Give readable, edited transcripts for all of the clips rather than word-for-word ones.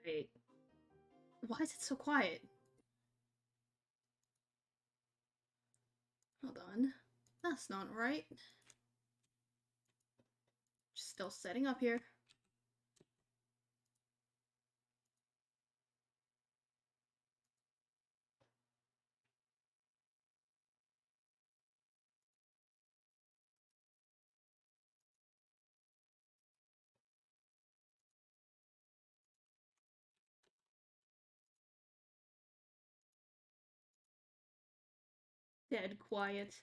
Wait. Why is it so quiet? Hold on. That's not right. Still setting up here. Dead quiet.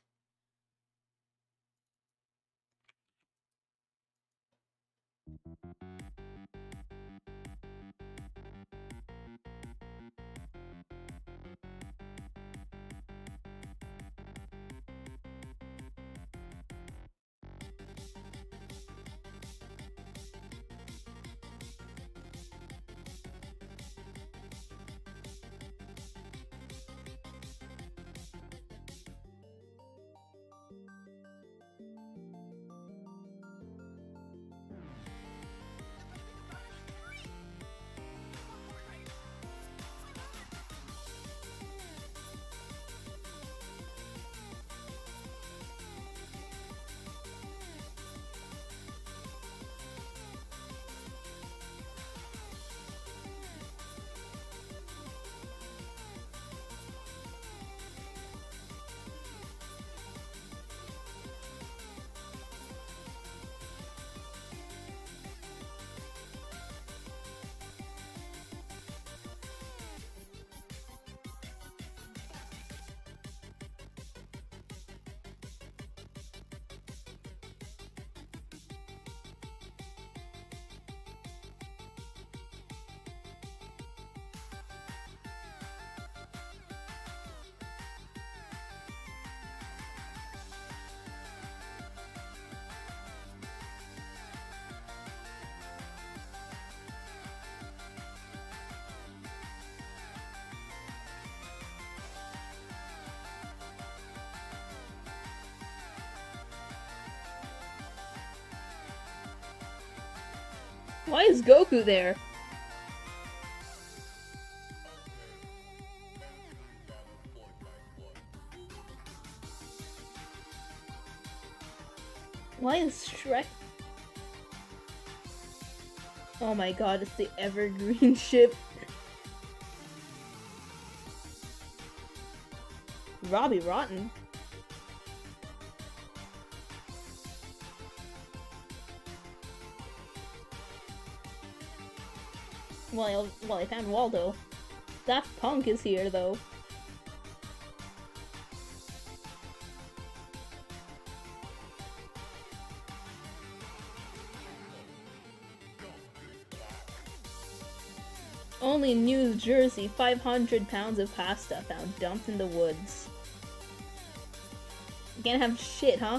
Why is Goku there? Why is Shrek? Oh my god, it's the evergreen ship. Robbie Rotten. Well, I found Waldo. Daft Punk is here, though. Only New Jersey, 500 pounds of pasta found dumped in the woods. You can't have shit, huh?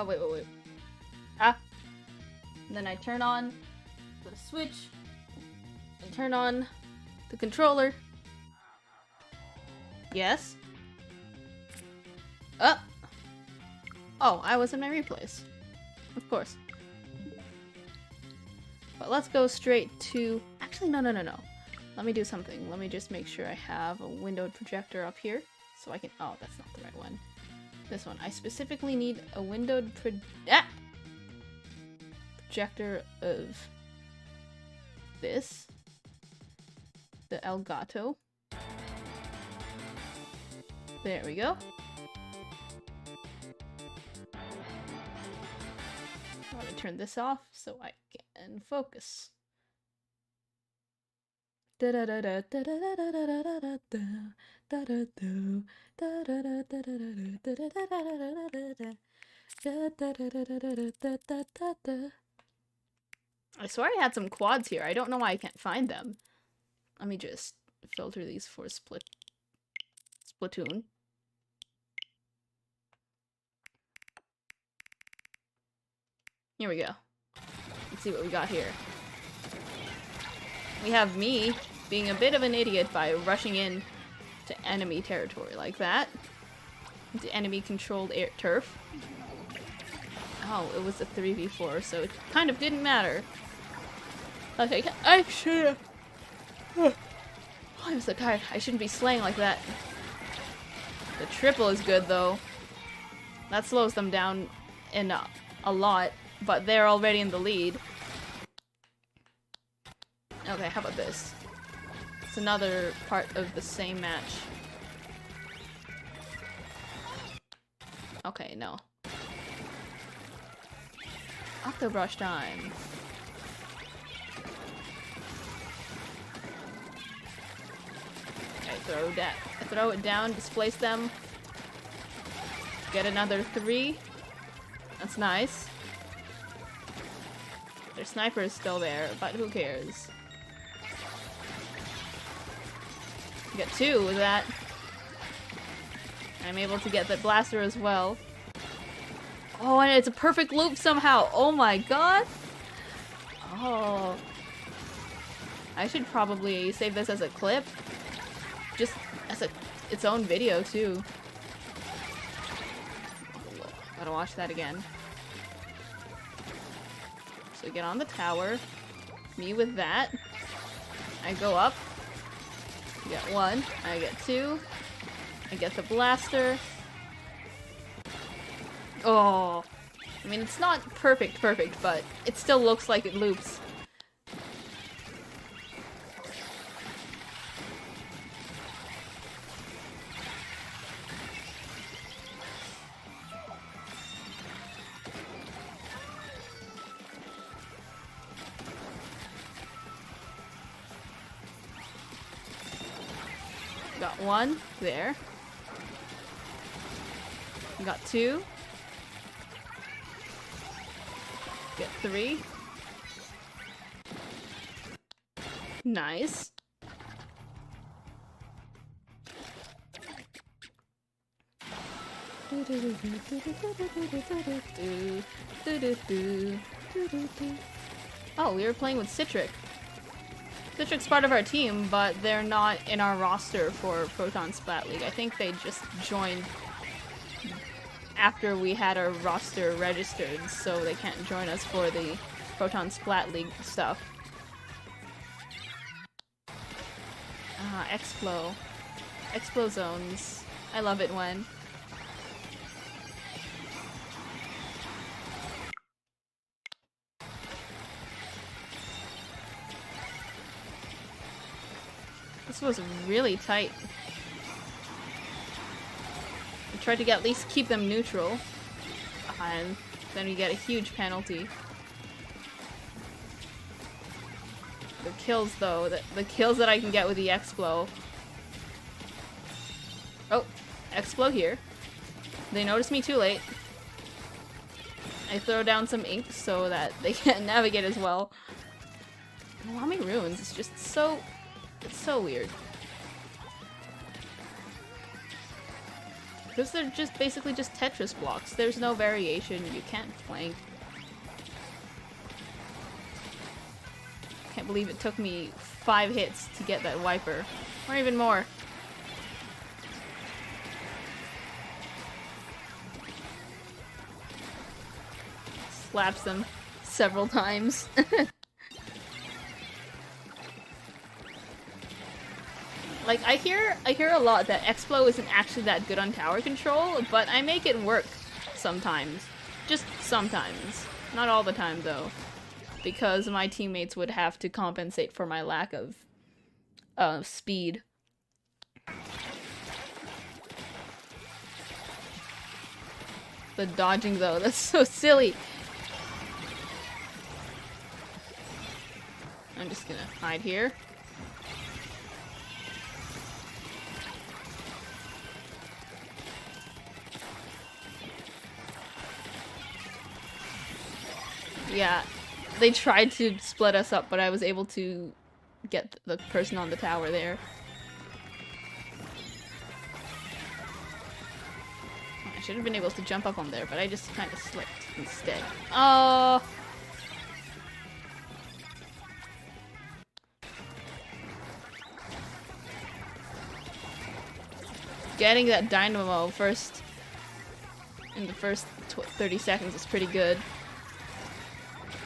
Wait. Ah. And then I turn on the switch and turn on the controller. Yes? Oh, I was in my replays. Of course. But let's go straight to... Actually, no. Let me do something. Let me just make sure I have a windowed projector up here. So I can... Oh, that's not the right one. This one. I specifically need a windowed projector of this. The Elgato. There we go. I'm gonna turn this off so I can focus. I swear I had some quads here. I don't know why I can't find them. Let me just filter these for Splatoon. Here we go. Let's see what we got here. We have me being a bit of an idiot by rushing in to enemy territory like that. Into enemy-controlled turf. Oh, it was a 3v4, so it kind of didn't matter. Okay, I should. Oh, I'm so tired. I shouldn't be slaying like that. The triple is good, though. That slows them down a lot, but they're already in the lead. Okay, how about this? It's another part of the same match. Okay, no. Octobrush time. Okay, throw it down, displace them. Get another 3. That's nice. Their sniper is still there, but who cares? Get 2 with that. I'm able to get that blaster as well. Oh, and it's a perfect loop somehow. Oh my god. Oh. I should probably save this as a clip. Just as its own video, too. Gotta watch that again. So get on the tower. Me with that. I go up. I get 1. I get 2. I get the blaster. Oh. I mean, it's not perfect, but it still looks like it loops. Got 1 there. Got 2. Get 3. Nice. Oh, we were playing with Citric. Citric's part of our team, but they're not in our roster for Proton Splat League. I think they just joined after we had our roster registered, so they can't join us for the Proton Splat League stuff. Explo. Explo zones. I love it when... This was really tight. I tried to at least keep them neutral. And then we get a huge penalty. The kills, though. The kills that I can get with the Explo. Oh, Explo here. They notice me too late. I throw down some ink so that they can't navigate as well. How many runes? It's just so... It's so weird. Because they're just basically just Tetris blocks. There's no variation. You can't flank. Can't believe it took me 5 hits to get that wiper. Or even more. Slaps them several times. Like, I hear a lot that Explo isn't actually that good on tower control, but I make it work sometimes. Just sometimes. Not all the time, though. Because my teammates would have to compensate for my lack of speed. The dodging, though, that's so silly. I'm just gonna hide here. Yeah, they tried to split us up, but I was able to get the person on the tower there. I should have been able to jump up on there, but I just kind of slipped instead. Oh! Getting that dynamo first in the first 30 seconds is pretty good.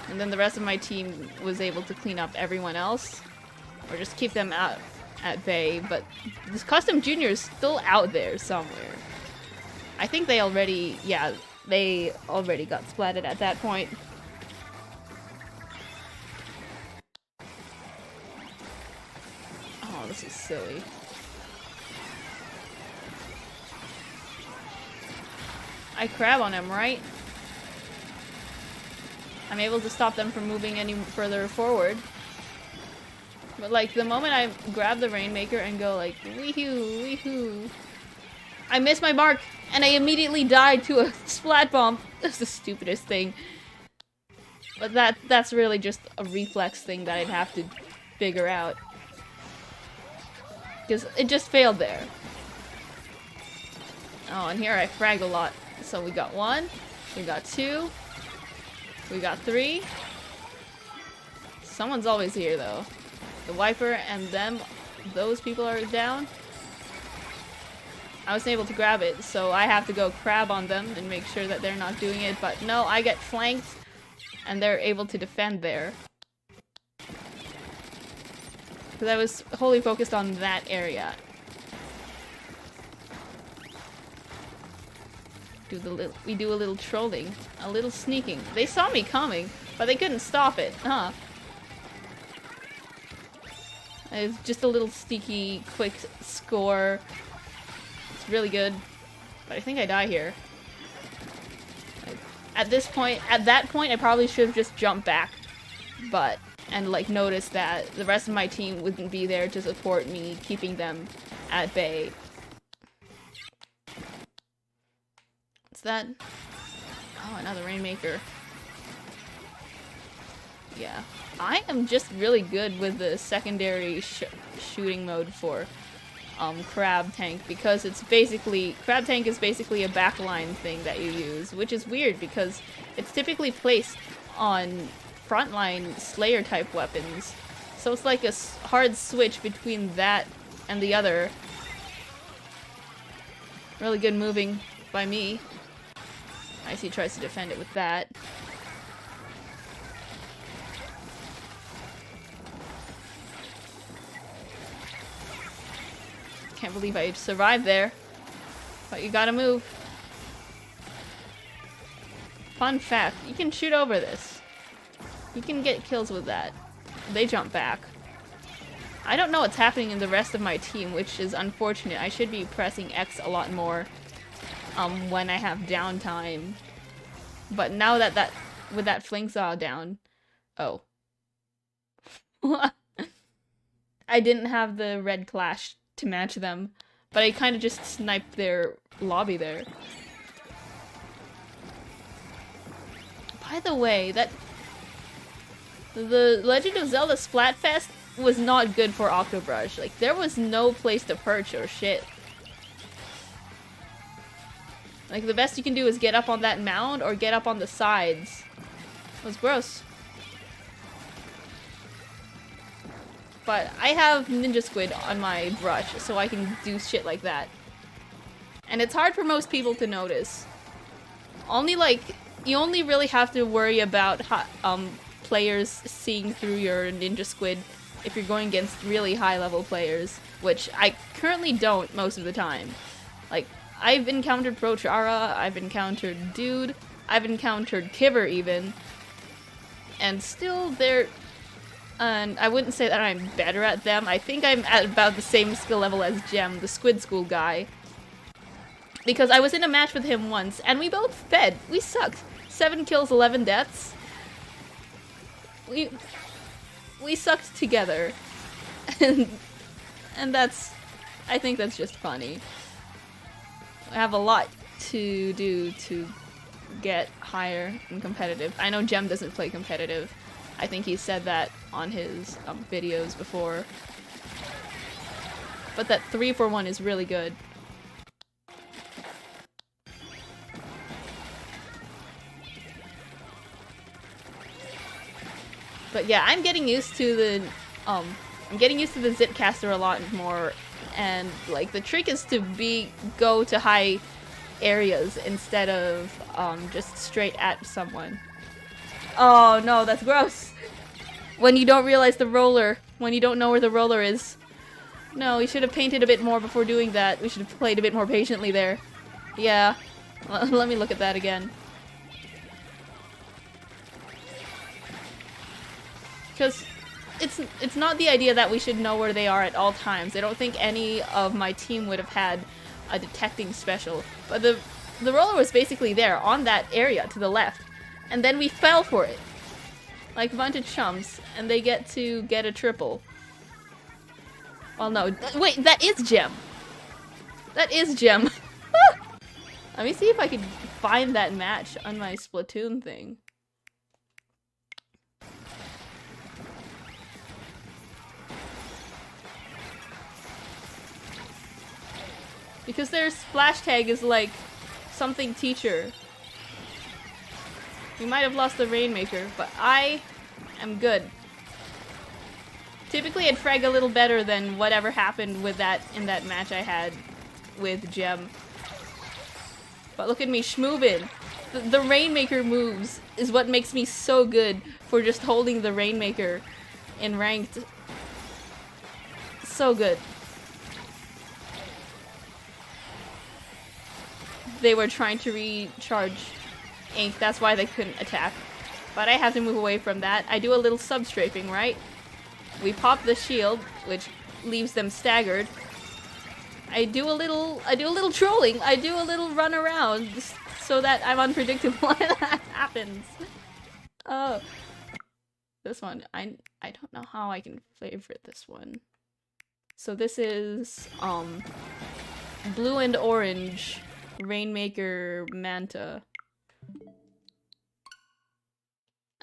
And then the rest of my team was able to clean up everyone else. Or just keep them out at bay. But this Custom Junior is still out there somewhere. I think they already, yeah, they already got splatted at that point. Oh, this is silly. I crab on him, right? I'm able to stop them from moving any further forward. But like, the moment I grab the Rainmaker and go like, weehoo, weehoo, I miss my mark, and I immediately died to a Splat Bomb. That's the stupidest thing. But that's really just a reflex thing that I'd have to figure out. Because it just failed there. Oh, and here I fragged a lot. So we got 1, we got 2, we got 3. Someone's always here though. The Wiper and them, those people are down. I wasn't able to grab it, so I have to go crab on them and make sure that they're not doing it, but no, I get flanked and they're able to defend there. Because I was wholly focused on that area. We do a little trolling, a little sneaking. They saw me coming, but they couldn't stop it, huh? It's just a little sneaky, quick score. It's really good, but I think I die here. At that point, I probably should have just jumped back, and like noticed that the rest of my team wouldn't be there to support me, keeping them at bay. That? Oh, another Rainmaker. Yeah. I am just really good with the secondary shooting mode for Crab Tank, because it's basically... Crab Tank is basically a backline thing that you use, which is weird because it's typically placed on frontline Slayer type weapons. So it's like a hard switch between that and the other. Really good moving by me. Icy tries to defend it with that. Can't believe I survived there. But you gotta move. Fun fact, you can shoot over this. You can get kills with that. They jump back. I don't know what's happening in the rest of my team, which is unfortunate. I should be pressing X a lot more. When I have downtime. But now that with that fling saw down, oh. I didn't have the red clash to match them, but I kind of just sniped their lobby there. By the way, the Legend of Zelda Splatfest was not good for Octobrush. Like, there was no place to perch or shit. Like, the best you can do is get up on that mound or get up on the sides. It was gross. But I have Ninja Squid on my brush, so I can do shit like that. And it's hard for most people to notice. Only, like, you only really have to worry about players seeing through your Ninja Squid if you're going against really high-level players, which I currently don't most of the time. Like, I've encountered Prochara, I've encountered Dude, I've encountered Kiver even, and still they're... And I wouldn't say that I'm better at them. I think I'm at about the same skill level as Gem, the Squid School guy. Because I was in a match with him once, and we both fed. We sucked. 7 kills, 11 deaths. We sucked together. And that's... I think that's just funny. I have a lot to do to get higher and competitive. I know Gem doesn't play competitive. I think he said that on his videos before. But that 3-for-1 is really good. But yeah, I'm getting used to the Zipcaster a lot more, and like the trick is to go to high areas instead of just straight at someone. Oh no, that's gross. When you don't realize the roller, when you don't know where the roller is. No, we should have painted a bit more before doing that. We should have played a bit more patiently there. Yeah. Let me look at that again. Because it's not the idea that we should know where they are at all times. I don't think any of my team would have had a detecting special. But the roller was basically there, on that area to the left. And then we fell for it. Like a bunch of chumps, and they get to get a triple. Well, no. Wait, that is Gem. That is Gem. Let me see if I can find that match on my Splatoon thing. Because their splash tag is like something teacher. We might have lost the Rainmaker, but I am good. Typically I'd frag a little better than whatever happened with that in that match I had with Gem. But look at me schmoovin'. The Rainmaker moves is what makes me so good for just holding the Rainmaker in ranked. So good. They were trying to recharge ink, that's why they couldn't attack. But I have to move away from that. I do a little sub-strafing, right? We pop the shield, which leaves them staggered. I do a little trolling. I do a little run around so that I'm unpredictable when that happens. Oh. This one, I don't know how I can favorite this one. So this is blue and orange Rainmaker Manta.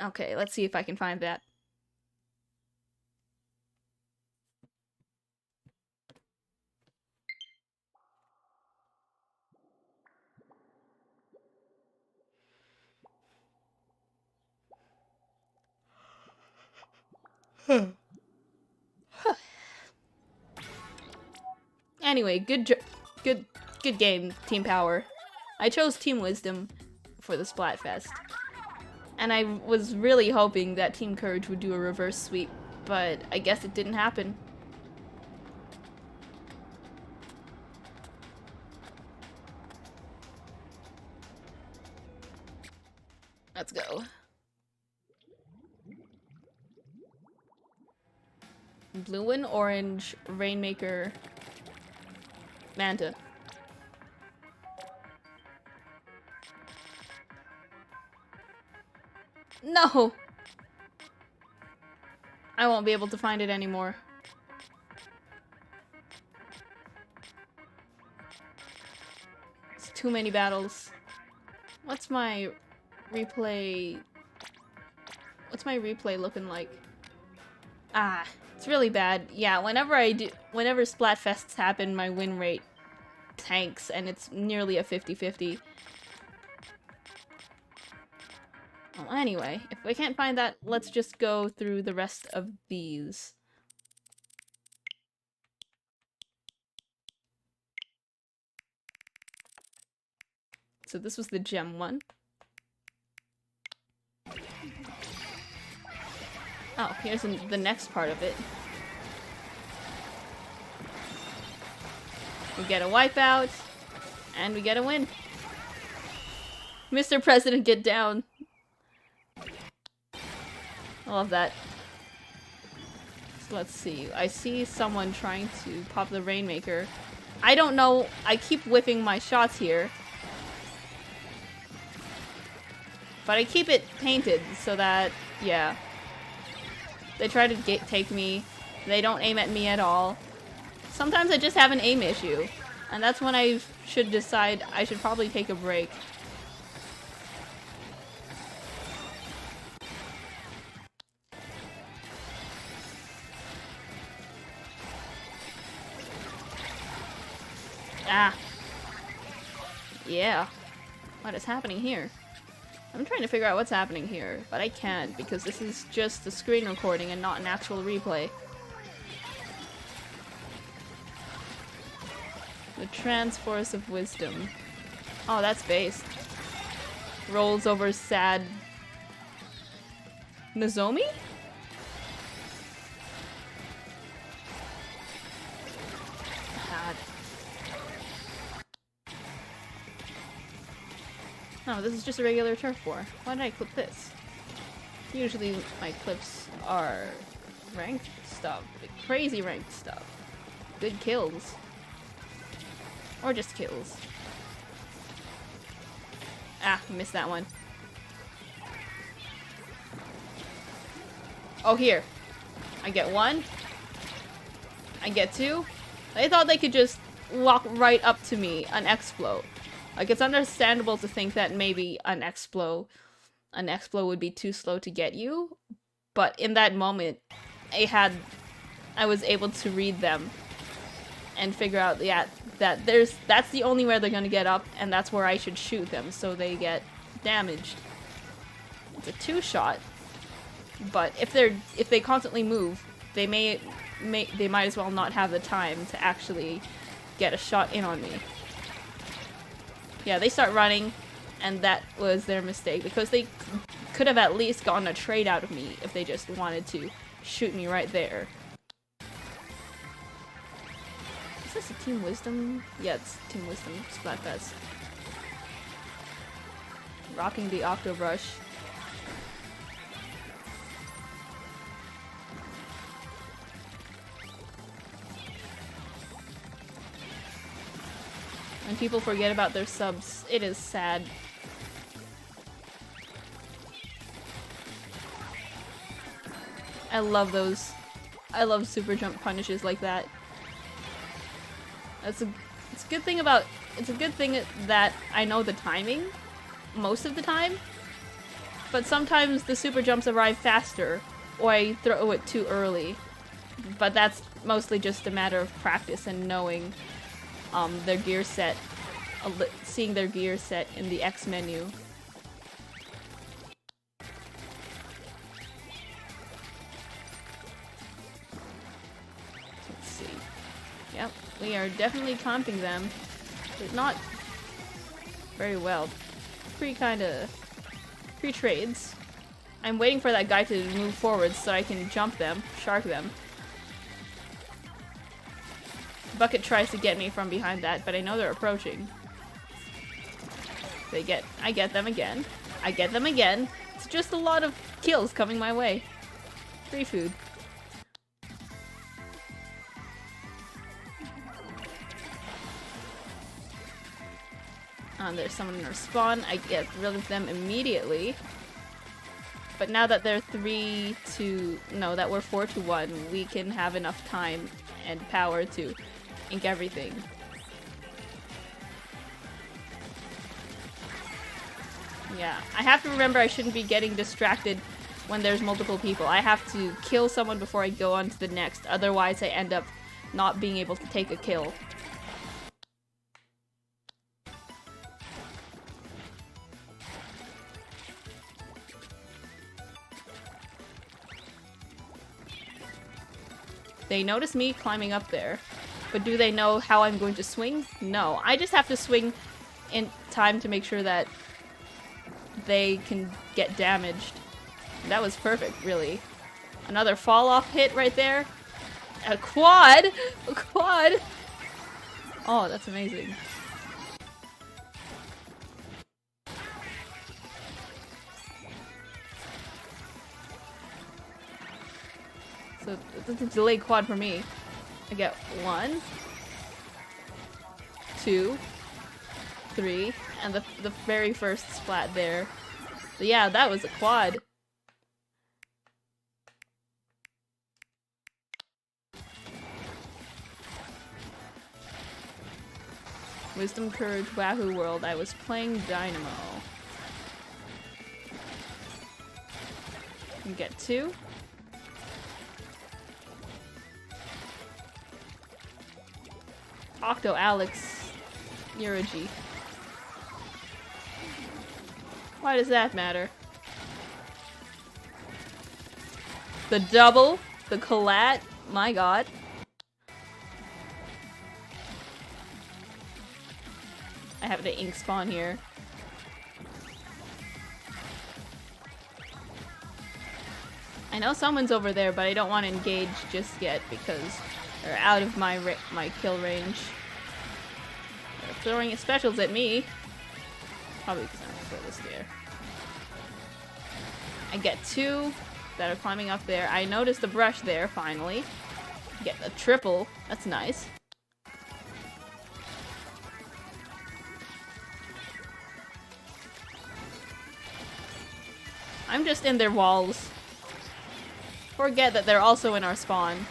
Okay, let's see if I can find that. Anyway, good game, Team Power. I chose Team Wisdom for the Splatfest. And I was really hoping that Team Courage would do a reverse sweep, but I guess it didn't happen. Let's go. Blue and orange Rainmaker Manta. No! I won't be able to find it anymore. It's too many battles. What's my replay... What's my replay looking like? Ah, it's really bad. Yeah, whenever Splatfests happen, my win rate tanks, and it's nearly a 50-50. Well, anyway, if we can't find that, let's just go through the rest of these. So this was the gem one. Oh, here's the next part of it. We get a wipeout, and we get a win. Mr. President, get down. I love that. So let's see. I see someone trying to pop the Rainmaker. I don't know. I keep whiffing my shots here. But I keep it painted so that, yeah. They try to take me. They don't aim at me at all. Sometimes I just have an aim issue. And that's when I should decide I should probably take a break. Ah. Yeah. What is happening here? I'm trying to figure out what's happening here, but I can't because this is just a screen recording and not an actual replay. The Transforce of Wisdom. Oh, that's based. Rolls over sad... Nozomi? God. No, this is just a regular turf war. Why did I clip this? Usually my clips are ranked stuff. Like crazy ranked stuff. Good kills. Or just kills. Ah, missed that one. Oh, here. I get one. I get two. They thought they could just walk right up to me, an Explo. Like, it's understandable to think that maybe an Explo would be too slow to get you, but in that moment, I was able to read them and figure out, yeah, that's the only way they're gonna get up, and that's where I should shoot them so they get damaged. It's a two-shot, but if they constantly move, they might as well not have the time to actually get a shot in on me. Yeah, they start running, and that was their mistake, because they could have at least gotten a trade out of me if they just wanted to shoot me right there. Is this a Team Wisdom? Yeah, it's Team Wisdom. Splatfest. Rocking the Octo Brush. When people forget about their subs, it is sad. I love those. I love super jump punishes like that. It's a good thing about, it's a good thing that I know the timing most of the time, but sometimes the super jumps arrive faster or I throw it too early. But that's mostly just a matter of practice and knowing their gear set, seeing their gear set in the X menu. Let's see. Yep, we are definitely comping them, but not very well. Pre-trades. I'm waiting for that guy to move forward so I can jump them, shark them. Bucket tries to get me from behind that, but I know they're approaching. I get them again. I get them again. It's just a lot of kills coming my way. Free food. There's someone in our spawn. I get rid of them immediately. But now that they're 4-1, we can have enough time and power to ink everything. Yeah, I have to remember I shouldn't be getting distracted when there's multiple people. I have to kill someone before I go on to the next, otherwise I end up not being able to take a kill. They notice me climbing up there. But do they know how I'm going to swing? No. I just have to swing in time to make sure that they can get damaged. That was perfect, really. Another fall-off hit right there. A quad! A quad! Oh, that's amazing. So, it's a delayed quad for me. I get 1, 2, 3, and the very first splat there. So yeah, that was a quad. Wisdom, Courage, Wahoo World. I was playing Dynamo. You get 2. Octo Alex, you're a G. Why does that matter? The double, the collat, my god. I have the ink spawn here. I know someone's over there, but I don't want to engage just yet because they're out of my kill range. They're throwing specials at me. Probably because I'm gonna throw this there. I get 2 that are climbing up there. I noticed the brush there, finally. Get a triple. That's nice. I'm just in their walls. Forget that they're also in our spawn.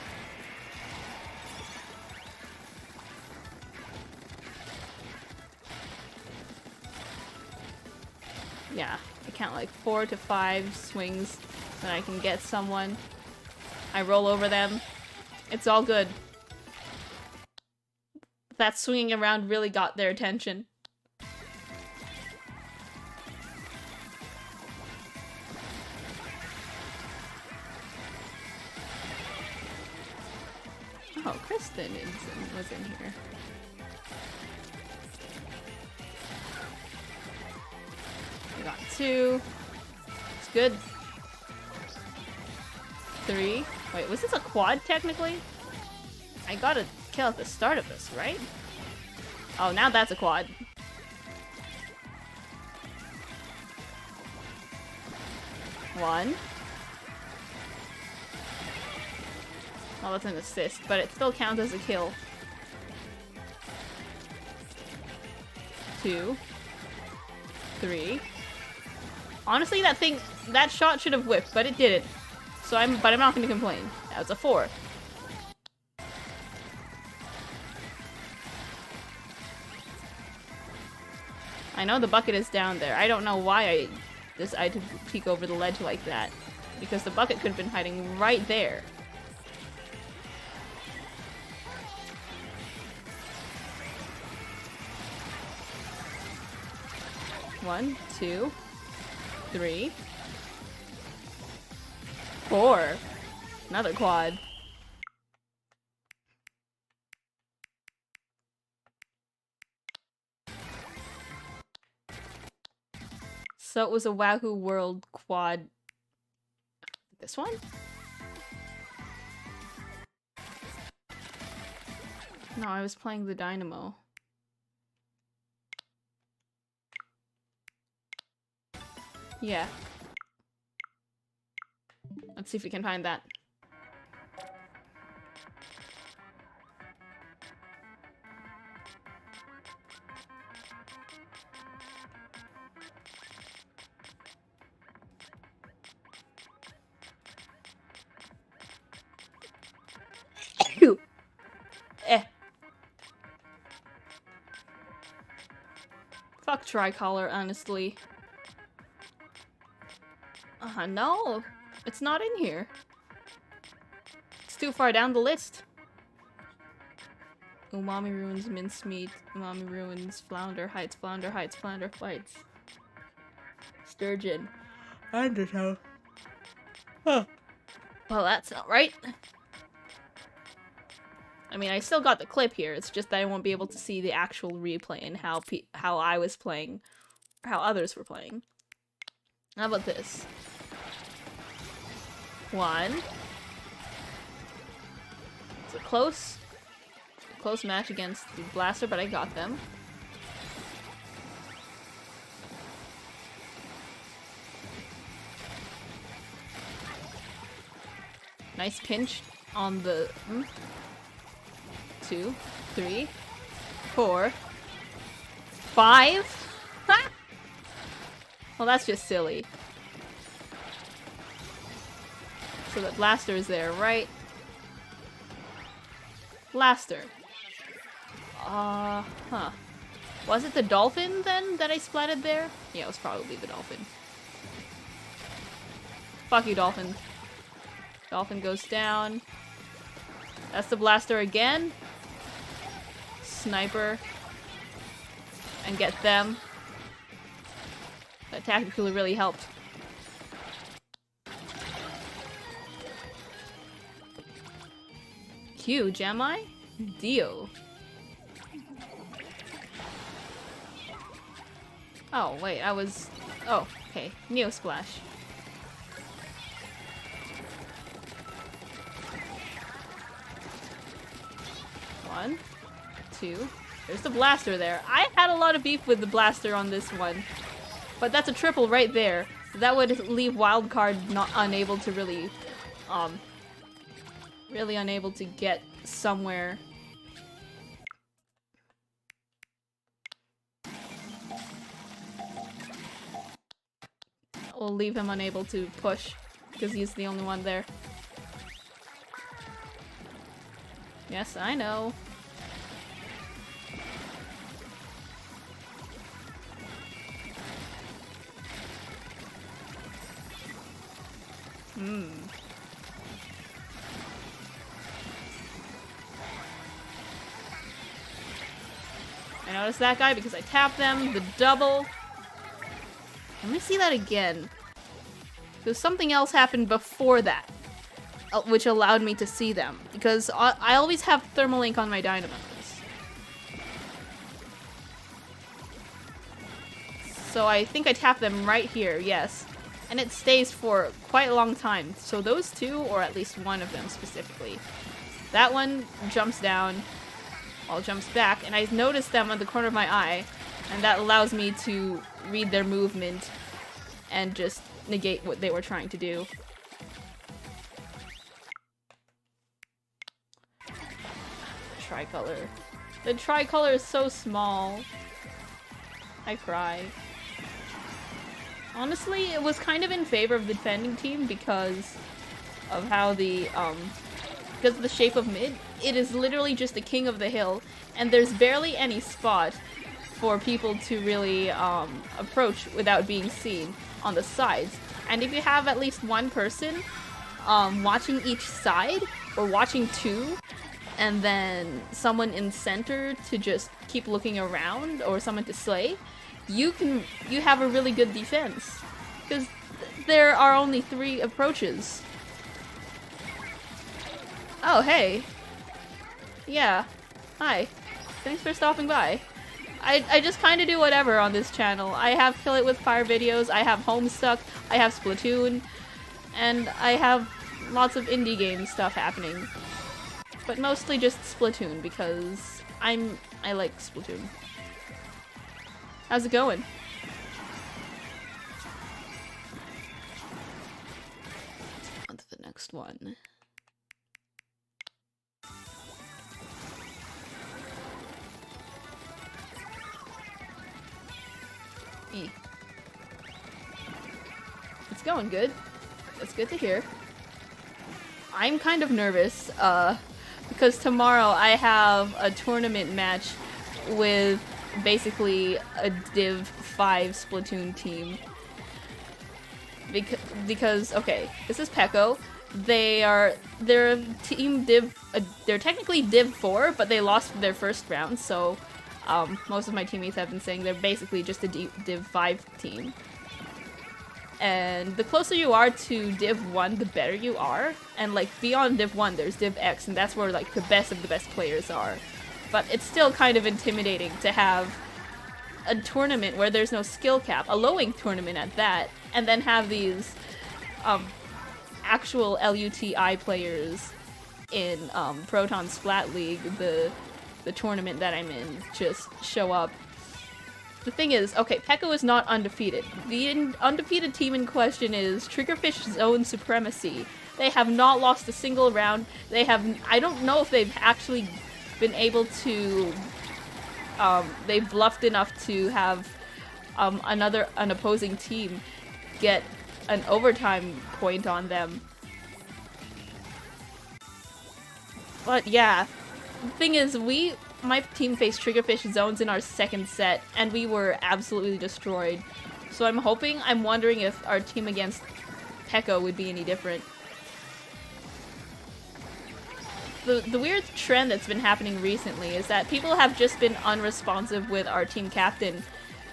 Yeah, I count like 4 to 5 swings that I can get someone. I roll over them. It's all good. That swinging around really got their attention. Oh, Kristen was in here. I got 2. It's good. 3. Wait, was this a quad technically? I got a kill at the start of this, right? Oh, now that's a quad. One. Well, that's an assist, but it still counts as a kill. 2. 3. Honestly, that shot should have whipped, but it didn't. So I'm not gonna complain. That's a 4. I know the bucket is down there. I don't know why I decided to peek over the ledge like that. Because the bucket could have been hiding right there. One, 2, 3, 4. Another quad. So it was a Wahoo World quad. This one? No, I was playing the Dynamo. Yeah. Let's see if we can find that. Fuck Tricolor, honestly. No. It's not in here. It's too far down the list. Umami Ruins, Mincemeat, Umami Ruins, Flounder Heights, Flounder Heights, Flounder Heights. Sturgeon. Undertow. Huh. Well, that's not right. I mean, I still got the clip here. It's just that I won't be able to see the actual replay and how I was playing, how others were playing. How about this? 1. It's a close match against the Blaster, but I got them. Nice pinch on the 2, 3, 4, 5. Well, that's just silly. So the Blaster is there, right? Blaster. Was it the Dolphin then that I splatted there? Yeah, it was probably the Dolphin. Fuck you, Dolphin. Dolphin goes down. That's the Blaster again. Sniper. And get them. That tactically really helped. Huge, am I? Dio. Oh, wait, I was... Oh, okay. Neo Splash. One, 2. There's the Blaster there. I had a lot of beef with the Blaster on this one. But that's a triple right there. That would leave Wildcard not unable to really unable to get somewhere. We'll leave him unable to push because he's the only one there. Yes, I know. I noticed that guy because I tapped them. The double. Let me see that again. Because something else happened before that, which allowed me to see them. Because I always have Thermal Ink on my Dynamos. So I think I tapped them right here, yes. And it stays for quite a long time. So those two, or at least one of them specifically. That one jumps down, all jumps back, and I noticed them on the corner of my eye, and that allows me to read their movement and just negate what they were trying to do. Tricolor. The tricolor is so small. I cry. Honestly, it was kind of in favor of the defending team because of how because of the shape of mid. It is literally just the king of the hill, and there's barely any spot for people to really approach without being seen on the sides. And if you have at least one person watching each side, or watching two, and then someone in center to just keep looking around, or someone to slay, you have a really good defense. Because there are only 3 approaches. Oh, hey. Yeah. Hi. Thanks for stopping by. I just kind of do whatever on this channel. I have Kill It With Fire videos, I have Homestuck, I have Splatoon, and I have lots of indie game stuff happening. But mostly just Splatoon, because I like Splatoon. How's it going? On to the next one. It's going good. That's good to hear. I'm kind of nervous, because tomorrow I have a tournament match with basically a Div 5 Splatoon team. Because okay, this is Pecco. They're team Div. They're technically Div 4, but they lost their first round. So most of my teammates have been saying they're basically just a Div 5 team. and the closer you are to Div 1, the better you are. And like beyond Div 1, there's Div X, and that's where like the best of the best players are. But it's still kind of intimidating to have a tournament where there's no skill cap, a low-ink tournament at that, and then have these actual LUTI players in Proton Splat League, the tournament that I'm in, just show up. The thing is, okay, Pekko is not undefeated. The undefeated team in question is Triggerfish Zone Supremacy. They have not lost a single round. They have, I don't know if they've actually been able to, they've bluffed enough to have an opposing team get an overtime point on them. But yeah, the thing is, my team faced Triggerfish Zones in our second set, and we were absolutely destroyed. So I'm wondering if our team against Pekko would be any different. The weird trend that's been happening recently is that people have just been unresponsive with our team captain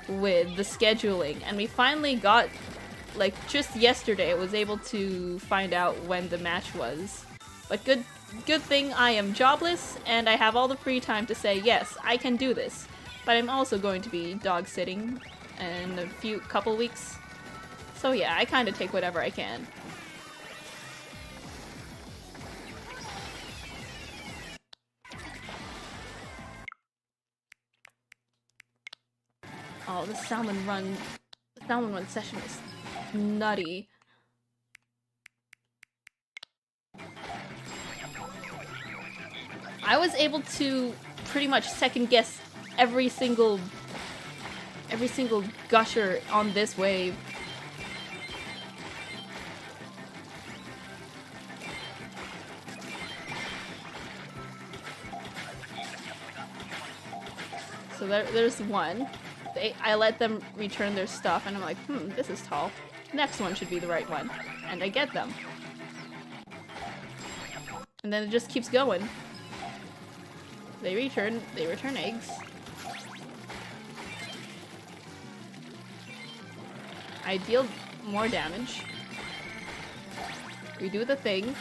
with the scheduling, and we finally got, like, just yesterday, was able to find out when the match was. But good thing I am jobless, and I have all the free time to say, yes, I can do this. But I'm also going to be dog-sitting in a couple weeks. So yeah, I kind of take whatever I can. Oh, the salmon run session is nutty. I was able to pretty much second guess every single gusher on this wave. So there's one. I let them return their stuff, and I'm like, this is tall. Next one should be the right one. And I get them. And then it just keeps going. They return eggs. I deal more damage. We do the thing.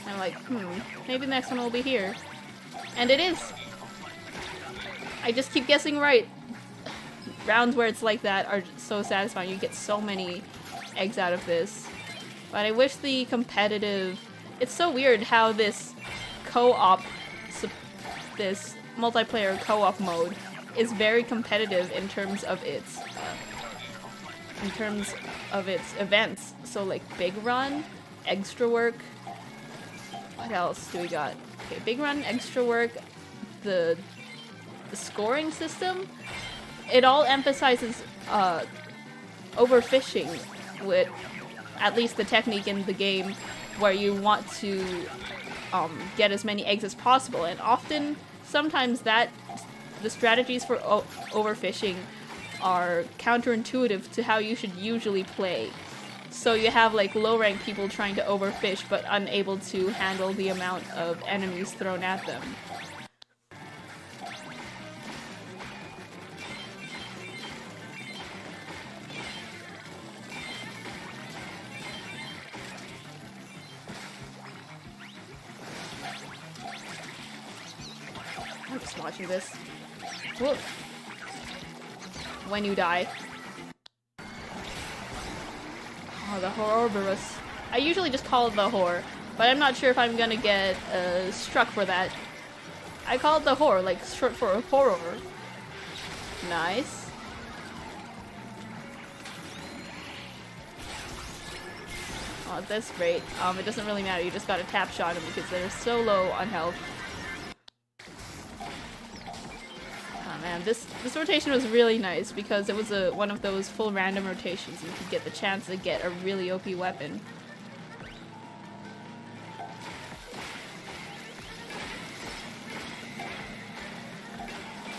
I'm like, maybe the next one will be here. And it is! I just keep guessing right. Rounds where it's like that are so satisfying. You get so many eggs out of this. But I wish the competitive... It's so weird how this co-op, this multiplayer co-op mode is very competitive in terms of its events. So like Big Run, Extra Work. What else do we got? Okay, Big Run, Extra Work, the scoring system. It all emphasizes overfishing, with at least the technique in the game where you want to get as many eggs as possible, and sometimes the strategies for overfishing are counterintuitive to how you should usually play. So you have like low-ranked people trying to overfish but unable to handle the amount of enemies thrown at them. I'm just watching this. Whoop. When you die. Oh, the Horrorberus. I usually just call it the Hor, but I'm not sure if I'm gonna get struck for that. I call it the Hor, like short for horror. Nice. Oh, at this rate, it doesn't really matter. You just gotta tap shot them because they're so low on health. Man, this rotation was really nice because it was one of those full random rotations and you could get the chance to get a really OP weapon.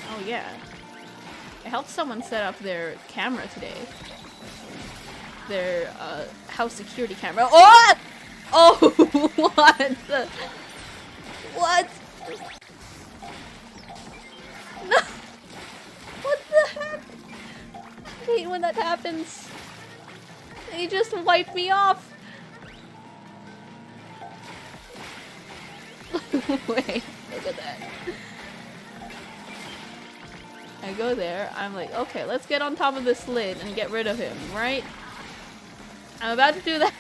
Oh yeah. I helped someone set up their camera today. Their house security camera. Oh! Oh! What? What? No! What the heck? I hate when that happens. He just wiped me off! Wait, look at that. I go there, I'm like, okay, let's get on top of this lid and get rid of him, right? I'm about to do that.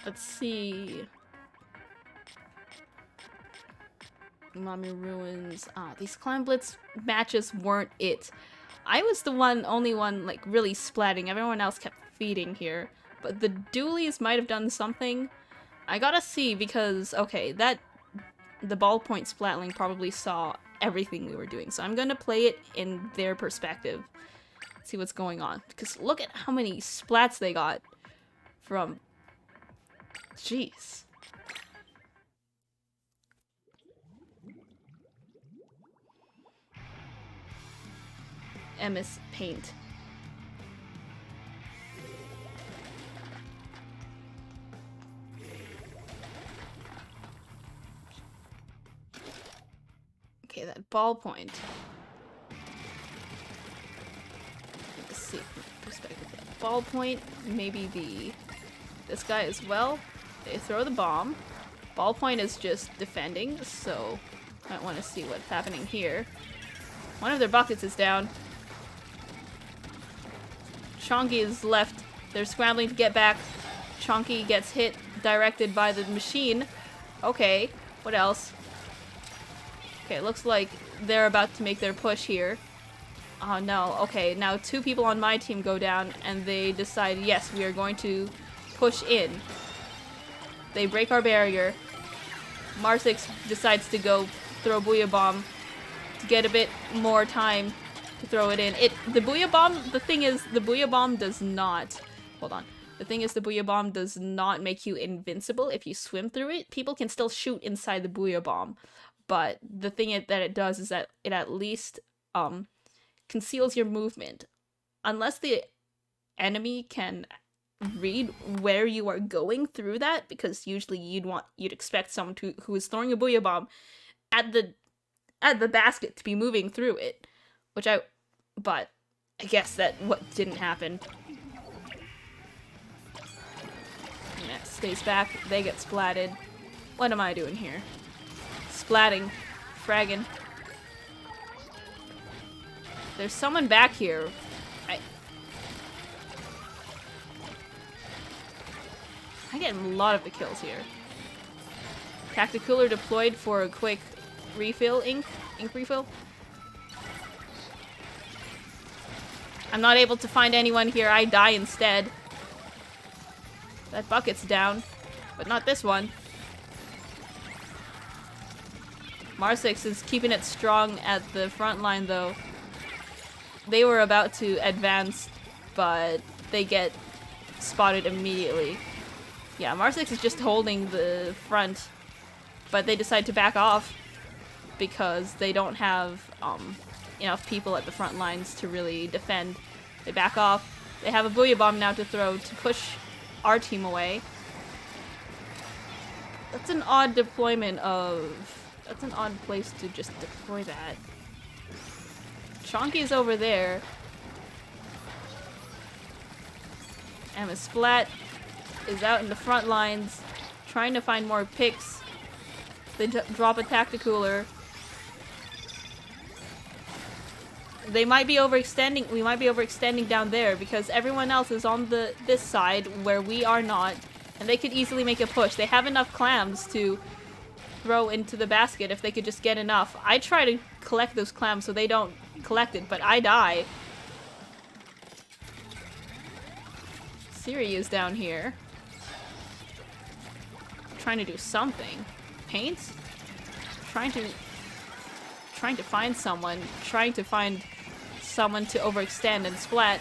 Let's see. Mommy Ruins. Ah, these Climb Blitz matches weren't it. I was the only one, like, really splatting. Everyone else kept feeding here. But the dualies might have done something. I gotta see because, okay, the ballpoint splatling probably saw everything we were doing. So I'm gonna play it in their perspective. See what's going on. Because look at how many splats they got from... Jeez. MS Paint. Okay, that ballpoint. Let's see from my perspective. That ballpoint, maybe this guy as well. They throw the bomb. Ballpoint is just defending, so might want to see what's happening here. One of their buckets is down. Chonky is left. They're scrambling to get back. Chonky gets hit, directed by the machine. Okay, what else? Okay, looks like they're about to make their push here. Oh no, okay, now 2 people on my team go down and they decide, yes, we are going to push in. They break our barrier. Marsix decides to go throw Booyah Bomb to get a bit more time to throw it in. The Booyah Bomb, the thing is, the Booyah Bomb does not... Hold on. The thing is, the Booyah Bomb does not make you invincible if you swim through it. People can still shoot inside the Booyah Bomb. But the thing that it does is that it at least conceals your movement. Unless the enemy can read where you are going through that, because usually you'd expect someone who is throwing a Booyah Bomb at the basket to be moving through it. But I guess that didn't happen. Yeah, stays back, they get splatted. What am I doing here? Splatting. Fragging. There's someone back here. I get a lot of the kills here. Tacticooler deployed for a quick refill, ink refill. I'm not able to find anyone here. I die instead. That bucket's down, but not this one. Marsix is keeping it strong at the front line, though. They were about to advance, but they get spotted immediately. Yeah, Marsix is just holding the front, but they decide to back off because they don't have enough people at the front lines to really defend. They back off. They have a Booyah Bomb now to throw to push our team away. That's an odd deployment of... That's an odd place to just deploy that. Chonky's over there. And Splat is out in the front lines trying to find more picks. They drop a Tacticooler. They might be overextending. We might be overextending down there because everyone else is on this side where we are not, and they could easily make a push. They have enough clams to throw into the basket if they could just get enough. I try to collect those clams so they don't collect it, but I die. Siri is down here. Trying to do something. Paint? Trying to find someone. Trying to find someone to overextend and Splat.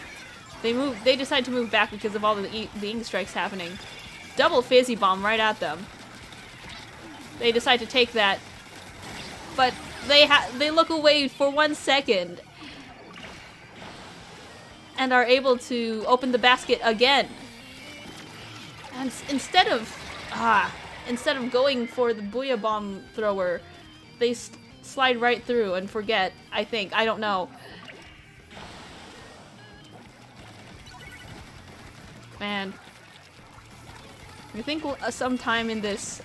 They decide to move back because of all the ink strikes happening. Double Fizzy Bomb right at them. They decide to take that. But they look away for 1 second. and are able to open the basket again. And instead of going for the Booyah Bomb thrower, they slide right through and forget, I think. I don't know. Man. I think sometime in this,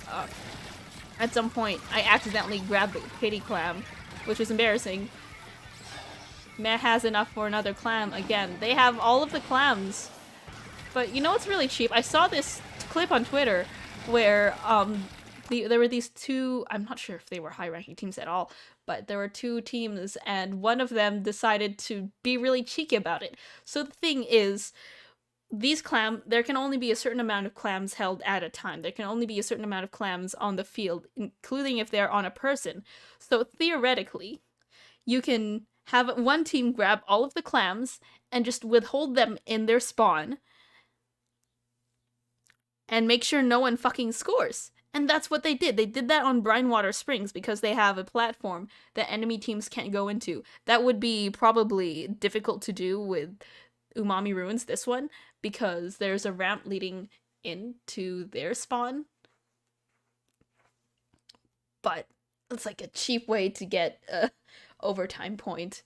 at some point, I accidentally grabbed the kitty clam, which was embarrassing. Meh has enough for another clam again. They have all of the clams. But you know what's really cheap? I saw this clip on Twitter where there were these two, I'm not sure if they were high-ranking teams at all, but there were two teams and one of them decided to be really cheeky about it. So the thing is, there can only be a certain amount of clams held at a time. There can only be a certain amount of clams on the field, including if they're on a person. So theoretically, you can have one team grab all of the clams and just withhold them in their spawn and make sure no one fucking scores. And that's what they did. They did that on Brinewater Springs because they have a platform that enemy teams can't go into. That would be probably difficult to do with Umami Ruins, this one, because there's a ramp leading into their spawn. But it's like a cheap way to get a overtime point.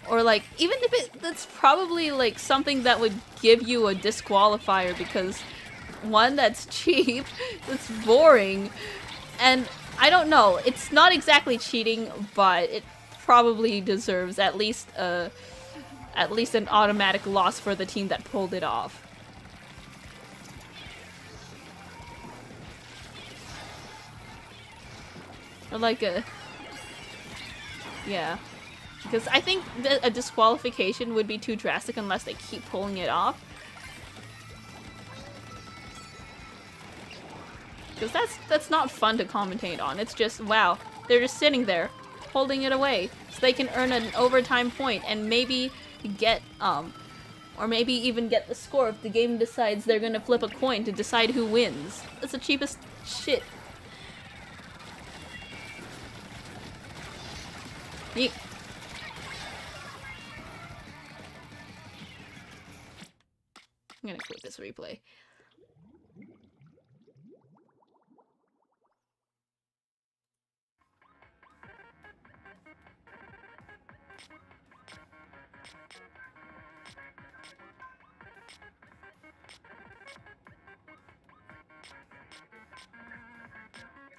Or like, even if that's probably like something that would give you a disqualifier because one, that's cheap, that's boring, and I don't know, it's not exactly cheating, but it probably deserves at least an automatic loss for the team that pulled it off. Or like yeah. Because I think that a disqualification would be too drastic unless they keep pulling it off. Because that's not fun to commentate on. It's just, wow, they're just sitting there, holding it away, so they can earn an overtime point and maybe get, or maybe even get the score if the game decides they're gonna flip a coin to decide who wins. That's the cheapest shit. Yeet. I'm gonna quit this replay.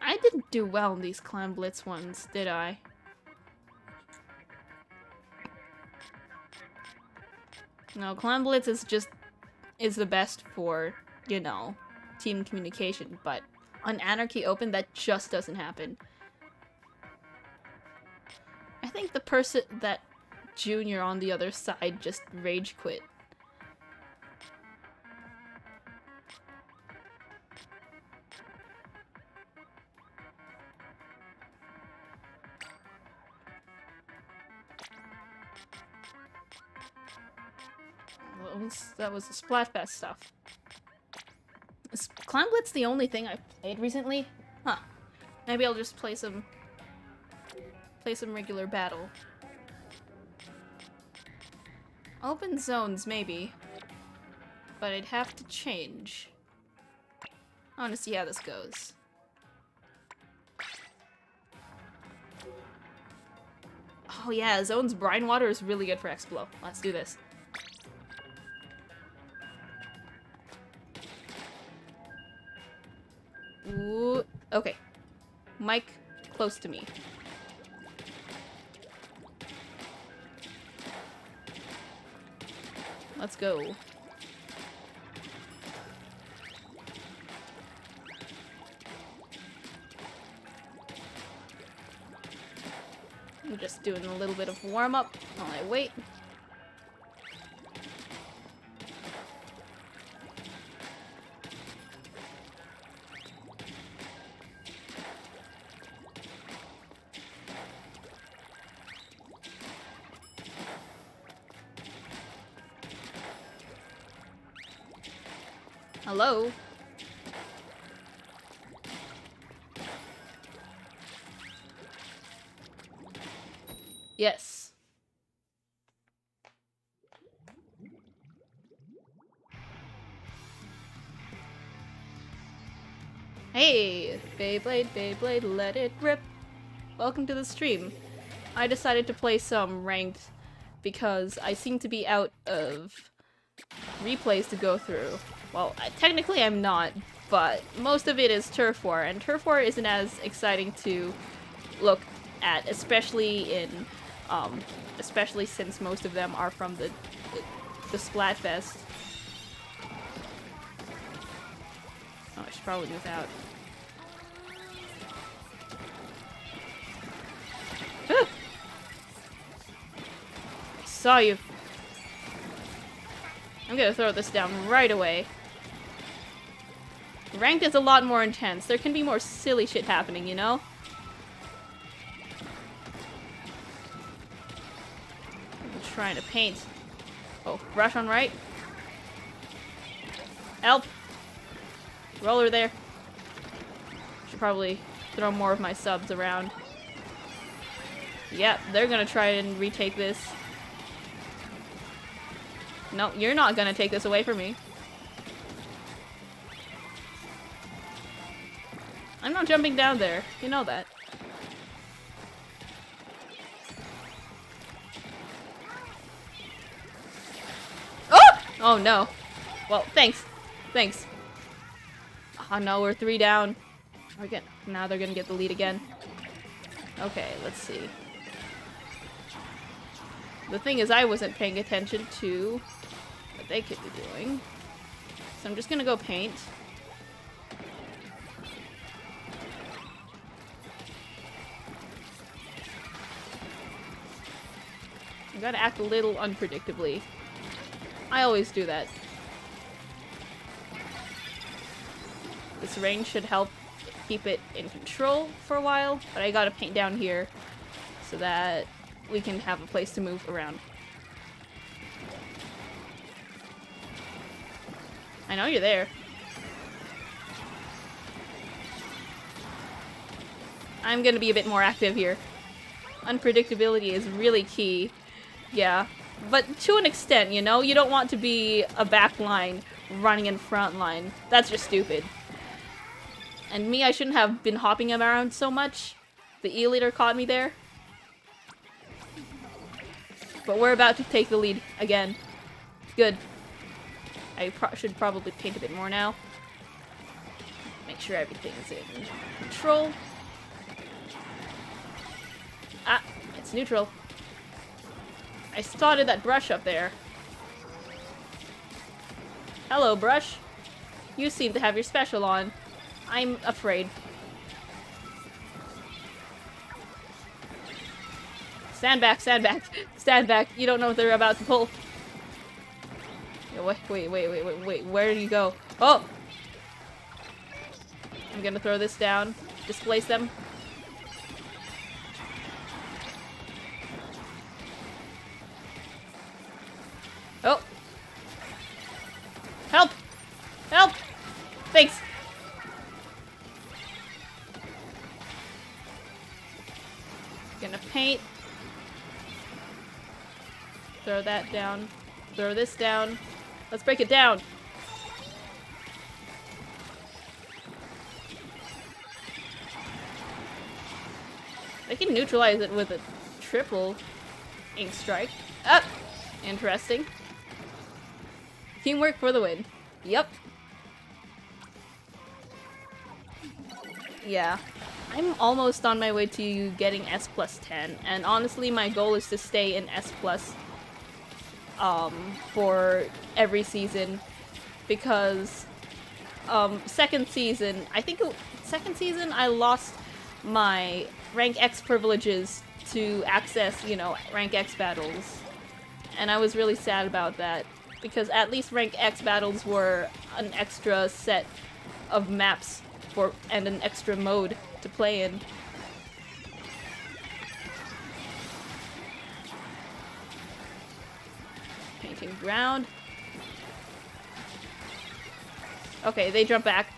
I didn't do well in these Clam Blitz ones, did I? No, Clam Blitz is the best for, you know, team communication, but on Anarchy Open, that just doesn't happen. I think the person, that junior on the other side, just rage quit. That was the Splatfest stuff. Is Clam Blitz the only thing I've played recently? Huh. Maybe I'll just play some regular battle. Open zones, maybe. But I'd have to change. I want to see how this goes. Oh yeah, Zone's Brine Water is really good for Explo. Let's do this. Ooh, okay. Mic close to me. Let's go. I'm just doing a little bit of warm-up while I wait. Hello? Yes. Hey, Beyblade, Beyblade, let it rip. Welcome to the stream. I decided to play some ranked because I seem to be out of replays to go through. Well, technically I'm not, but most of it is Turf War, and Turf War isn't as exciting to look at, especially since most of them are from the Splatfest. Oh, I should probably move out. Ah! I saw you. I'm gonna throw this down right away. Ranked is a lot more intense. There can be more silly shit happening, you know? I'm trying to paint. Oh, brush on right. Help! Roller there. Should probably throw more of my subs around. Yep, they're gonna try and retake this. No, you're not gonna take this away from me. I'm not jumping down there. You know that. Oh! Oh no. Well, thanks. Thanks. Oh no, we're 3 down. Now they're gonna get the lead again. Okay, let's see. The thing is, I wasn't paying attention to what they could be doing. So I'm just gonna go paint. I gotta act a little unpredictably. I always do that. This range should help keep it in control for a while, but I gotta paint down here so that we can have a place to move around. I know you're there. I'm gonna be a bit more active here. Unpredictability is really key. Yeah, but to an extent, you know? You don't want to be a back line running in front line. That's just stupid. And me, I shouldn't have been hopping around so much. The E-leader caught me there. But we're about to take the lead again. Good. I should probably paint a bit more now. Make sure everything is in control. Ah, it's neutral. I spotted that brush up there. Hello, brush. You seem to have your special on. I'm afraid. Stand back, stand back, stand back. You don't know what they're about to pull. Wait, where do you go? Oh! I'm gonna throw this down. Displace them. Oh! Help! Help! Thanks! Gonna paint. Throw that down. Throw this down. Let's break it down. I can neutralize it with a triple ink strike. Ah! Interesting. Teamwork for the win. Yep. Yeah. I'm almost on my way to getting S plus 10, and honestly my goal is to stay in S plus for every season, because second season I lost my rank X privileges to access, you know, rank X battles, and I was really sad about that, because at least rank X battles were an extra set of maps and an extra mode to play in. Painting ground. Okay, they jump back.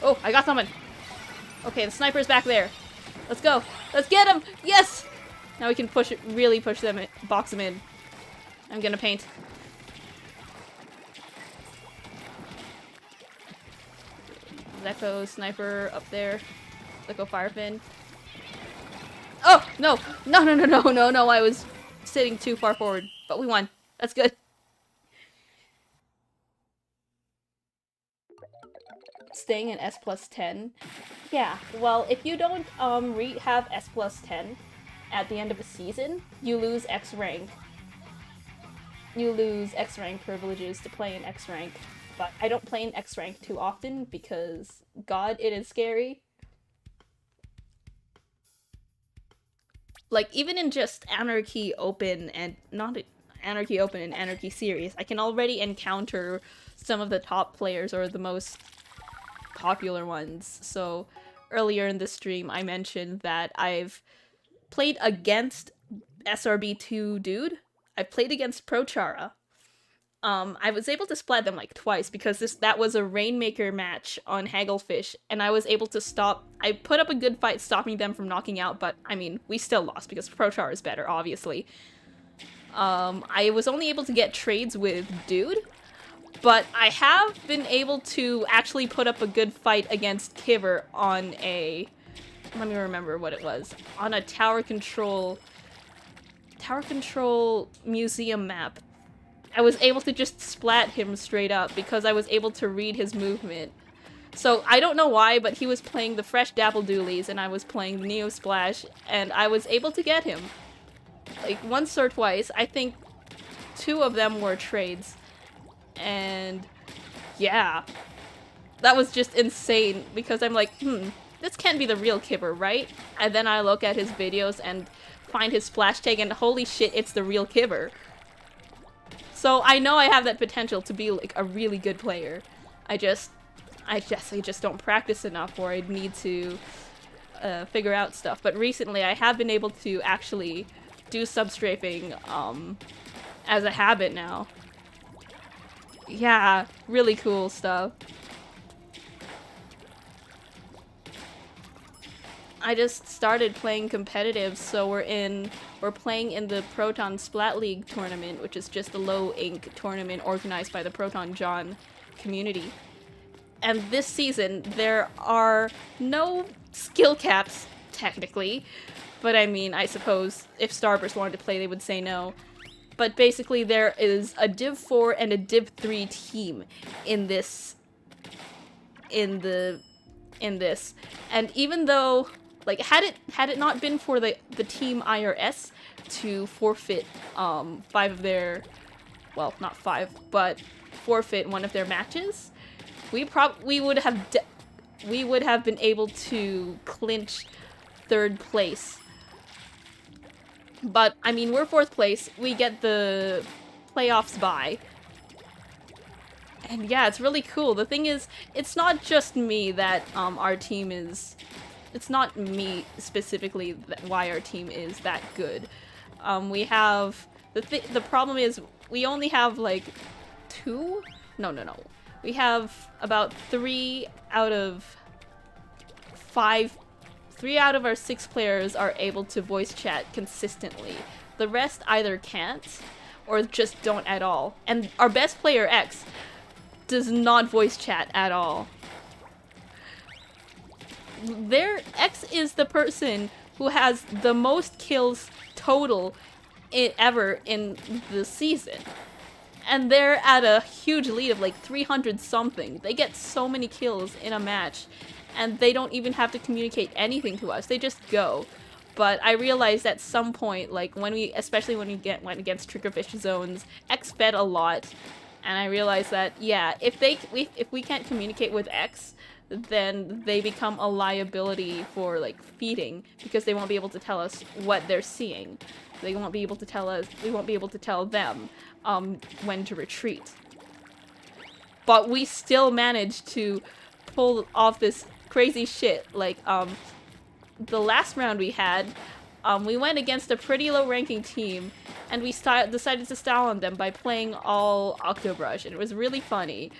Oh, I got someone. Okay, the sniper's back there. Let's go. Let's get him. Yes! Now we can really push them, box them in. I'm gonna paint. Zeko sniper up there. Zeko firefin. Oh no! No! I was sitting too far forward, but we won. That's good. Staying in S plus 10. Yeah, well, if you don't have S plus 10 at the end of a season, you lose X rank. You lose X rank privileges to play in X rank. But I don't play in X rank too often because, God, it is scary. Like, even in just Anarchy Open and not Anarchy Open and Anarchy Series, I can already encounter some of the top players or the most popular ones. So earlier in the stream, I mentioned that I've played against SRB2 Dude. I've played against Prochara. I was able to splat them like twice because that was a Rainmaker match on Hagglefish, and I was able to stop. I put up a good fight stopping them from knocking out, but I mean, we still lost because Prochara is better, obviously. I was only able to get trades with Dude, but I have been able to actually put up a good fight against Kiver on a... Let me remember what it was. On a Tower Control museum map. I was able to just splat him straight up because I was able to read his movement. So I don't know why, but he was playing the Fresh Dapple Doolies and I was playing Neo Splash, and I was able to get him. Like, once or twice. I think 2 of them were trades. And yeah, that was just insane because I'm like, this can't be the real Kibber, right? And then I look at his videos and find his splash tag and holy shit, it's the real Kibber. So I know I have that potential to be like a really good player. I just don't practice enough, or I need to figure out stuff. But recently I have been able to actually do substrafing as a habit now. Yeah, really cool stuff. I just started playing competitive, so we're playing in the Proton Splat League tournament, which is just a low ink tournament organized by the Proton John community. And this season, there are no skill caps, technically. But I mean, I suppose if Starburst wanted to play, they would say no. But basically, there is a Div 4 and a Div 3 team in this. And even though, like, had it not been for the team IRS to forfeit 5 of their, well, not 5, but forfeit one of their matches, we would have been able to clinch 3rd place. But I mean, we're 4th place. We get the playoffs bye. And yeah, it's really cool. The thing is, it's not just me that our team is... It's not me specifically why our team is that good. We have... The problem is, we only have like 2? No. We have about 3 out of 5... 3 out of our 6 players are able to voice chat consistently. The rest either can't, or just don't at all. And our best player, X, does not voice chat at all. X is the person who has the most kills total ever in the season. And they're at a huge lead of like 300 something. They get so many kills in a match, and they don't even have to communicate anything to us. They just go. But I realized at some point, like especially when we went against Triggerfish zones, X fed a lot. And I realized that, yeah, if we can't communicate with X, then they become a liability for, like, feeding, because they won't be able to tell us what they're seeing. They won't be able to tell us, we won't be able to tell them when to retreat. But we still managed to pull off this crazy shit. Like, the last round we had, we went against a pretty low-ranking team, and we decided to style on them by playing all Octobrush, and it was really funny,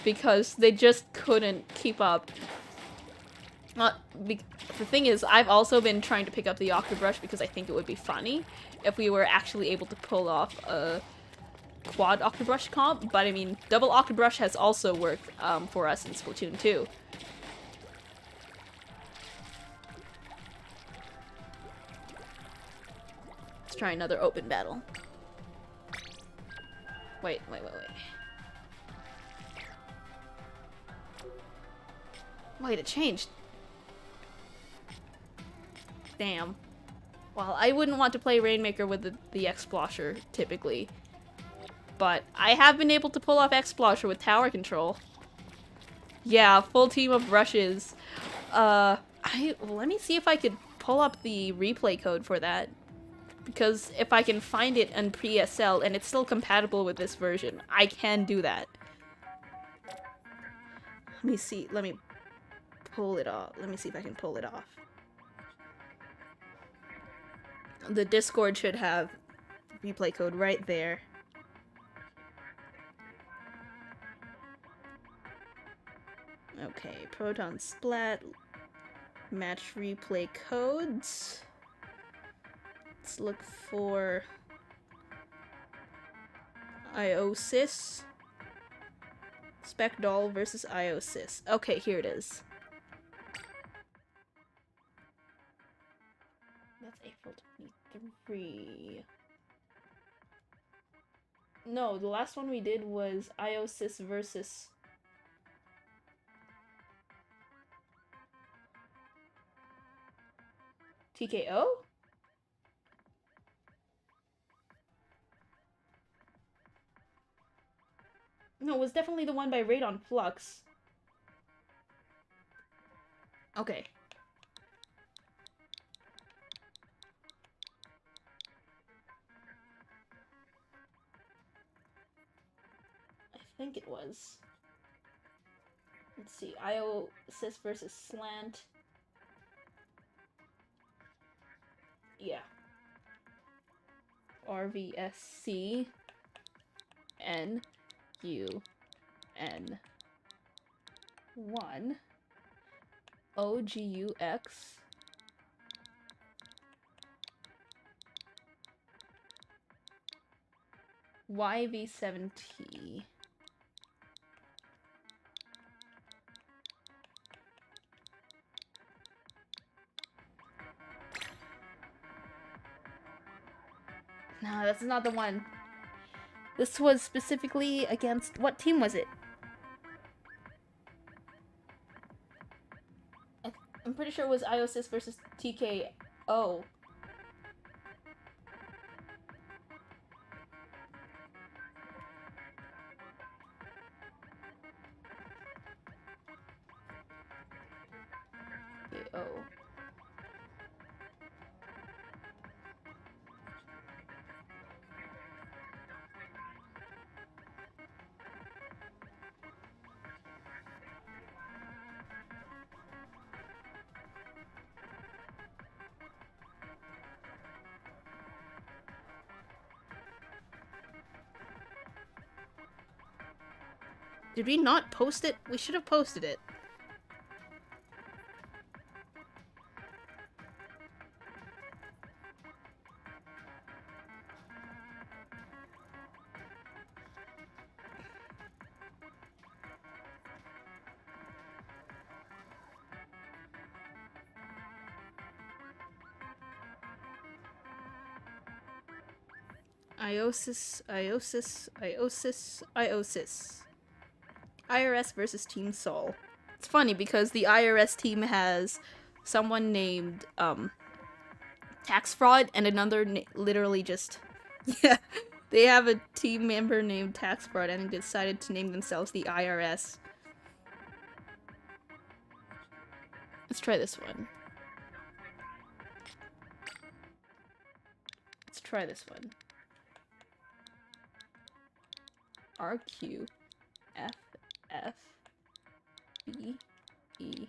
because they just couldn't keep up. The thing is, I've also been trying to pick up the Octobrush because I think it would be funny if we were actually able to pull off a quad Octobrush comp, but I mean, double Octobrush has also worked for us in Splatoon 2. Let's try another open battle. Wait. Wait, it changed. Damn. Well, I wouldn't want to play Rainmaker with the X-Splosher, typically. But I have been able to pull off X-Splosher with tower control. Yeah, full team of rushes. Let me see if I could pull up the replay code for that. Because if I can find it on pre-SL and it's still compatible with this version, I can do that. Let me see. Let me pull it off. Let me see if I can pull it off. The Discord should have replay code right there. Okay, Proton Splat. Match replay codes. Let's look for Iosis. Specdoll versus Iosis. Okay, here it is. That's April 23. No, the last one we did was Iosis versus... TKO? No, it was definitely the one by Radon Flux. Okay. I think it was. Let's see. Iosis versus Slant. Yeah. RVSC N U N 1 OGUX YV7T. No, that's not the one. This was specifically against... What team was it? I'm pretty sure it was Iosis versus TKO. TKO. Did we not post it? We should have posted it. Iosis. IRS versus Team Sol. It's funny because the IRS team has someone named Tax Fraud and another literally just yeah, they have a team member named Tax Fraud and decided to name themselves the IRS. Let's try this one. Let's try this one. RQ F F B E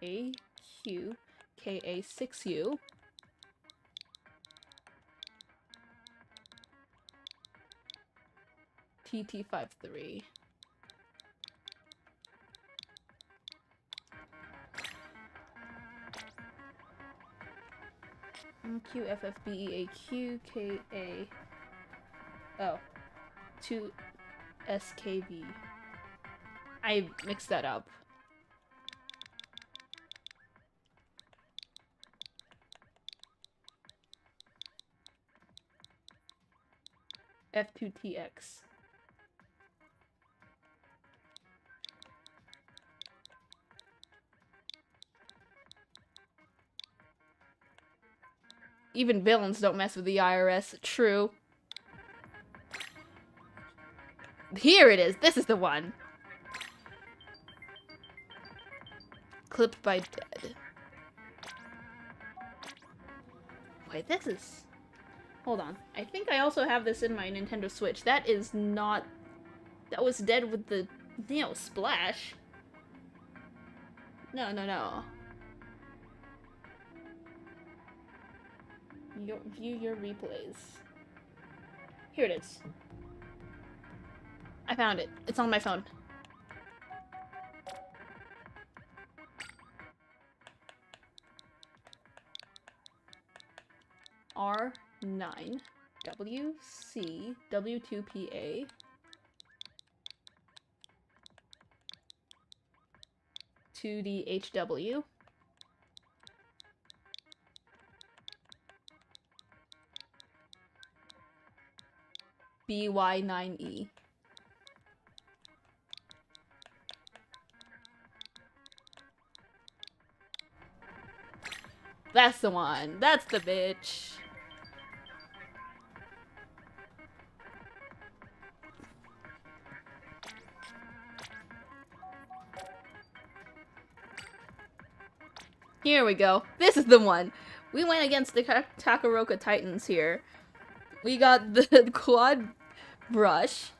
A Q K A 6U TT 53. Q F F B E A Q K A 2 SKV. I mixed that up. F2TX. Even villains don't mess with the IRS. True. Here it is. This is the one. Clipped by dead. Wait, this is... Hold on. I think I also have this in my Nintendo Switch. That is not... That was dead with the, you know, splash. No, no, no. View your replays. Here it is. I found it. It's on my phone. R9 WC W2PA -2DHW BY9E. That's the one. That's the bitch. Here we go. This is the one. We went against the Takaroka Titans here. We got the quad brush.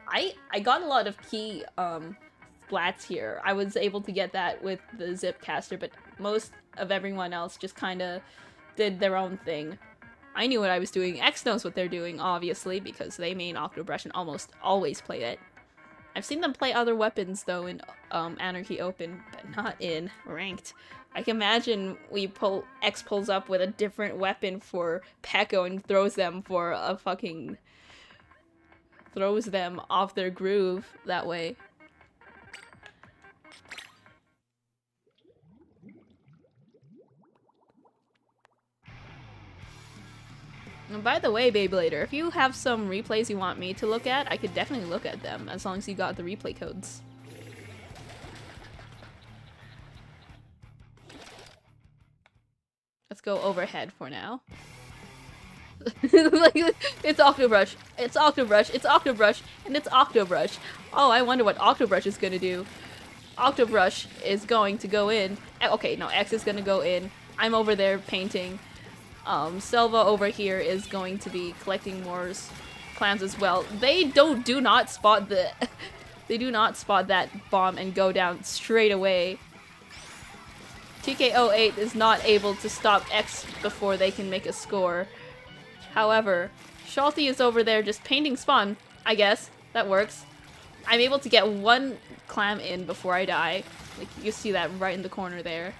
I got a lot of key splats here. I was able to get that with the zip caster, but most of everyone else just kind of did their own thing. I knew what I was doing. X knows what they're doing, obviously, because they main Octobrush and almost always play it. I've seen them play other weapons, though, in Anarchy Open, but not in Ranked. I can imagine X pulls up with a different weapon for Peko and throws them for a fucking... throws them off their groove that way. And by the way, Beyblader, if you have some replays you want me to look at, I could definitely look at them, as long as you got the replay codes. Let's go overhead for now. Like, it's Octobrush, it's Octobrush, it's Octobrush, and it's Octobrush. Oh, I wonder what Octobrush is gonna do. Octobrush is going to go in. Okay, no, X is gonna go in. I'm over there painting. Selva over here is going to be collecting more clams as well. They do not spot the they do not spot that bomb and go down straight away. TK08 is not able to stop X before they can make a score. However, Shalty is over there just painting spawn, I guess. That works. I'm able to get one clam in before I die. Like, you see that right in the corner there.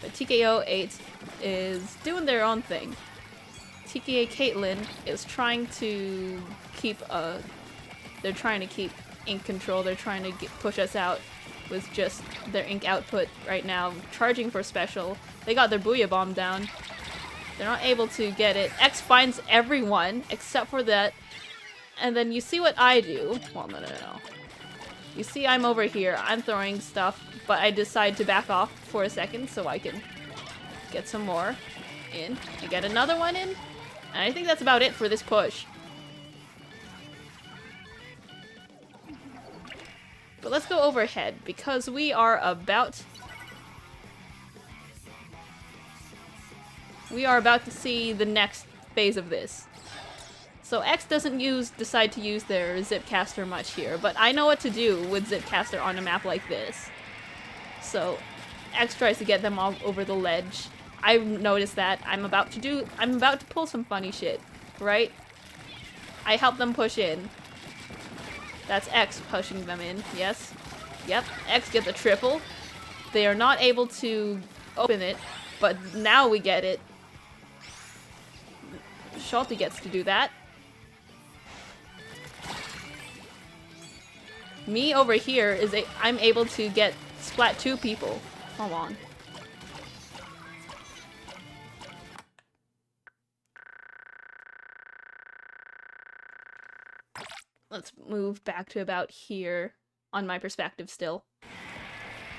But TKO8 is doing their own thing. TKA Caitlyn is trying to keep they're trying to keep ink control. They're trying to push us out with just their ink output right now. Charging for special. They got their Booyah Bomb down. They're not able to get it. X finds everyone except for that. And then you see what I do. Well, no. You see I'm over here. I'm throwing stuff, but I decide to back off for a second so I can get some more in. I get another one in. And I think that's about it for this push. But let's go overhead because we are about to see the next phase of this. So X doesn't decide to use their Zipcaster much here, but I know what to do with Zipcaster on a map like this. So X tries to get them all over the ledge. I've noticed that. I'm about to pull some funny shit, right? I help them push in. That's X pushing them in, yes. Yep, X gets a triple. They are not able to open it, but now we get it. Shalty gets to do that. Me over here I'm able to get Splat 2 people. Hold on. Let's move back to about here on my perspective still.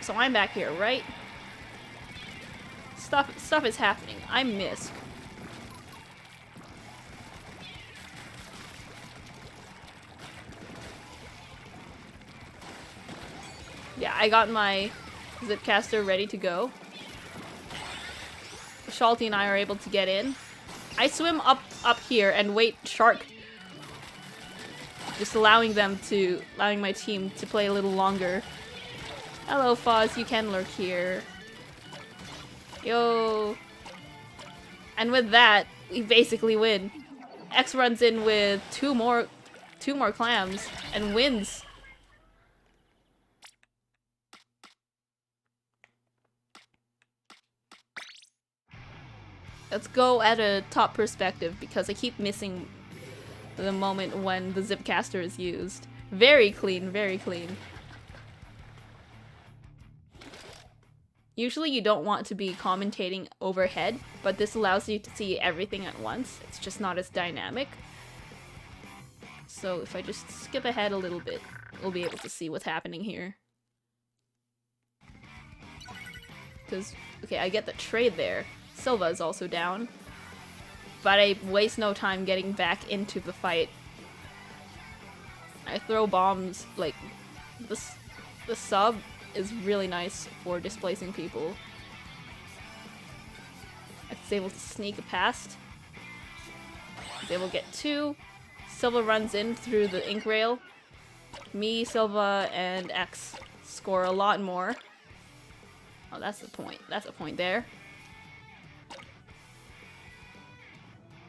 So I'm back here, right? Stuff is happening. I missed. Yeah, I got my Zipcaster ready to go. Shalty and I are able to get in. I swim up here and wait shark. Just allowing my team to play a little longer. Hello, Foz, you can lurk here. Yo. And with that, we basically win. X runs in with two more clams and wins. Let's go at a top perspective because I keep missing the moment when the Zipcaster is used. Very clean, very clean. Usually you don't want to be commentating overhead, but this allows you to see everything at once. It's just not as dynamic. So if I just skip ahead a little bit, we'll be able to see what's happening here. Because, okay, I get the trade there. Silva is also down. But I waste no time getting back into the fight. I throw bombs, like, the sub is really nice for displacing people. I was able to sneak past. I was able to get 2. Silva runs in through the ink rail. Me, Silva, and X score a lot more. Oh, that's the point. That's a point there.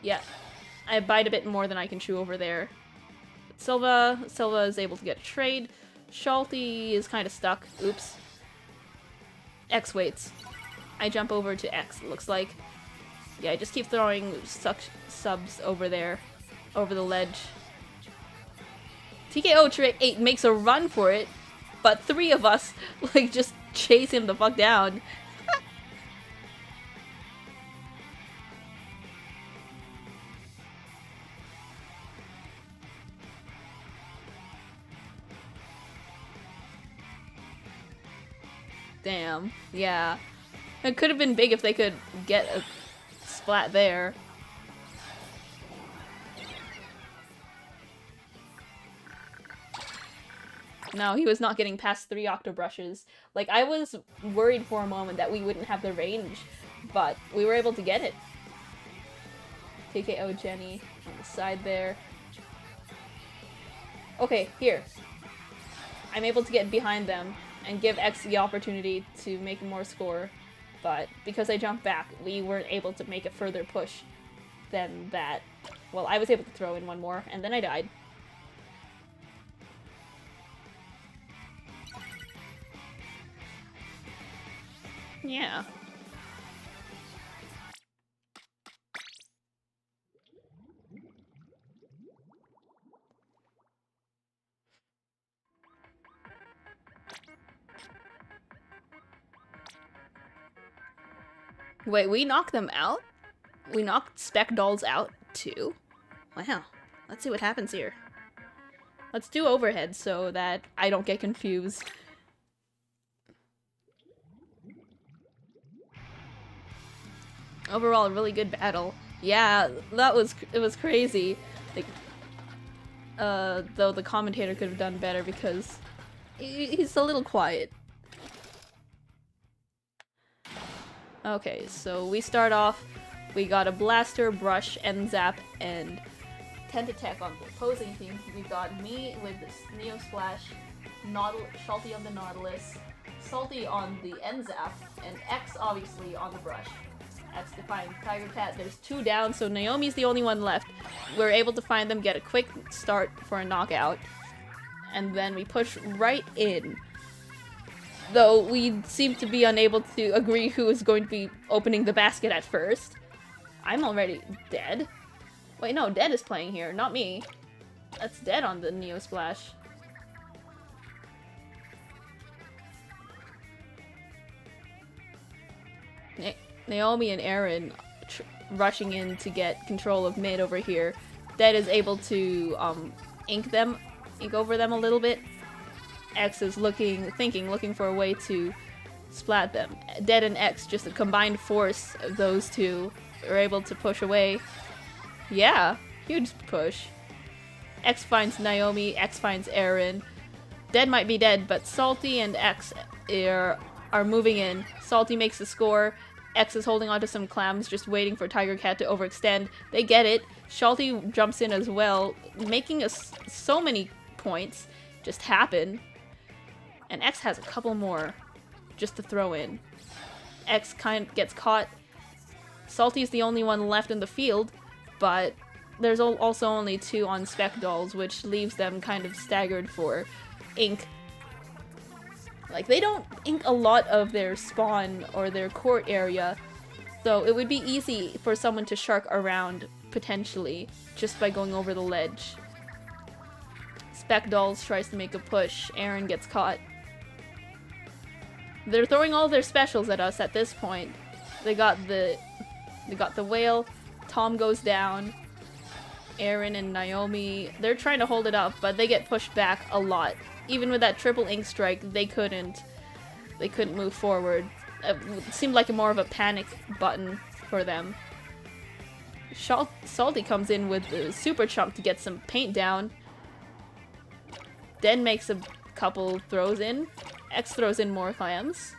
Yeah, I bite a bit more than I can chew over there. But Silva is able to get a trade. Shalty is kind of stuck. Oops. X waits. I jump over to X, it looks like. Yeah, I just keep throwing subs over there. Over the ledge. TKO Trick 8 makes a run for it, but 3 of us, like, just chase him the fuck down. Damn. Yeah. It could have been big if they could get a splat there. No, he was not getting past 3 Octobrushes. Like, I was worried for a moment that we wouldn't have the range, but we were able to get it. TKO Jenny on the side there. Okay, here. I'm able to get behind them and give X the opportunity to make more score, but because I jumped back, we weren't able to make a further push than that. Well, I was able to throw in 1 more, and then I died. Yeah. Wait, we knocked them out? We knocked Spec Dolls out too? Wow. Let's see what happens here. Let's do overhead so that I don't get confused. Overall, a really good battle. Yeah, it was crazy. Like, though the commentator could have done better because he's a little quiet. Okay, so we start off, we got a Blaster, Brush, and Zap, and Tentatek on the opposing team. We got me with this Neo Splash, Shalty on the Nautilus, Salty on the N-Zap, and X obviously on the Brush. X defying Tiger Cat. There's 2 down, so Naomi's the only one left. We're able to find them, get a quick start for a knockout, and then we push right in. Though we seem to be unable to agree who is going to be opening the basket at first. I'm already dead. Wait, no, Dead is playing here, not me. That's Dead on the Neo Splash. Naomi and Aaron rushing in to get control of mid over here. Dead is able to ink them ink over them a little bit. X is looking for a way to splat them. Dead and X, just a combined force of those two, are able to push away. Yeah, huge push. X finds Naomi, X finds Aaron. Dead might be dead, but Salty and X are moving in. Salty makes the score. X is holding onto some clams, just waiting for Tiger Cat to overextend. They get it. Salty jumps in as well, making us so many points just happen. And X has a couple more just to throw in. X kind of gets caught. Salty's the only one left in the field, but there's also only 2 on spec dolls, which leaves them kind of staggered for ink. Like, they don't ink a lot of their spawn or their court area, so it would be easy for someone to shark around, potentially, just by going over the ledge. Spec Dolls tries to make a push. Aaron gets caught. They're throwing all their specials at us at this point. They got the whale. Tom goes down. Aaron and Naomi, they're trying to hold it up, but they get pushed back a lot. Even with that triple ink strike, they couldn't move forward. It seemed like more of a panic button for them. Salty comes in with the super chunk to get some paint down. Den makes a couple throws in. X throws in more clams.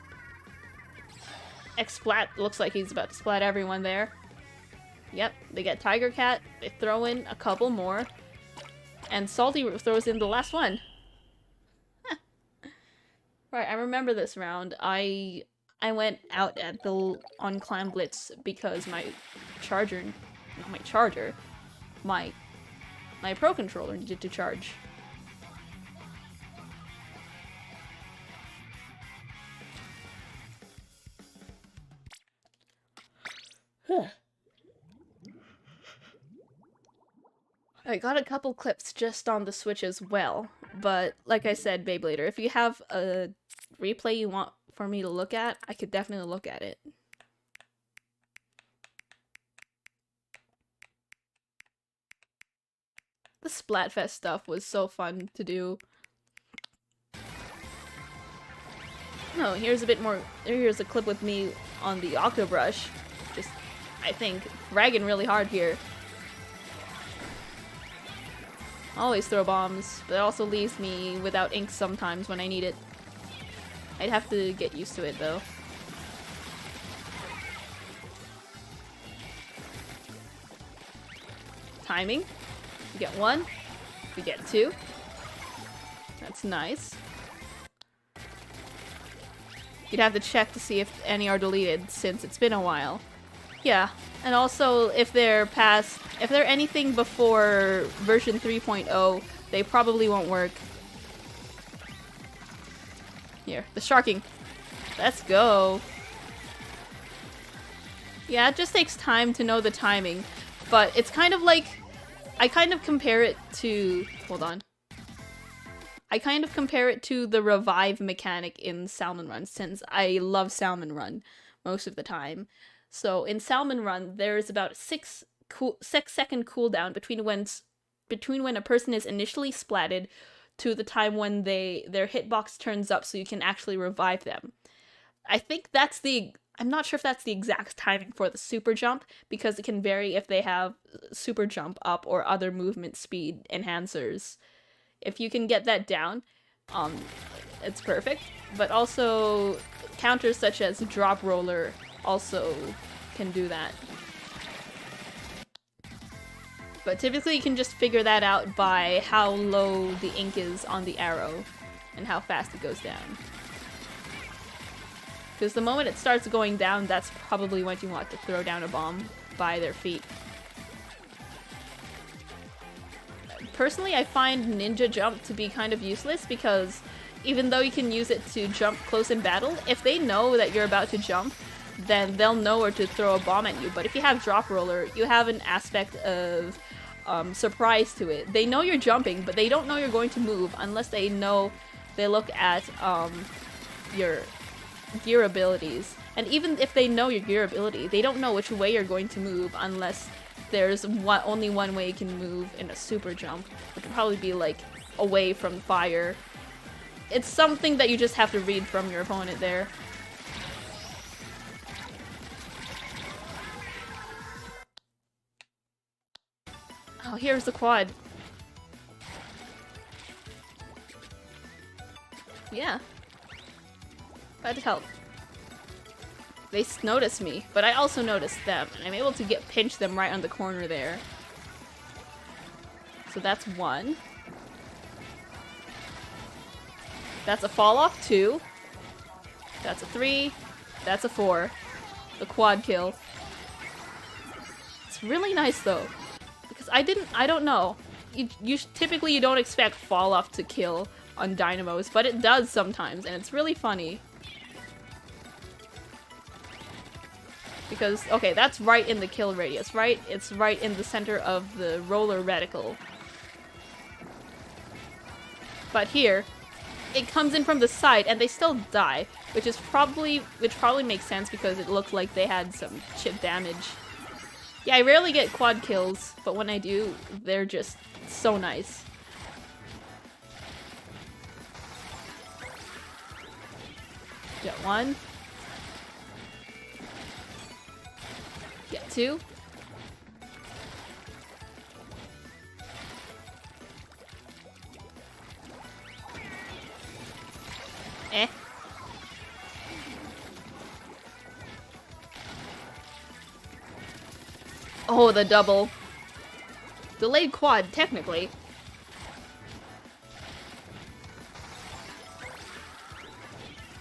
X splat, looks like he's about to splat everyone there. Yep, they get Tiger Cat, they throw in a couple more, and Salty throws in the last one. Huh. Right, I remember this round. I went out at on Clam Blitz because my Pro Controller needed to charge. I got a couple clips just on the Switch as well, but like I said, Beyblader, if you have a replay you want for me to look at, I could definitely look at it. The Splatfest stuff was so fun to do. Oh, here's a clip with me on the Octobrush. Just, I think, fragging really hard here. Always throw bombs, but it also leaves me without ink sometimes when I need it. I'd have to get used to it though. Timing. You get 1. You get 2. That's nice. You'd have to check to see if any are deleted since it's been a while. Yeah, and also if they're anything before version 3.0, they probably won't work. Here, the sharking. Let's go. Yeah, it just takes time to know the timing, but it's kind of like, I kind of compare it to, hold on. I kind of compare it to the revive mechanic in Salmon Run, since I love Salmon Run most of the time. So in Salmon Run, there's about a 6-second cooldown between when a person is initially splatted to the time when their hitbox turns up so you can actually revive them. I think I'm not sure if that's the exact timing for the super jump, because it can vary if they have super jump up or other movement speed enhancers. If you can get that down, it's perfect. But also, counters such as drop roller also can do that. But typically you can just figure that out by how low the ink is on the arrow and how fast it goes down. Because the moment it starts going down, that's probably when you want to throw down a bomb by their feet. Personally, I find Ninja Jump to be kind of useless because even though you can use it to jump close in battle, if they know that you're about to jump, then they'll know where to throw a bomb at you. But if you have Drop Roller, you have an aspect of surprise to it. They know you're jumping, but they don't know you're going to move unless they look at your gear abilities. And even if they know your gear ability, they don't know which way you're going to move unless there's only one way you can move in a super jump, which would probably be like away from fire. It's something that you just have to read from your opponent there. Oh, here's the quad. Yeah. That'd help. They notice me, but I also notice them, and I'm able to pinch them right on the corner there. So that's 1. That's a fall off 2. That's a 3. That's a 4. The quad kill. It's really nice though, because I don't know. Typically you don't expect fall off to kill on dynamos, but it does sometimes, and it's really funny. Because, okay, that's right in the kill radius, right? It's right in the center of the roller reticle. But here, it comes in from the side, and they still die, which probably makes sense because it looked like they had some chip damage. Yeah, I rarely get quad kills, but when I do, they're just so nice. Get 1. Get 2. Eh. Oh, the double. Delayed quad, technically.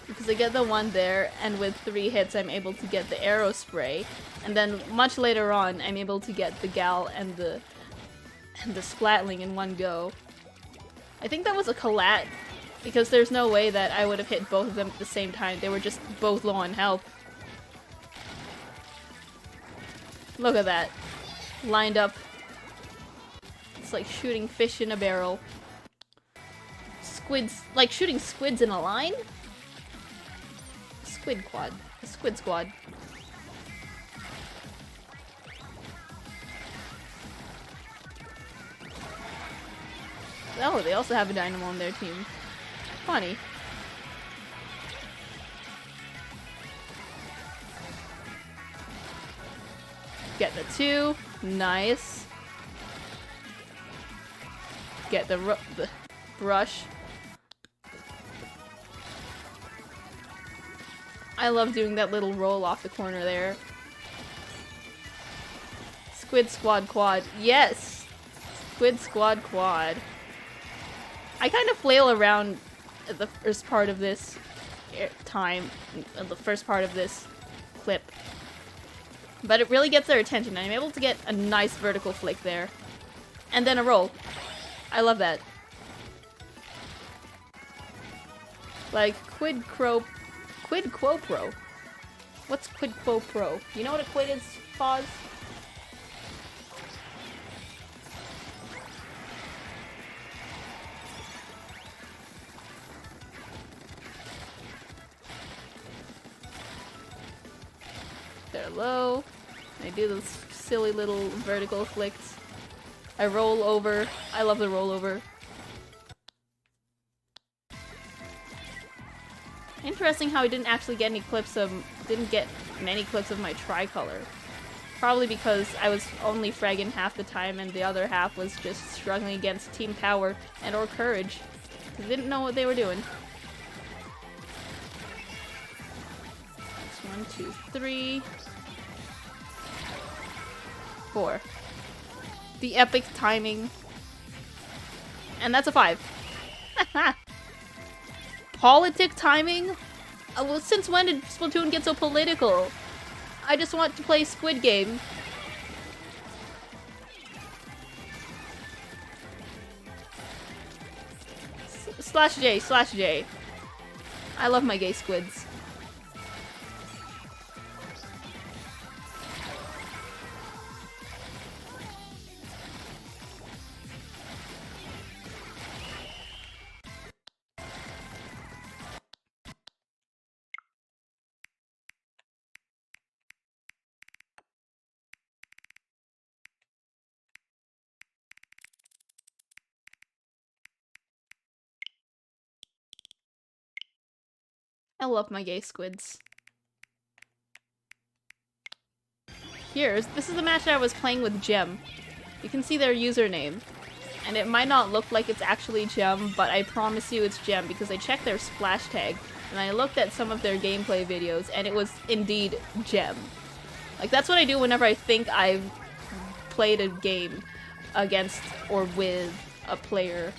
Because I get the 1 there, and with 3 hits I'm able to get the arrow spray. And then much later on, I'm able to get the gal and the splatling in one go. I think that was a collat, because there's no way that I would have hit both of them at the same time. They were just both low on health. Look at that. Lined up. It's like shooting fish in a barrel. Squids, like shooting squids in a line? Squid quad. A squid squad. Oh, they also have a dynamo on their team. Funny. Get the 2. Nice. Get the brush. I love doing that little roll off the corner there. Squid Squad quad. Yes! Squid Squad quad. I kind of flail around at the first part of this the first part of this clip. But it really gets their attention, and I'm able to get a nice vertical flick there. And then a roll. I love that. Like, quid quo pro. What's quid quo pro? You know what a quid is, Foz? They're low. I do those silly little vertical flicks. I roll over. I love the rollover. Interesting how I didn't actually get any clips of, many clips of my tricolor. Probably because I was only fragging half the time and the other half was just struggling against team power and or courage. They didn't know what they were doing. 1, 2, 3, 4. The epic timing. And that's a 5. Politic timing? Well, since when did Splatoon get so political? I just want to play Squid Game. /J. I love my gay squids. I love my gay squids. This is the match that I was playing with Gem. You can see their username. And it might not look like it's actually Gem, but I promise you it's Gem because I checked their splash tag and I looked at some of their gameplay videos and it was indeed Gem. Like, that's what I do whenever I think I've played a game against or with a player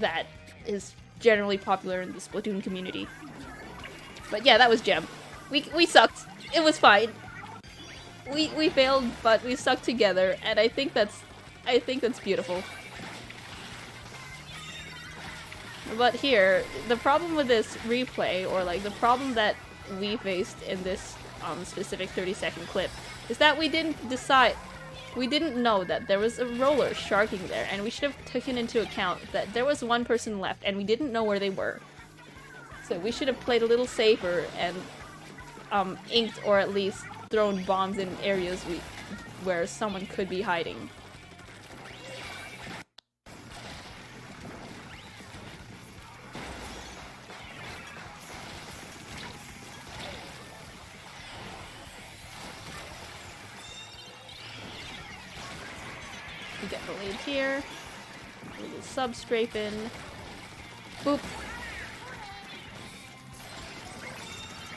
that is generally popular in the Splatoon community. But yeah, that was Gem. We sucked. It was fine. We failed, but we stuck together, and I think that's beautiful. But here, the problem with this replay, or like the problem that we faced in this specific 30-second clip, is that we didn't know that there was a roller sharking there, and we should have taken into account that there was one person left, and we didn't know where they were. So we should have played a little safer and inked or at least thrown bombs in areas where someone could be hiding. We get the lead here. A little sub-strafing. Boop.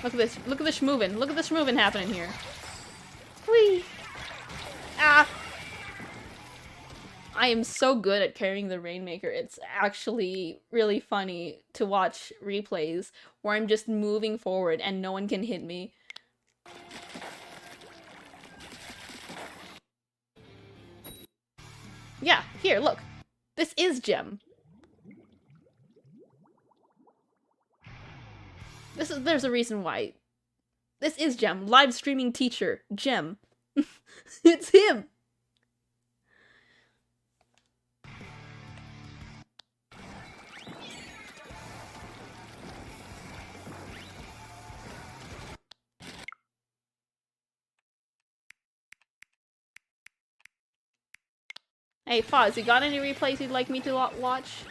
Look at this. Look at the schmoovin'. Look at the schmoovin' happening here. Whee! Ah! I am so good at carrying the Rainmaker. It's actually really funny to watch replays where I'm just moving forward and no one can hit me. Yeah, here, look. This is Gem. There's a reason why. This is Gem. Live streaming teacher. Gem. It's him! Hey, Foz, you got any replays you'd like me to watch?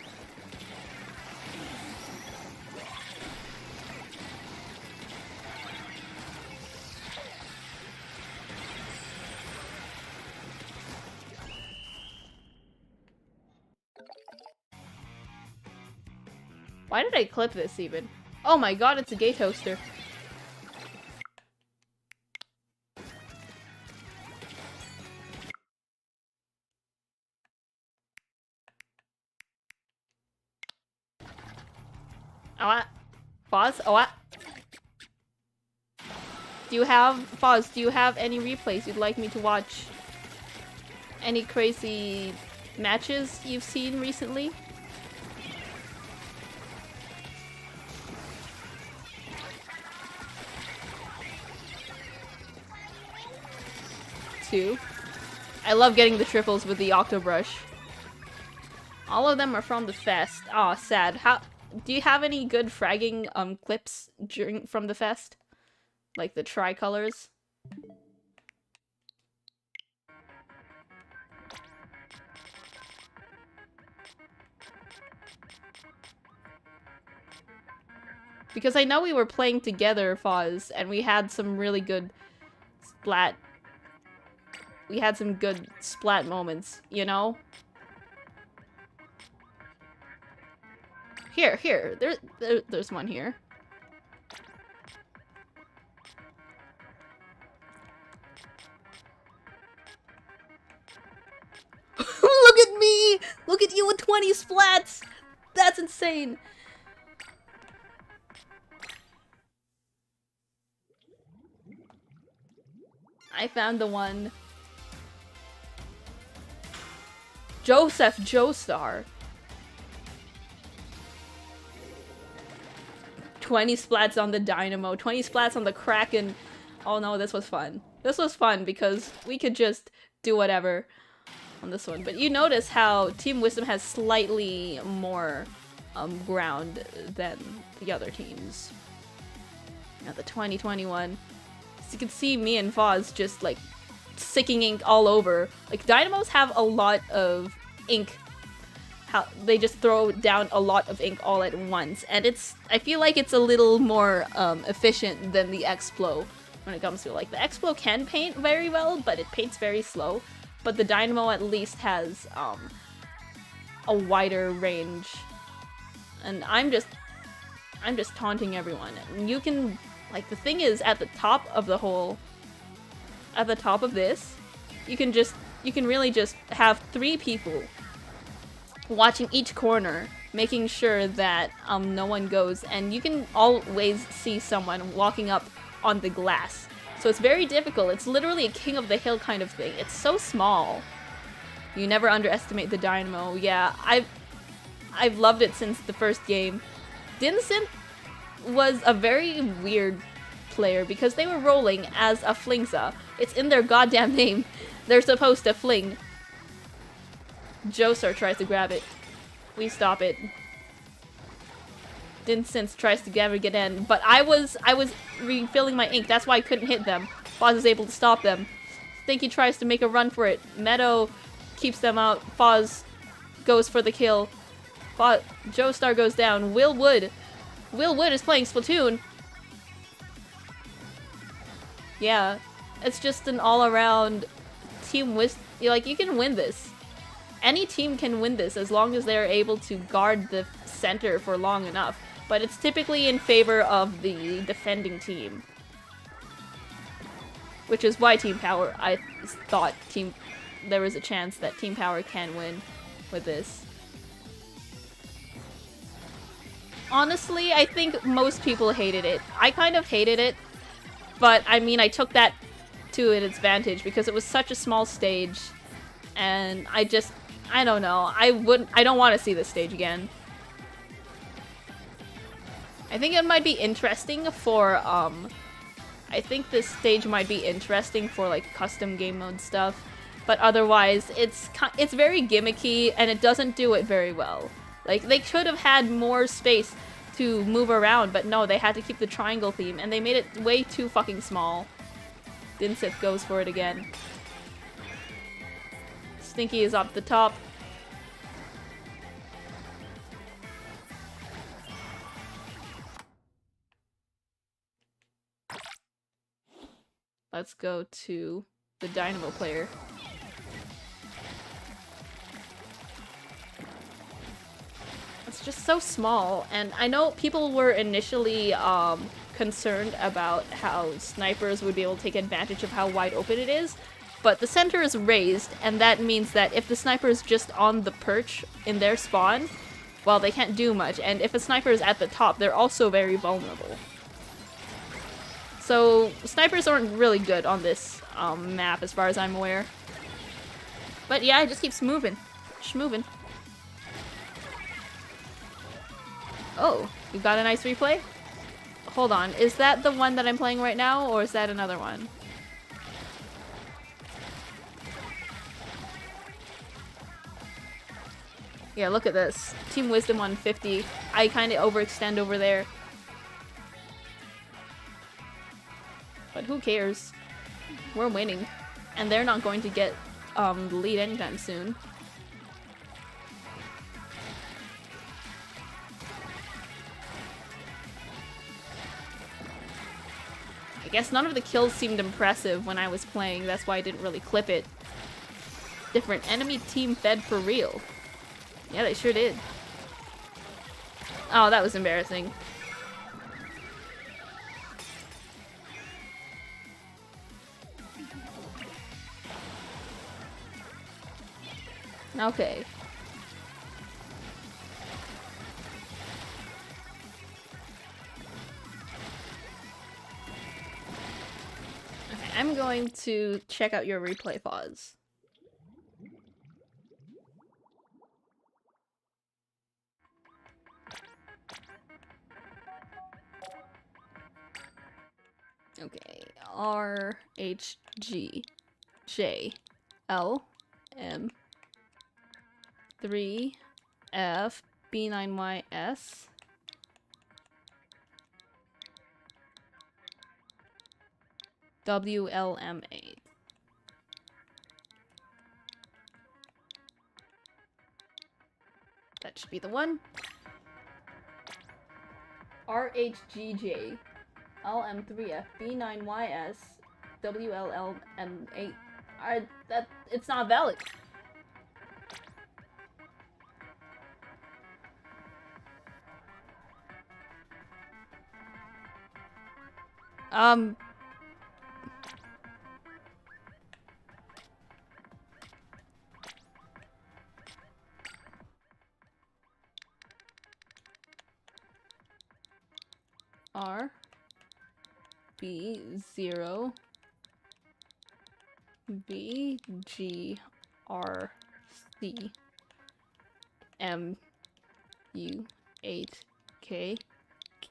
Why did I clip this even? Oh my god, it's a gay toaster. Oh, Foz? Oh, Foz, do you have any replays you'd like me to watch? Any crazy matches you've seen recently? Two. I love getting the triples with the Octobrush. All of them are from the fest. Aw, sad. Do you have any good fragging clips from the fest? Like the tricolors? Because I know we were playing together, Foz, and we had some really good Splat. We had some good Splat moments, you know? Here. There's one here. Look at me! Look at you with 20 splats! That's insane! I found the one. Joseph Joestar. 20 splats on the Dynamo, 20 splats on the Kraken. Oh no, this was fun. This was fun because we could just do whatever on this one. But you notice how Team Wisdom has slightly more ground than the other teams. Now the 2021. So you can see me and Foz just like sicking ink all over. Like Dynamos have a lot of ink how they just throw down a lot of ink all at once, and I feel like it's a little more efficient than the Explo when it comes to, like, the Explo can paint very well, but it paints very slow, but the Dynamo at least has a wider range. And I'm just taunting everyone. And you can, like, the thing is, at the top of the whole, at the top of this, you can really just have 3 people watching each corner, making sure that no one goes, and you can always see someone walking up on the glass. So it's very difficult. It's literally a king of the hill kind of thing. It's so small. You never underestimate the Dynamo. Yeah, I've loved it since the first game. Dinsynth was a very weird player because they were rolling as a Flingsa. It's in their goddamn name. They're supposed to fling. Joestar tries to grab it. We stop it. Dinsynth tries to get in, but I was refilling my ink. That's why I couldn't hit them. Foz is able to stop them. Stinky tries to make a run for it. Meadow keeps them out. Foz goes for the kill. Joestar goes down. Will Wood is playing Splatoon. Yeah, it's just an all-around team like, you can win this. Any team can win this as long as they're able to guard the center for long enough. But it's typically in favor of the defending team. Which is why Team Power, I thought there was a chance that Team Power can win with this. Honestly, I think most people hated it. I kind of hated it, but I mean, I took that to its advantage because it was such a small stage, and I don't know. I don't want to see this stage again. I think it might be interesting for, I think this stage might be interesting for, like, custom game mode stuff, but otherwise, it's very gimmicky, and it doesn't do it very well. Like, they could have had more space to move around, but no, they had to keep the triangle theme, and they made it way too fucking small. Dinsynth goes for it again. Stinky is up the top. Let's go to the Dynamo player. It's just so small, and I know people were initially concerned about how snipers would be able to take advantage of how wide open it is, but the center is raised, and that means that if the sniper is just on the perch in their spawn, well, they can't do much, and if a sniper is at the top, they're also very vulnerable. So snipers aren't really good on this map as far as I'm aware. But yeah, it just keeps moving. Schmoving. Oh, you got a nice replay? Hold on, is that the one that I'm playing right now, or is that another one? Yeah, look at this. Team Wisdom 150. I kind of overextend over there. But who cares? We're winning. And they're not going to get the lead anytime soon. I guess none of the kills seemed impressive when I was playing. That's why I didn't really clip it. Different enemy team fed for real. Yeah, they sure did. Oh, that was embarrassing. Okay. Okay, I'm going to check out your replay, Foz. Okay, R H G J L M 3 F B9Y S WLM8. That should be the one. RHGJ LM3F B9YS WLLM8. That it's not valid. R B0 BGRC MU8K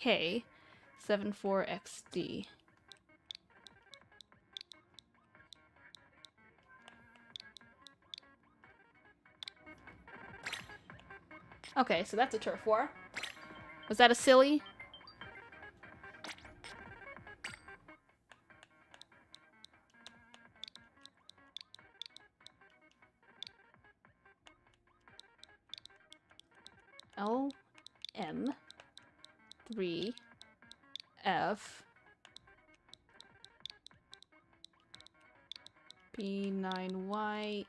K74XD. Okay, so that's a turf war. Was that a silly? LM3F B9YS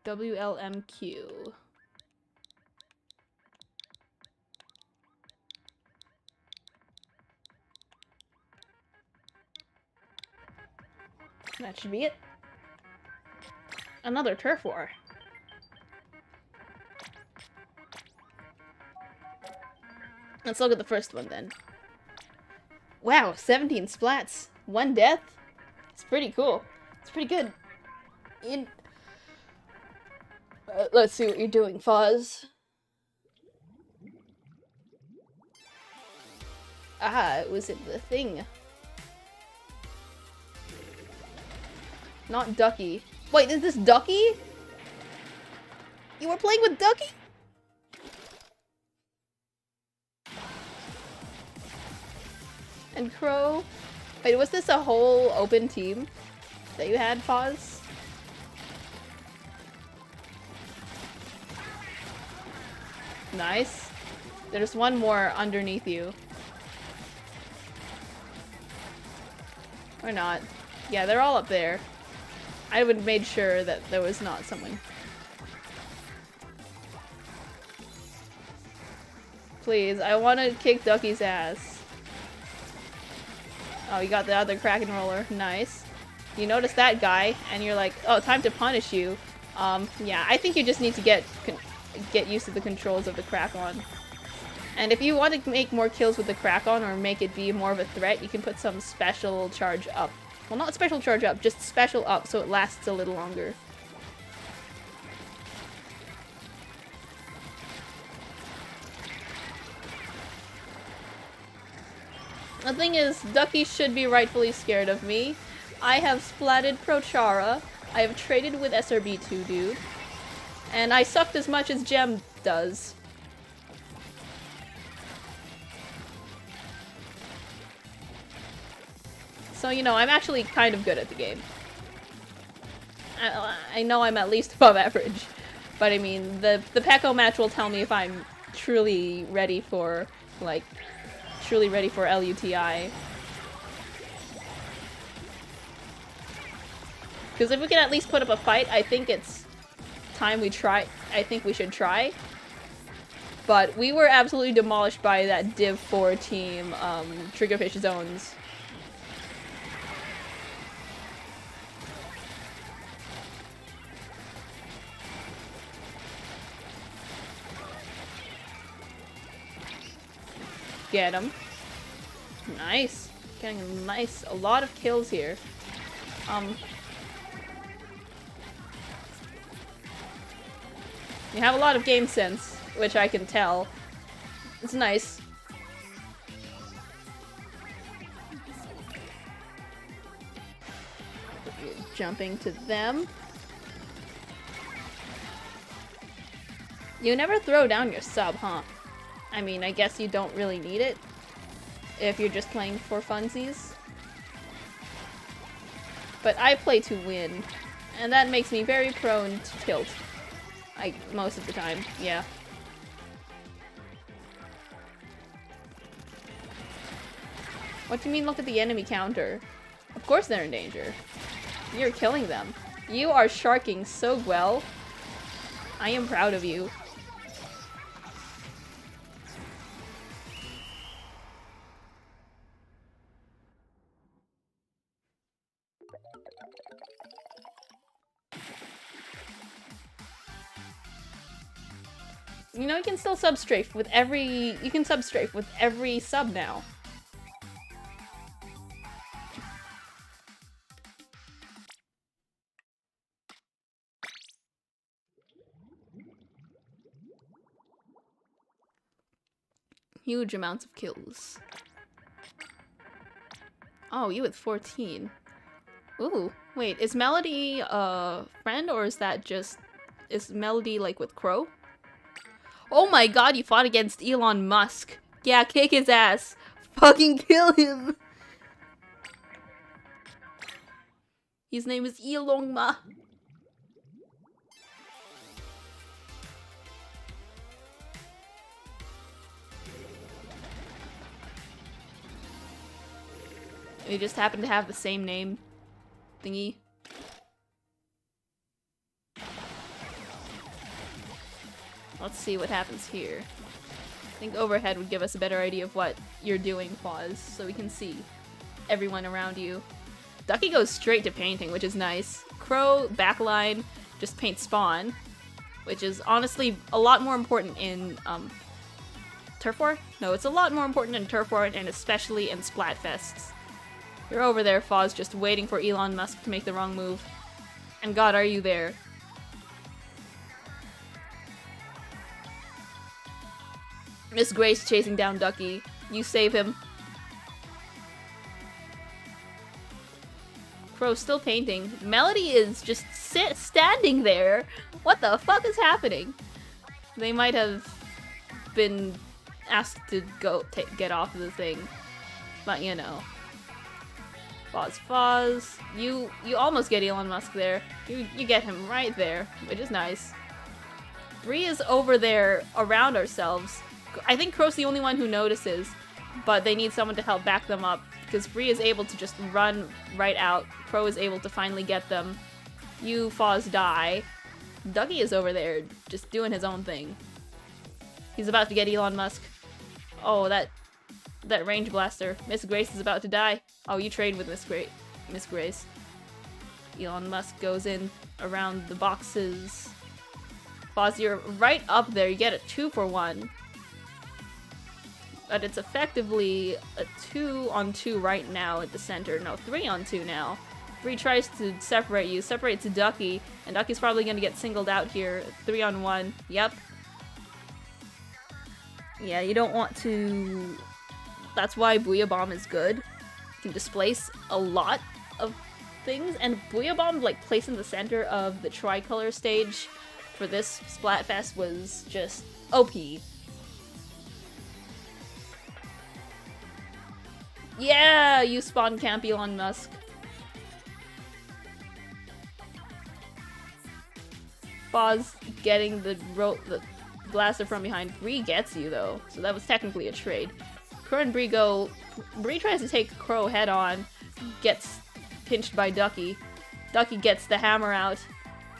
WLMQ. That should be it. Another turf war. Let's look at the first one then. Wow, 17 splats. 1 death? It's pretty cool. It's pretty good. Let's see what you're doing, Foz. Ah, it was in the thing. Not Ducky. Wait, is this Ducky? You were playing with Ducky? And Crow? Wait, was this a whole open team that you had, Foz? Nice. There's one more underneath you. Or not. Yeah, they're all up there. I would have made sure that there was not someone. Please, I want to kick Ducky's ass. Oh, you got the other Kraken roller. Nice. You notice that guy, and you're like, oh, time to punish you. Yeah, I think you just need to get used to the controls of the Krakon. And if you want to make more kills with the Krakon or make it be more of a threat, you can put some special charge up. Well, not special charge up, just special up so it lasts a little longer. The thing is, Ducky should be rightfully scared of me. I have splatted Prochara, I have traded with SRB2 dude, and I sucked as much as Gem does. So, you know, I'm actually kind of good at the game. I know I'm at least above average, but I mean, the Peko match will tell me if I'm truly ready for, like, LUTI. Because if we can at least put up a fight, I think it's time we try. I think we should try. But we were absolutely demolished by that Div 4 team, Triggerfish Zones. Get him. Nice. Getting a lot of kills here. You have a lot of game sense, which I can tell. It's nice. Jumping to them. You never throw down your sub, huh? I mean, I guess you don't really need it if you're just playing for funsies. But I play to win. And that makes me very prone to tilt. Most of the time, yeah. What do you mean look at the enemy counter? Of course they're in danger. You're killing them. You are sharking so well. I am proud of you. You know, you can still substrafe with every- you can substrafe with every sub now. Huge amounts of kills. Oh, you with 14. Ooh, wait, is Melody a friend or is that just- is Melody like with Crow? Oh my god, you fought against Elon Musk. Yeah, kick his ass. Fucking kill him. His name is Elon Musk. They just happen to have the same name thingy. Let's see what happens here. I think overhead would give us a better idea of what you're doing, Pause, so we can see everyone around you. Ducky goes straight to painting, which is nice. Crow, backline, just paint spawn, which is honestly a lot more important in, Turf War? No, it's a lot more important in Turf War and especially in Splatfests. You're over there, Foz, just waiting for Elon Musk to make the wrong move. And god, are you there? Miss Grace chasing down Ducky. You save him. Crow's still painting. Melody is just standing there. What the fuck is happening? They might have been asked to go get off of the thing. But you know. Foz. You almost get Elon Musk there. You get him right there, which is nice. Bree is over there around ourselves. I think Crow's the only one who notices, but they need someone to help back them up because Bree is able to just run right out. Crow is able to finally get them. You, Foz, die. Dougie is over there just doing his own thing. He's about to get Elon Musk. Oh, that range blaster. Miss Grace is about to die. Oh, you trade with Miss Grace. Elon Musk goes in around the boxes. Foz, you're right up there. You get a 2-for-1. But it's effectively a 2-on-2 right now at the center. No, 3-on-2 now. Bree tries to separate you, separates Ducky, and Ducky's probably gonna get singled out here. 3-on-1. Yep. Yeah, you don't want to... That's why Booyah Bomb is good. You can displace a lot of things, and Booyah Bomb, like, placed in the center of the tricolor stage for this Splatfest was just OP. Yeah, you spawn camp Elon Musk. Foz getting the blaster from behind. Bree gets you though, so that was technically a trade. Crow and Bree go. Bree tries to take Crow head on, gets pinched by Ducky. Ducky gets the hammer out.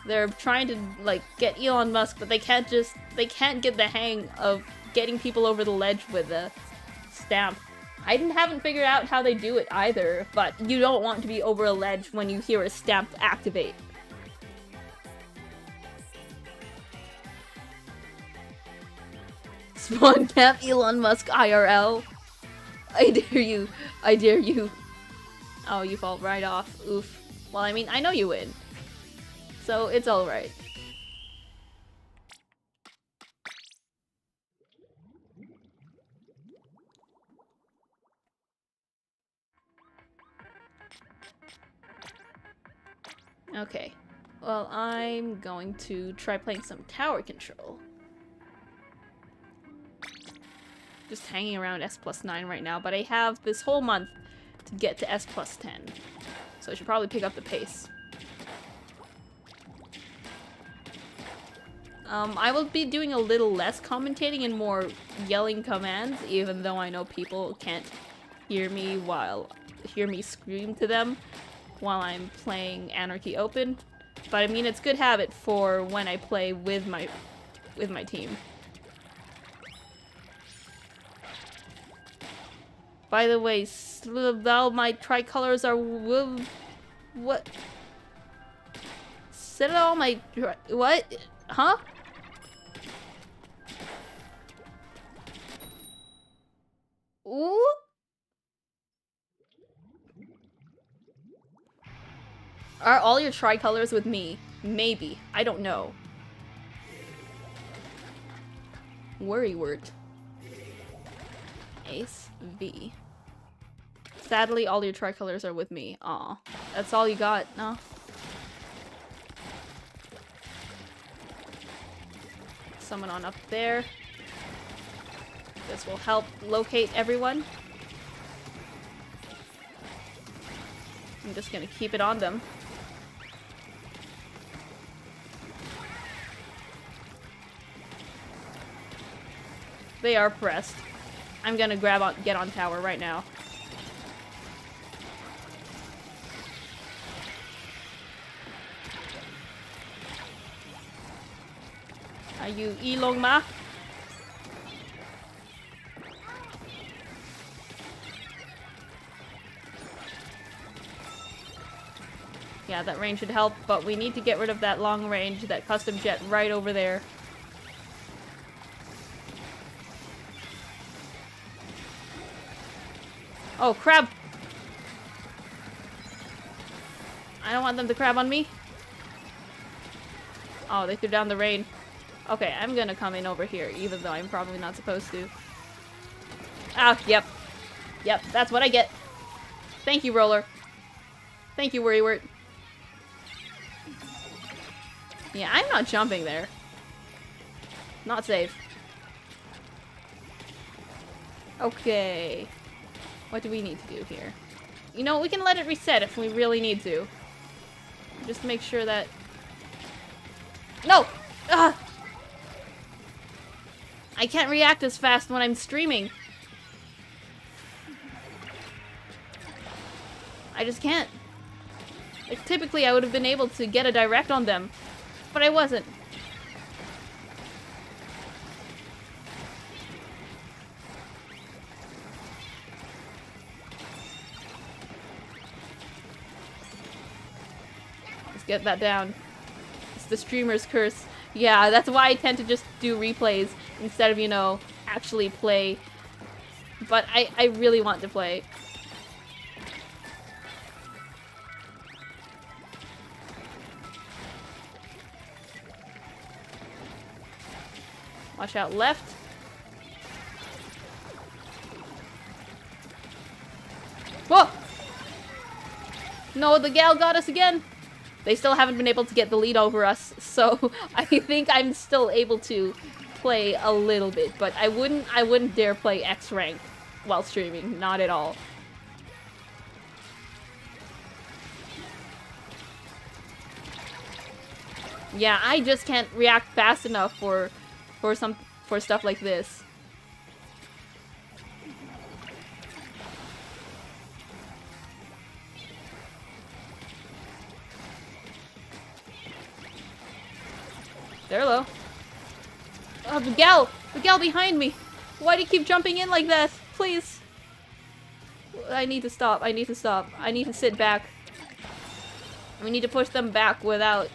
They're trying to like get Elon Musk, but they can't get the hang of getting people over the ledge with a stamp. I haven't figured out how they do it either, but you don't want to be over a ledge when you hear a stamp activate. Spawn camp Elon Musk IRL. I dare you. I dare you. Oh, you fall right off. Oof. Well, I mean, I know you win. So, it's alright. Okay. Well, I'm going to try playing some tower control. Just hanging around S+9 right now, but I have this whole month to get to S+10. So I should probably pick up the pace. I will be doing a little less commentating and more yelling commands, even though I know people can't hear me scream to them while I'm playing Anarchy Open. But I mean, it's good habit for when I play with my team. By the way, my tricolors are what? Citadel, my what? Huh? Ooh. Are all your tricolors with me? Maybe. I don't know. Worrywart. Ace V. Sadly, all your tricolors are with me. Aw. That's all you got, no? Someone on up there. This will help locate everyone. I'm just gonna keep it on them. They are pressed. I'm gonna get on tower right now. Are you Ilong Ma? Yeah, that range should help, but we need to get rid of that long range, that custom jet right over there. Oh, crab! I don't want them to crab on me. Oh, they threw down the rain. Okay, I'm gonna come in over here, even though I'm probably not supposed to. Ah, yep. Yep, that's what I get. Thank you, Roller. Thank you, Worrywart. Yeah, I'm not jumping there. Not safe. Okay. What do we need to do here? You know, we can let it reset if we really need to. Just to make sure that... No! Ah! I can't react as fast when I'm streaming. I just can't. Like, typically I would have been able to get a direct on them, but I wasn't. Let's get that down. It's the streamer's curse. Yeah, that's why I tend to just do replays instead of, you know, actually play. But I really want to play. Watch out left. Whoa! No, the gal got us again. They still haven't been able to get the lead over us, so I think I'm still able to play a little bit, but I wouldn't dare play X rank while streaming, not at all. Yeah, I just can't react fast enough for stuff like this. They're low. Oh, the gal behind me. Why do you keep jumping in like that? Please. I need to stop. I need to stop. I need to sit back. We need to push them back without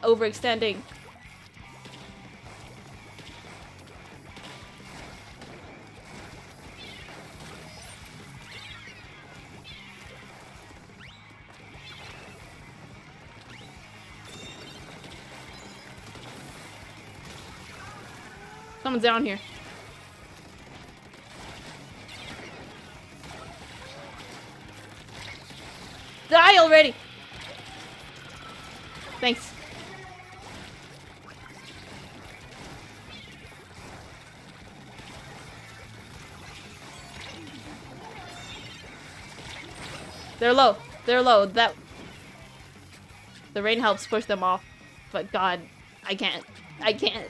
overextending. Someone's down here. Die already! Thanks. They're low. They're low. The rain helps push them off. But God, I can't. I can't.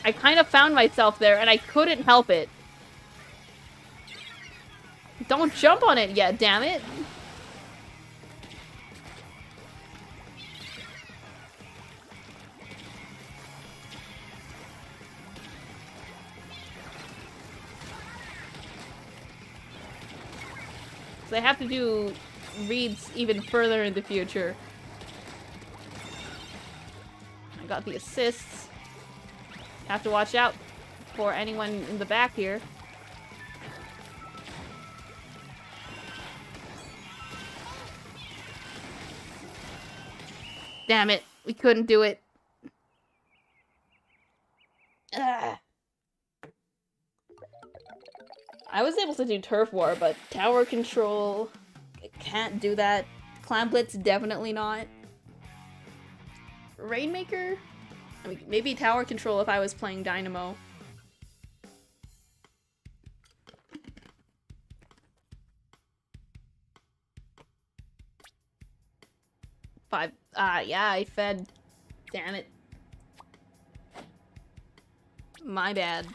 I kind of found myself there, and I couldn't help it. Don't jump on it yet, damn it! So I have to do reads even further in the future. I got the assists. Have to watch out for anyone in the back here. Damn it, we couldn't do it. Ugh. I was able to do Turf War, but Tower Control, I can't do that. Clan Blitz, definitely not. Rainmaker? I mean, maybe Tower Control if I was playing Dynamo. Five. Yeah, I fed. Damn it. My bad.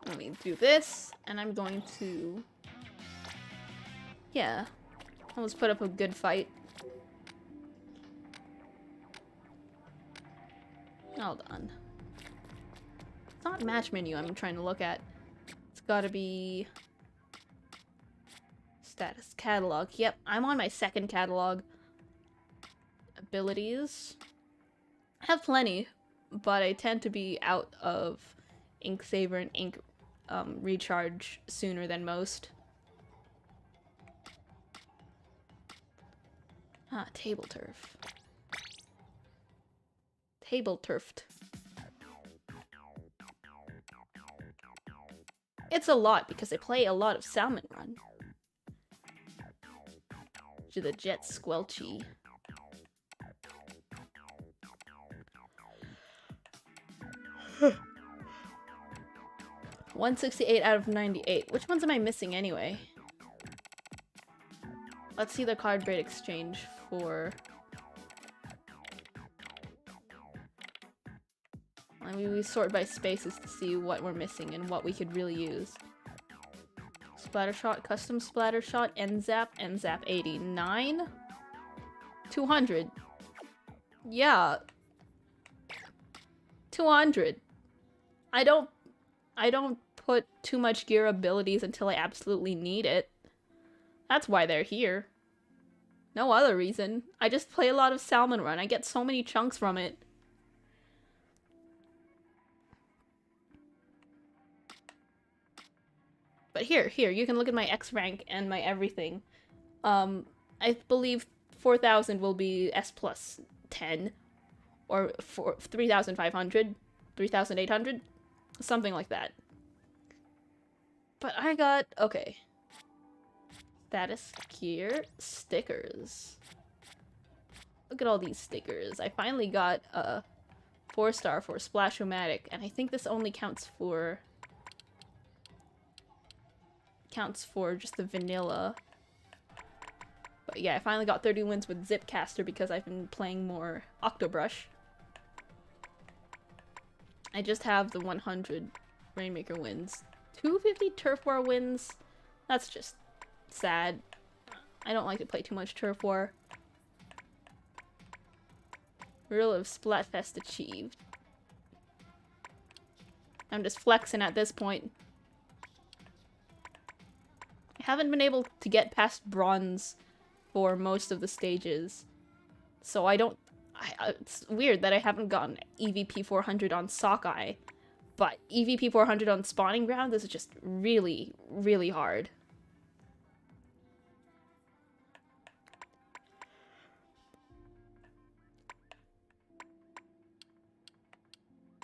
Let me do this, and I'm going to... Yeah. Let's put up a good fight. Hold on. It's not match menu I'm trying to look at. It's gotta be... Status catalog. Yep, I'm on my second catalog. Abilities. I have plenty, but I tend to be out of Ink Saver and Ink Recharge sooner than most. Ah, Table Turf. Table Turfed. It's a lot because I play a lot of Salmon Run. To the Jet Squelchy. Huh. 168 out of 98. Which ones am I missing anyway? Let's see the card rate exchange for... I mean, we sort by spaces to see what we're missing and what we could really use. Splattershot, custom Splattershot, NZAP 89. 200. Yeah. 200. I don't put too much gear abilities until I absolutely need it. That's why they're here. No other reason. I just play a lot of Salmon Run. I get so many chunks from it. But here, you can look at my X rank and my everything. I believe 4,000 will be S plus 10. Or 3,500, 3,800, something like that. But I got, okay. Status gear, stickers. Look at all these stickers. I finally got a 4-star for Splash-O-Matic, and I think this only counts for just the vanilla. But yeah, I finally got 30 wins with Zipcaster because I've been playing more Octobrush. I just have the 100 Rainmaker wins. 250 Turf War wins? That's just sad. I don't like to play too much Turf War. Rule of Splatfest achieved. I'm just flexing at this point. I haven't been able to get past bronze for most of the stages. So I don't... it's weird that I haven't gotten EVP 400 on Sockeye. But EVP 400 on Spawning Ground is just really, really hard.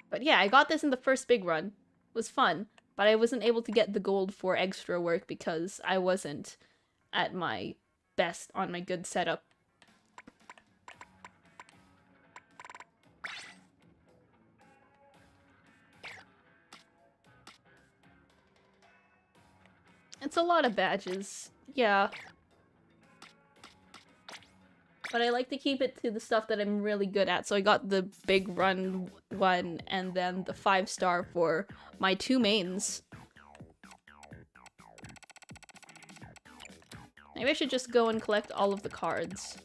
But yeah, I got this in the first big run. It was fun, but I wasn't able to get the gold for extra work because I wasn't at my best on my good setup. It's a lot of badges, yeah. But I like to keep it to the stuff that I'm really good at. So I got the big run one and then the 5-star for my 2 mains. Maybe I should just go and collect all of the cards.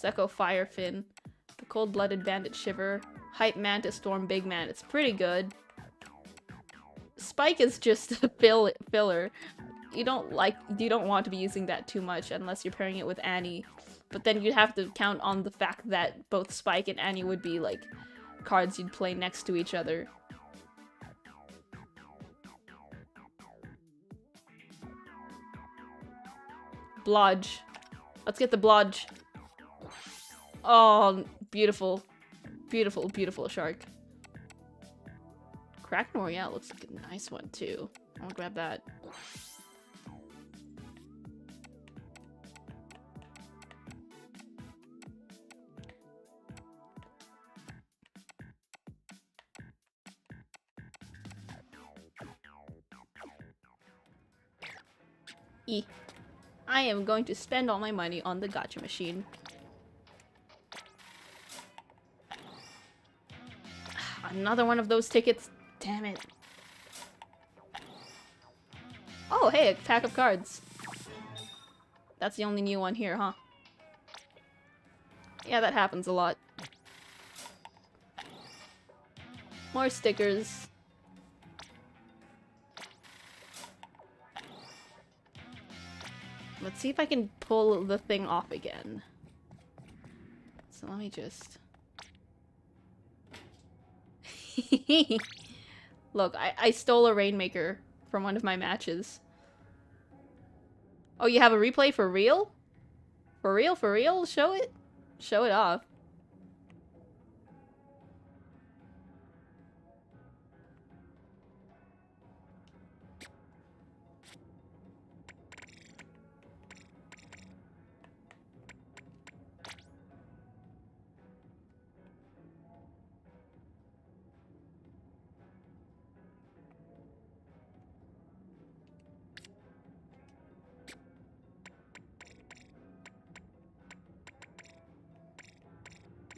Sekko Firefin, the Cold-Blooded Bandit Shiver, Hype Mantis Storm Big Man. It's pretty good. Spike is just a filler. You don't want to be using that too much unless you're pairing it with Annie. But then you'd have to count on the fact that both Spike and Annie would be like cards you'd play next to each other. Blodge. Let's get the Blodge. Oh, beautiful. Beautiful, beautiful shark. Kraken Royale looks like a nice one too. I'll grab that. I am going to spend all my money on the gacha machine. Another one of those tickets. Damn it. Oh, hey, a pack of cards. That's the only new one here, huh? Yeah, that happens a lot. More stickers. Let's see if I can pull the thing off again. So let me just... Look, I stole a Rainmaker from one of my matches. Oh, you have a replay for real? For real? For real? Show it? Show it off.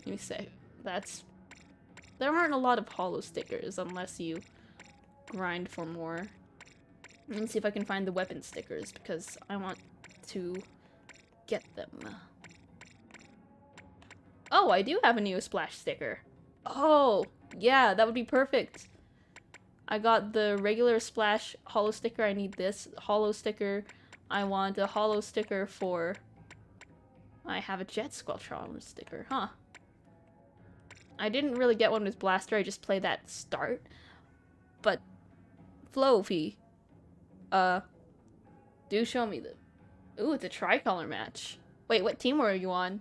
Let me say, that's... There aren't a lot of hollow stickers unless you grind for more. Let me see if I can find the weapon stickers because I want to get them. Oh, I do have a new splash sticker. Oh, yeah, that would be perfect. I got the regular splash hollow sticker. I need this hollow sticker. I want a hollow sticker for... I have a Jet Squadron sticker, huh? I didn't really get one with Blaster, I just played that start. But, Flofi, do show me the... Ooh, it's a tricolor match. Wait, what team were you on?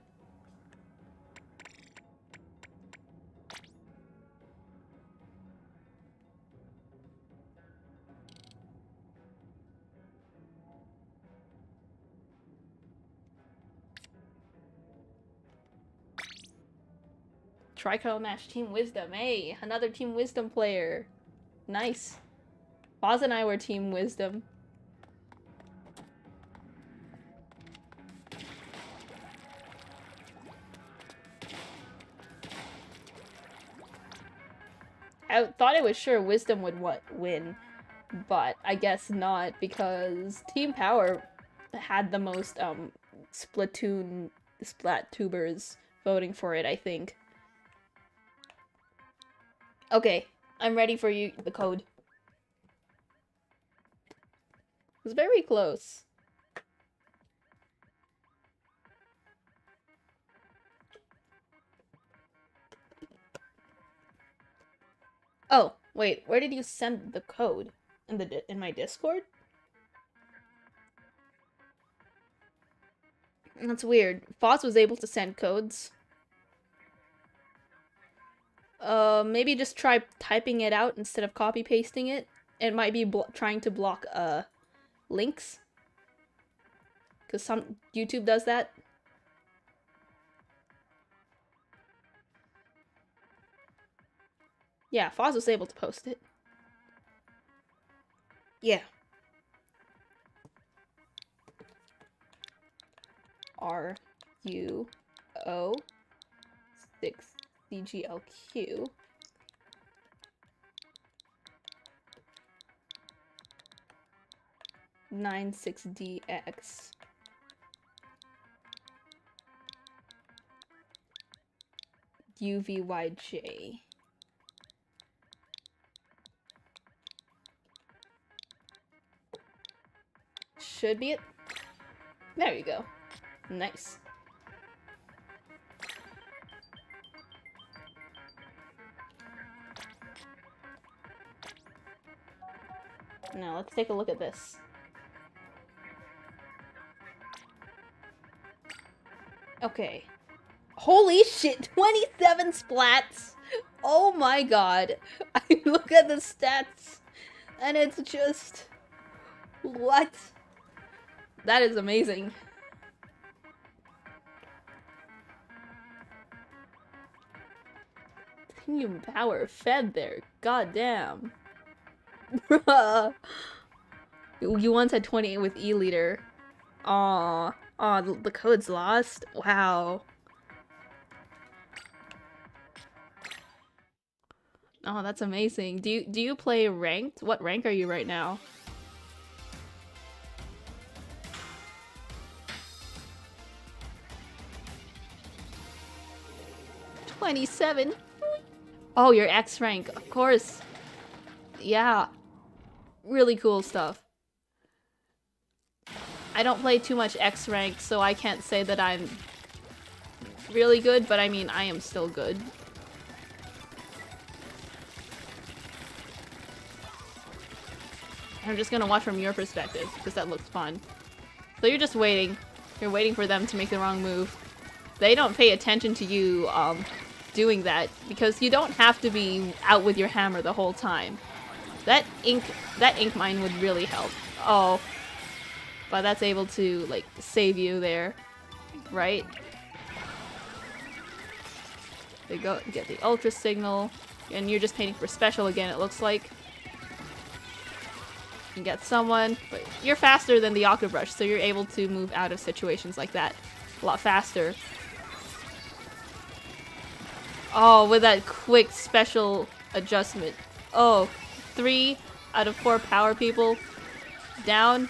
Tricolor match, Team Wisdom. Hey, another Team Wisdom player. Nice. Foz and I were Team Wisdom. I thought I was sure Wisdom would win, but I guess not because Team Power had the most Splat tubers voting for it, I think. Okay, I'm ready for you. The code. It was very close. Oh, wait, where did you send the code? In my Discord? That's weird. Foz was able to send codes. Maybe just try typing it out instead of copy pasting it. It might be trying to block links, because some YouTube does that. Yeah, Foz was able to post it. Yeah. RUO 6 CGLQ 96DX UVYJ. Should be it. There you go. Nice. Now let's take a look at this. Okay. Holy shit, 27 splats! Oh my god. I look at the stats and it's just... What? That is amazing. Team power fed there. God damn. Bruh. You once had 28 with E-Leader. Aw. Aw, the code's lost? Wow. Oh, that's amazing. Do you play ranked? What rank are you right now? $27. Oh, your X rank, of course. Yeah. Really cool stuff. I don't play too much X rank, so I can't say that I'm really good, but I mean, I am still good. I'm just gonna watch from your perspective, because that looks fun. So you're just waiting. You're waiting for them to make the wrong move. They don't pay attention to you, doing that, because you don't have to be out with your hammer the whole time. That ink mine would really help. Oh. But that's able to, like, save you there. Right? They go get the ultra signal, and you're just painting for special again, it looks like. You get someone, but you're faster than the Octobrush, so you're able to move out of situations like that a lot faster. Oh, with that quick special adjustment. Oh, 3 out of 4 power people down.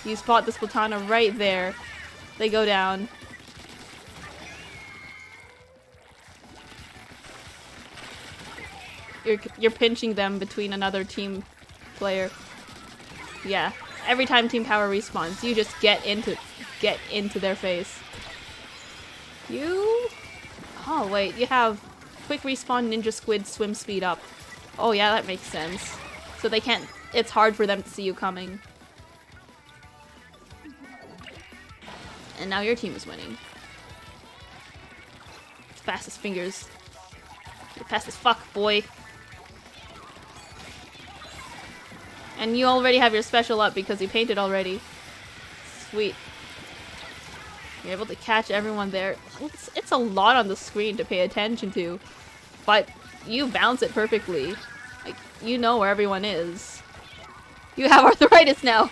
You spot the Splatana right there. They go down. You're pinching them between another team player. Yeah. Every time team power respawns, you just get into their face. You... Oh, wait, you have quick respawn ninja squid swim speed up. Oh yeah, that makes sense. So they can't... It's hard for them to see you coming. And now your team is winning. Fast as fingers. You're fast as fuck, boy. And you already have your special up because you painted already. Sweet. You're able to catch everyone there. It's a lot on the screen to pay attention to. But you bounce it perfectly. Like, you know where everyone is. You have arthritis now.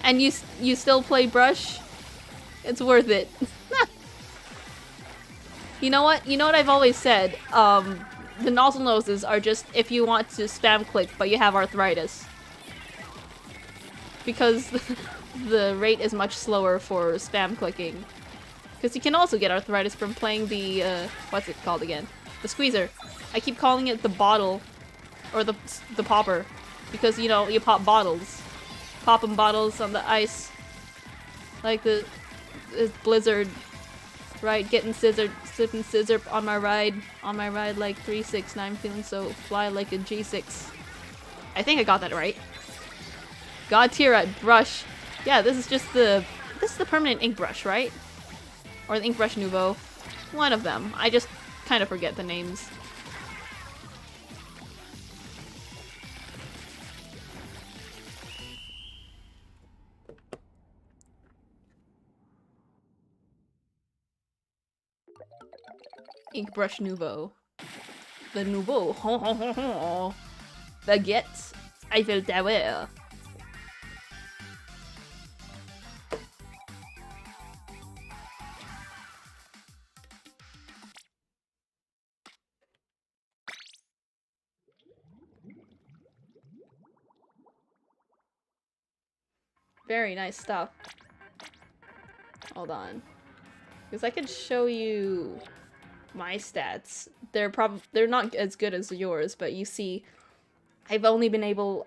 And you still play brush? It's worth it. You know what? You know what I've always said? The nozzle noses are just if you want to spam click, but you have arthritis. Because the rate is much slower for spam clicking. Because you can also get arthritis from playing the, what's it called again? The squeezer. I keep calling it the bottle. Or the popper. Because, you know, you pop bottles. Popping bottles on the ice. Like the blizzard. Right, getting scissored, sipping scissor on my ride like 3-6, and I'm feeling so fly like a G6. I think I got that right. God tier at brush. Yeah, this is the permanent ink brush, right? Or the ink brush nouveau. One of them. I just kind of forget the names. Ink brush nouveau. The nouveau. Ho ho ho ho. Baguette. Eiffel Tower. Very nice stuff. Hold on. Because I could show you my stats. They're not as good as yours, but you see I've avoided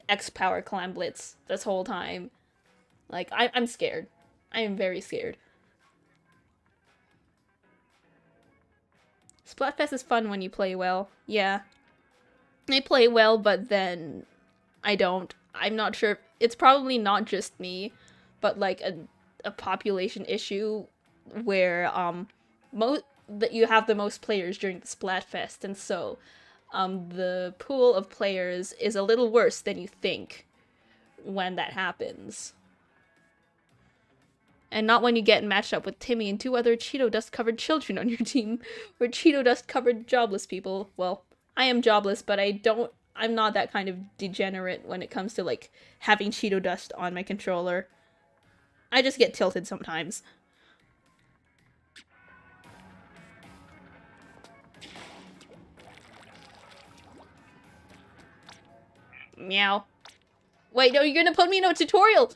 X Power Clam Blitz this whole time. Like I'm scared. I am very scared. Splatfest is fun when you play well. Yeah. I play well, but then I don't. I'm not sure. It's probably not just me, but like a population issue where that you have the most players during the Splatfest, and so the pool of players is a little worse than you think when that happens. And not when you get matched up with Timmy and 2 other Cheeto dust covered children on your team, or Cheeto dust covered jobless people. Well, I am jobless, but I'm not that kind of degenerate when it comes to, like, having Cheeto dust on my controller. I just get tilted sometimes. Meow. Wait, no, you're gonna put me in a tutorial!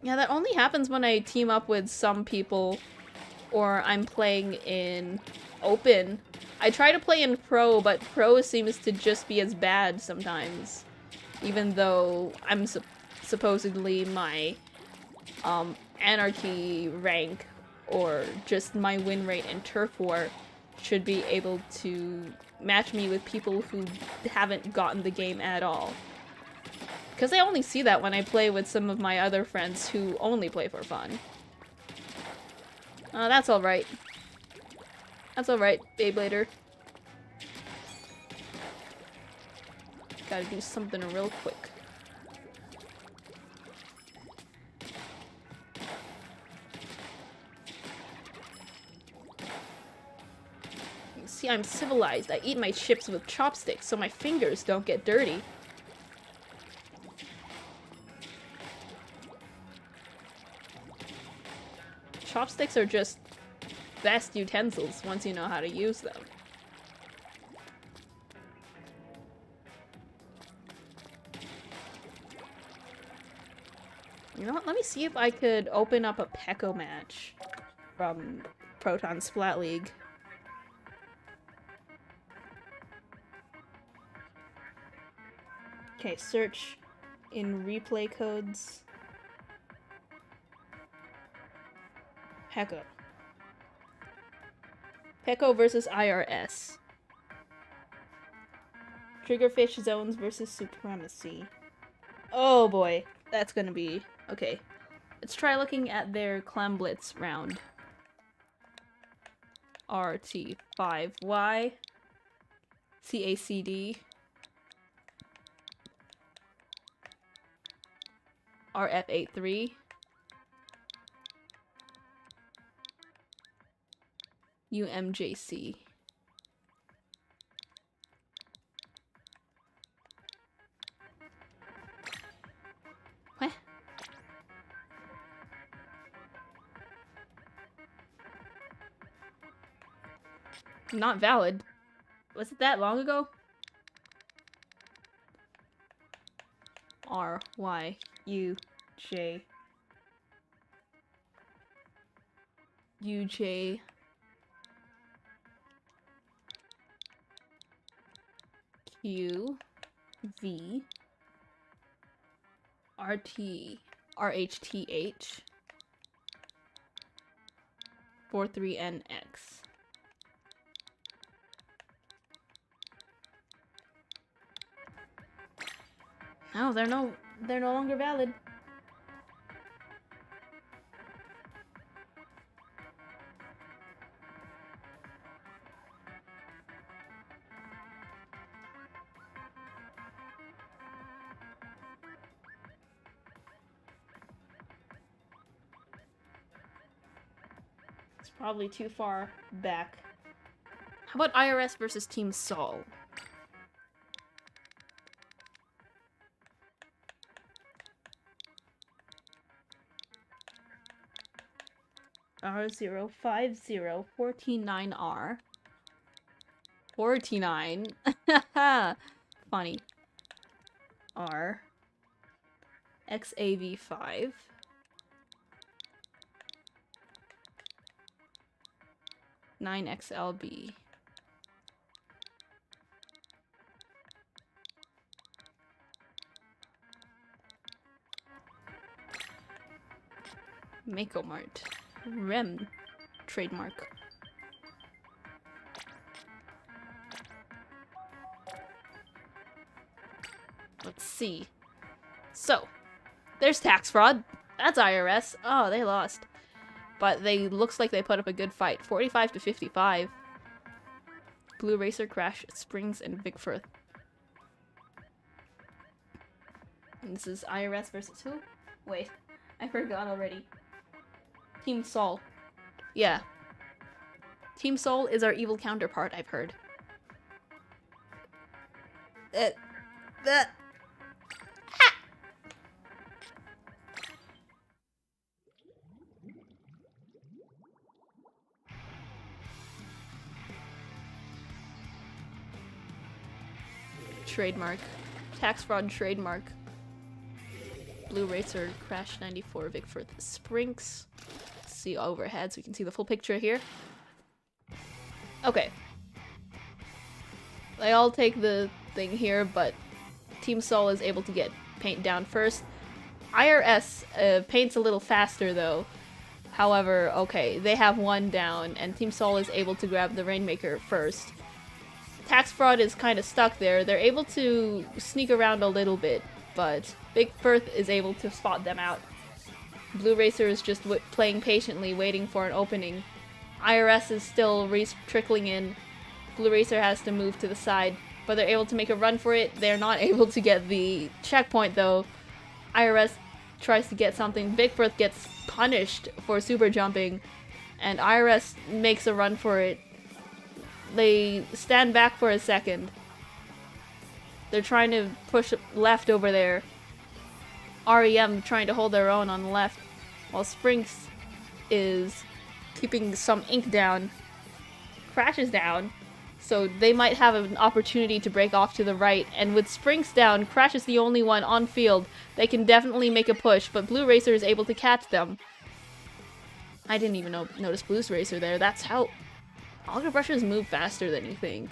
Yeah, that only happens when I team up with some people or I'm playing in open. I try to play in pro, but pro seems to just be as bad sometimes. Even though I'm supposedly my anarchy rank or just my win rate in turf war should be able to match me with people who haven't gotten the game at all. Because I only see that when I play with some of my other friends who only play for fun. That's alright. That's alright, Beyblader. Gotta do something real quick. You see, I'm civilized. I eat my chips with chopsticks so my fingers don't get dirty. Chopsticks are just best utensils once you know how to use them. You know what? Let me see if I could open up a Pecco match from Proton Splat League. Okay, search in replay codes. Pecco. Pecco versus IRS. Triggerfish zones versus supremacy. Oh boy, that's gonna be... Okay. Let's try looking at their Clam Blitz round. RT5Y. CACD. RF83. UMJC. What? Not valid. Was it that long ago? R Y U J U J Q V R T R H T H 43NX. No, they're no longer valid. It's probably too far back. How about IRS versus Team Sol? R050-149R. 49. Funny. R. XAV5. 9XLB. Mako Mart. Rem. Trademark. Let's see. So, there's tax fraud. That's IRS. Oh, they lost. But looks like they put up a good fight. 45-55. Blue Racer, Crash, Springs, and Vic Firth. And this is IRS versus who? Wait, I forgot already. Team Sol. Yeah. Team Sol is our evil counterpart, I've heard. Trademark. Tax fraud trademark. Blue Racer, Crash 94, Vic Firth, Sprinks. Let's see overhead so we can see the full picture here. Okay. They all take the thing here, but Team Sol is able to get paint down first. IRS paints a little faster though. However, okay, they have one down, and Team Sol is able to grab the Rainmaker first. Tax fraud is kind of stuck there. They're able to sneak around a little bit, but Big Firth is able to spot them out. Blue Racer is just playing patiently, waiting for an opening. IRS is still trickling in. Blue Racer has to move to the side, but they're able to make a run for it. They're not able to get the checkpoint though. IRS tries to get something. Big Firth gets punished for super jumping, and IRS makes a run for it. They stand back for a second. They're trying to push left over there. REM trying to hold their own on the left, while Sprinks is keeping some ink down. Crash is down, so they might have an opportunity to break off to the right. And with Sprinks down, Crash is the only one on field. They can definitely make a push, but Blue Racer is able to catch them. I didn't even notice Blue Racer there. That's how Auger Brushers move faster than you think.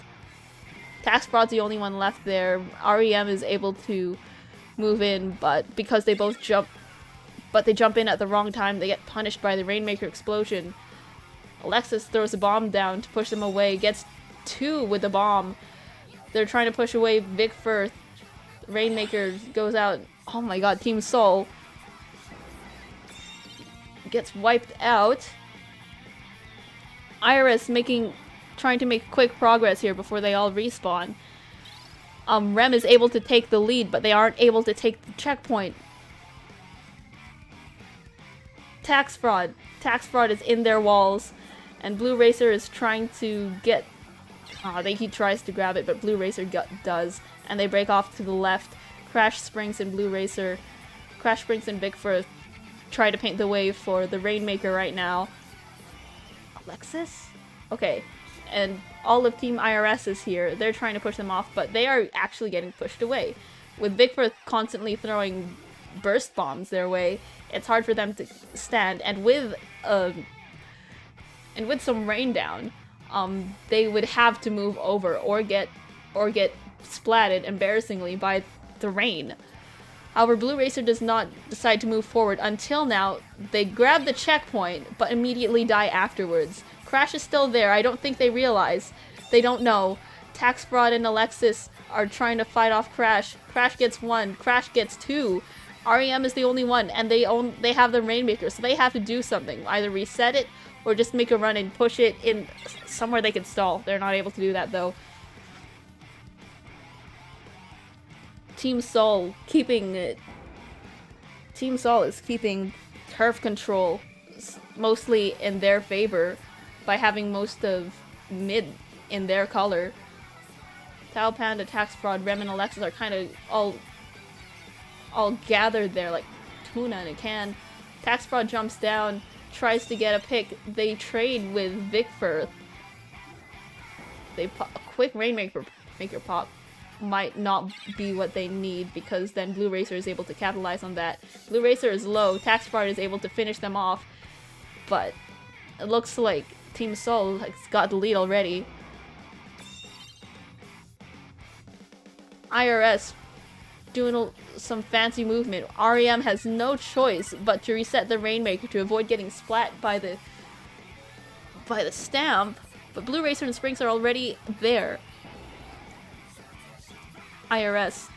Tax Fraud's the only one left there. REM is able to move in, but because they both jump in at the wrong time, they get punished by the Rainmaker explosion. Alexis throws a bomb down to push them away, gets 2 with the bomb. They're trying to push away Vic Firth. Rainmaker goes out. Oh my god, Team Sol gets wiped out. Iris trying to make quick progress here before they all respawn. Rem is able to take the lead, but they aren't able to take the checkpoint. Tax Fraud is in their walls, and Blue Racer is trying to get... I think he tries to grab it, but Blue Racer does, and they break off to the left. Crash, Springs, and Blue Racer. Crash, Springs, and Vic Firth try to paint the way for the Rainmaker right now. Alexis? Okay. And all of Team IRS is here. They're trying to push them off, but they are actually getting pushed away. With Vic Firth constantly throwing burst bombs their way, it's hard for them to stand. And with some rain down, they would have to move over or get splatted embarrassingly by the rain. However, Blue Racer does not decide to move forward until now. They grab the checkpoint, but immediately die afterwards. Crash is still there. I don't think they realize. They don't know. Tax Fraud and Alexis are trying to fight off Crash. Crash gets 1, Crash gets 2. REM is the only one, and they have the Rainmaker, so they have to do something. Either reset it, or just make a run and push it in somewhere they can stall. They're not able to do that, though. Team Sol is keeping turf control mostly in their favor by having most of mid in their color. Tao Panda, Tax Fraud, Rem, and Alexis are kind of all gathered there like tuna in a can. Tax Fraud jumps down, tries to get a pick. They trade with Vicfirth. A quick Rainmaker pop might not be what they need, because then Blue Racer is able to capitalize on that. Blue Racer is low, Tax Fraud is able to finish them off, but it looks like Team Sol has got the lead already. IRS doing some fancy movement. REM has no choice but to reset the Rainmaker to avoid getting splat by the stamp, but Blue Racer and Sprinks are already there. IRS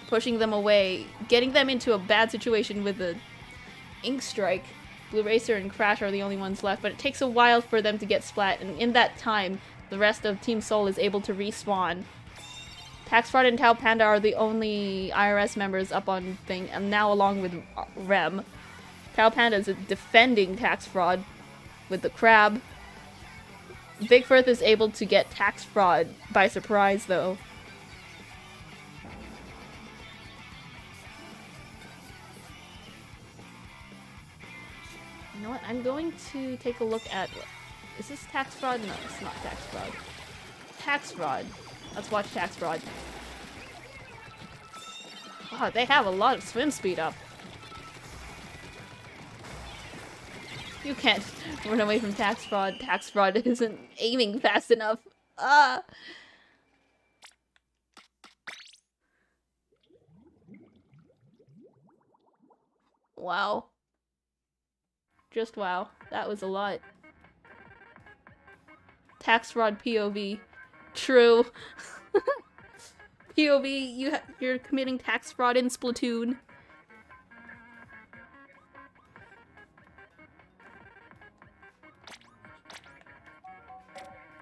pushing them away, getting them into a bad situation with the Ink Strike. Blue Racer and Crash are the only ones left, but it takes a while for them to get splat, and in that time, the rest of Team Sol is able to respawn. Tax Fraud and Tao Panda are the only IRS members up on thing, and now along with Rem. Tao Panda is defending Tax Fraud with the crab. Vicfirth is able to get Tax Fraud by surprise, though. You know what? I'm going to take a look at... Is this Tax Fraud? No, it's not Tax Fraud. Tax Fraud. Let's watch Tax Fraud. Wow, they have a lot of swim speed up. You can't run away from Tax Fraud. Tax Fraud isn't aiming fast enough. Ah! Wow. Just wow. That was a lot. Tax Fraud POV. True. POV, you're committing tax fraud in Splatoon.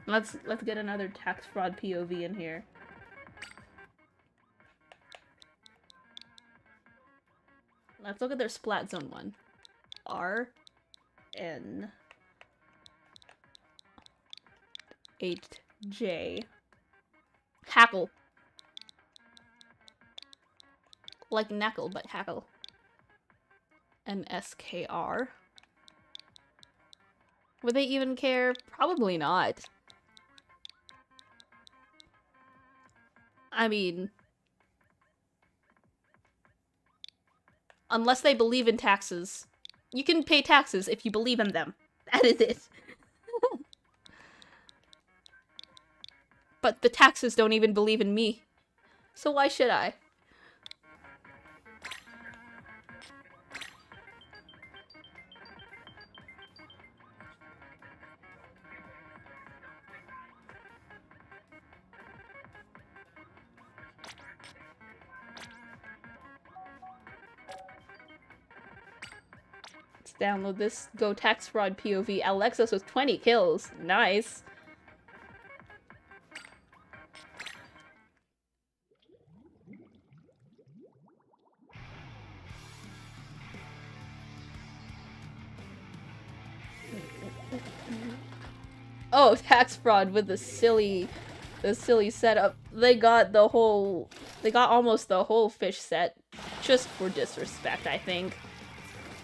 Let's get another tax fraud POV in here. Let's look at their Splat Zone one. R N 8J. Hackle. Like knackle, but hackle. And SKR. Would they even care? Probably not. I mean... Unless they believe in taxes. You can pay taxes if you believe in them. That is it. But the taxes don't even believe in me. So why should I? Let's download this Go Tax Fraud POV. Alexis with 20 kills. Nice. Oh, Tax Fraud with the silly setup. They got almost the whole fish set just for disrespect, I think.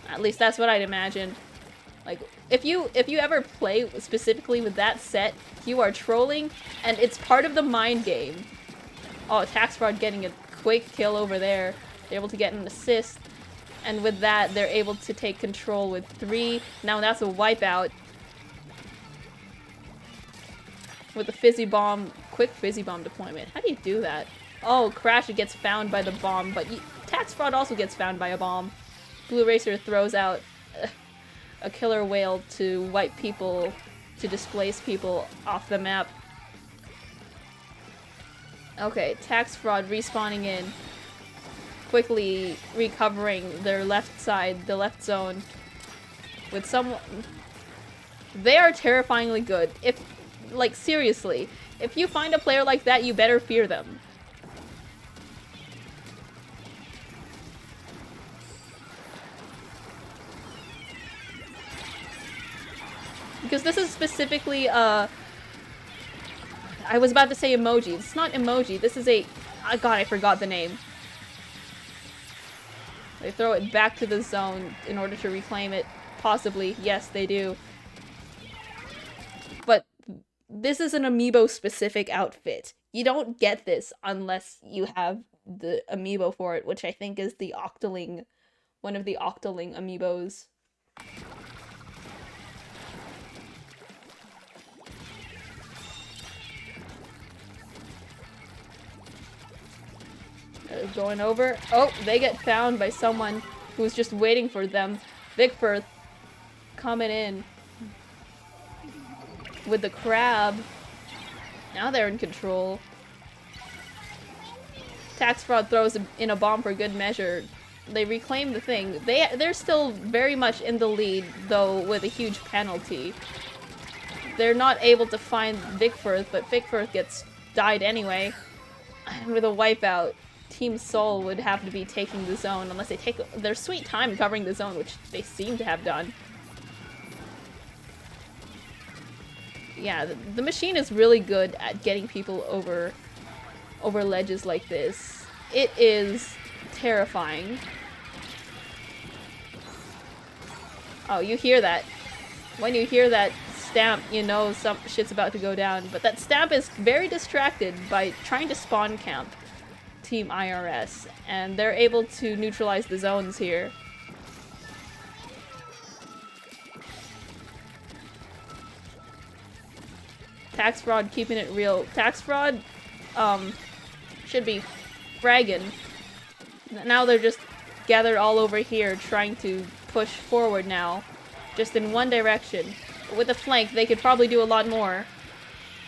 At least that's what I'd imagine. Like, if you ever play specifically with that set, you are trolling, and it's part of the mind game. Oh, Tax Fraud getting a quick kill over there. They're able to get an assist, and with that, they're able to take control with 3. Now that's a wipeout. With a fizzy bomb, quick fizzy bomb deployment. How do you do that? Oh, Crash gets found by the bomb, but Tax Fraud also gets found by a bomb. Blue Racer throws out a killer whale to wipe people, to displace people off the map. Okay, tax fraud respawning in. Quickly recovering their left side, the left zone. With some... They are terrifyingly good. If, like, seriously, if you find a player like that, you better fear them. Because this is specifically, I was about to say emoji. It's not emoji. This is a... Oh god, I forgot the name. They throw it back to the zone in order to reclaim it. Possibly. Yes, they do. But this is an amiibo-specific outfit. You don't get this unless you have the amiibo for it, which I think is the Octoling. One of the Octoling amiibos. Going over. Oh, they get found by someone who's just waiting for them. Vicfirth coming in with the crab. Now they're in control. Tax fraud throws in a bomb for good measure. They reclaim the thing. They're still very much in the lead, though with a huge penalty. They're not able to find Vicfirth, but Vicfirth gets died anyway. And with a wipeout, Team Soul would have to be taking the zone unless they take their sweet time covering the zone, which they seem to have done. Yeah, the machine is really good at getting people over ledges like this. It is terrifying. Oh, you hear that. When you hear that stamp, you know some shit's about to go down. But that stamp is very distracted by trying to spawn camp Team IRS, and they're able to neutralize the zones here. Tax fraud keeping it real. Tax fraud should be fragging. Now they're just gathered all over here trying to push forward now, just in one direction. With a flank, they could probably do a lot more.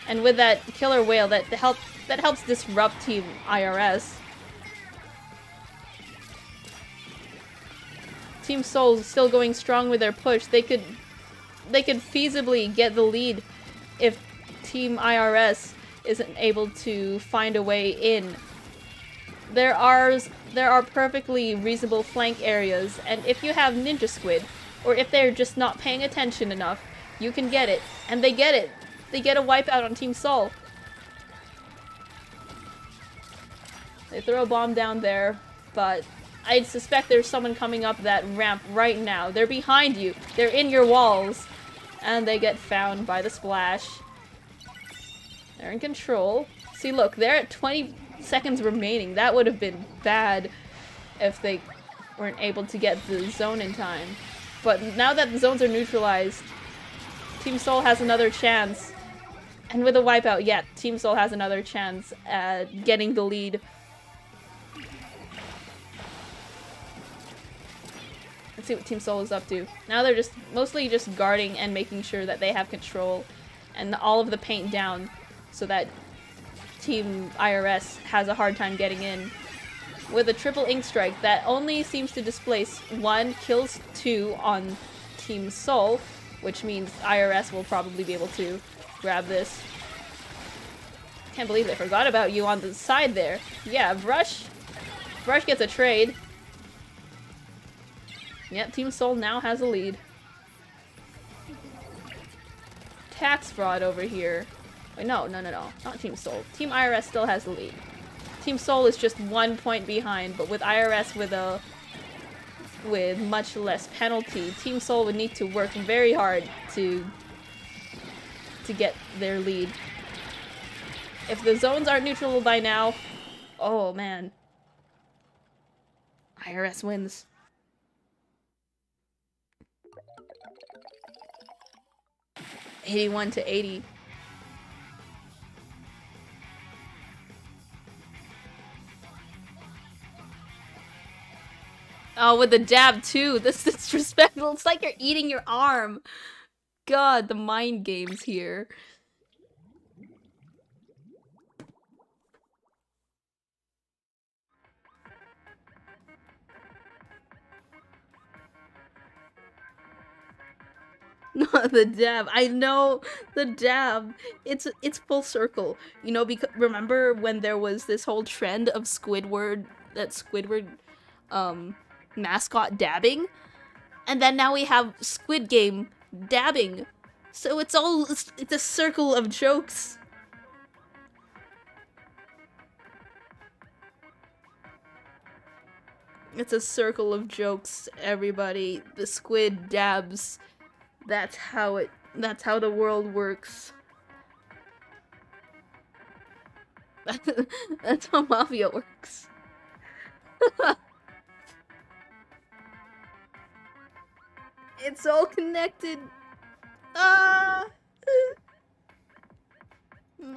And with that killer whale, that helps disrupt Team IRS. Team Soul's still going strong with their push. They could feasibly get the lead if Team IRS isn't able to find a way in. There are perfectly reasonable flank areas, and if you have Ninja Squid, or if they're just not paying attention enough, you can get it. And they get it. They get a wipeout on Team Soul. They throw a bomb down there, but I'd suspect there's someone coming up that ramp right now. They're behind you. They're in your walls. And they get found by the splash. They're in control. See, look, they're at 20 seconds remaining. That would have been bad if they weren't able to get the zone in time. But now that the zones are neutralized, Team Soul has another chance. And with a wipeout, yeah, Team Soul has another chance at getting the lead. Let's see what Team Soul is up to. Now they're just mostly just guarding and making sure that they have control and all of the paint down so that Team IRS has a hard time getting in. With a triple ink strike that only seems to displace 1, kills 2 on Team Soul, which means IRS will probably be able to grab this. Can't believe they forgot about you on the side there. Yeah, Brush gets a trade. Yep, Team Soul now has a lead. Tax fraud over here. Wait, no, not Team Soul. Team IRS still has the lead. Team Soul is just 1 point behind, but with IRS with much less penalty, Team Soul would need to work very hard to get their lead. If the zones aren't neutral by now, oh man. IRS wins. $81-80. Oh, with the jab too. This is disrespectful. It's like you're eating your arm. God, the mind games here. Not the dab. I know the dab. It's full circle. You know, because remember when there was this whole trend of Squidward mascot dabbing? And then now we have Squid Game dabbing. So it's a circle of jokes. It's a circle of jokes, everybody. The squid dabs. That's how the world works. That's how Mafia works. It's all connected. Ah.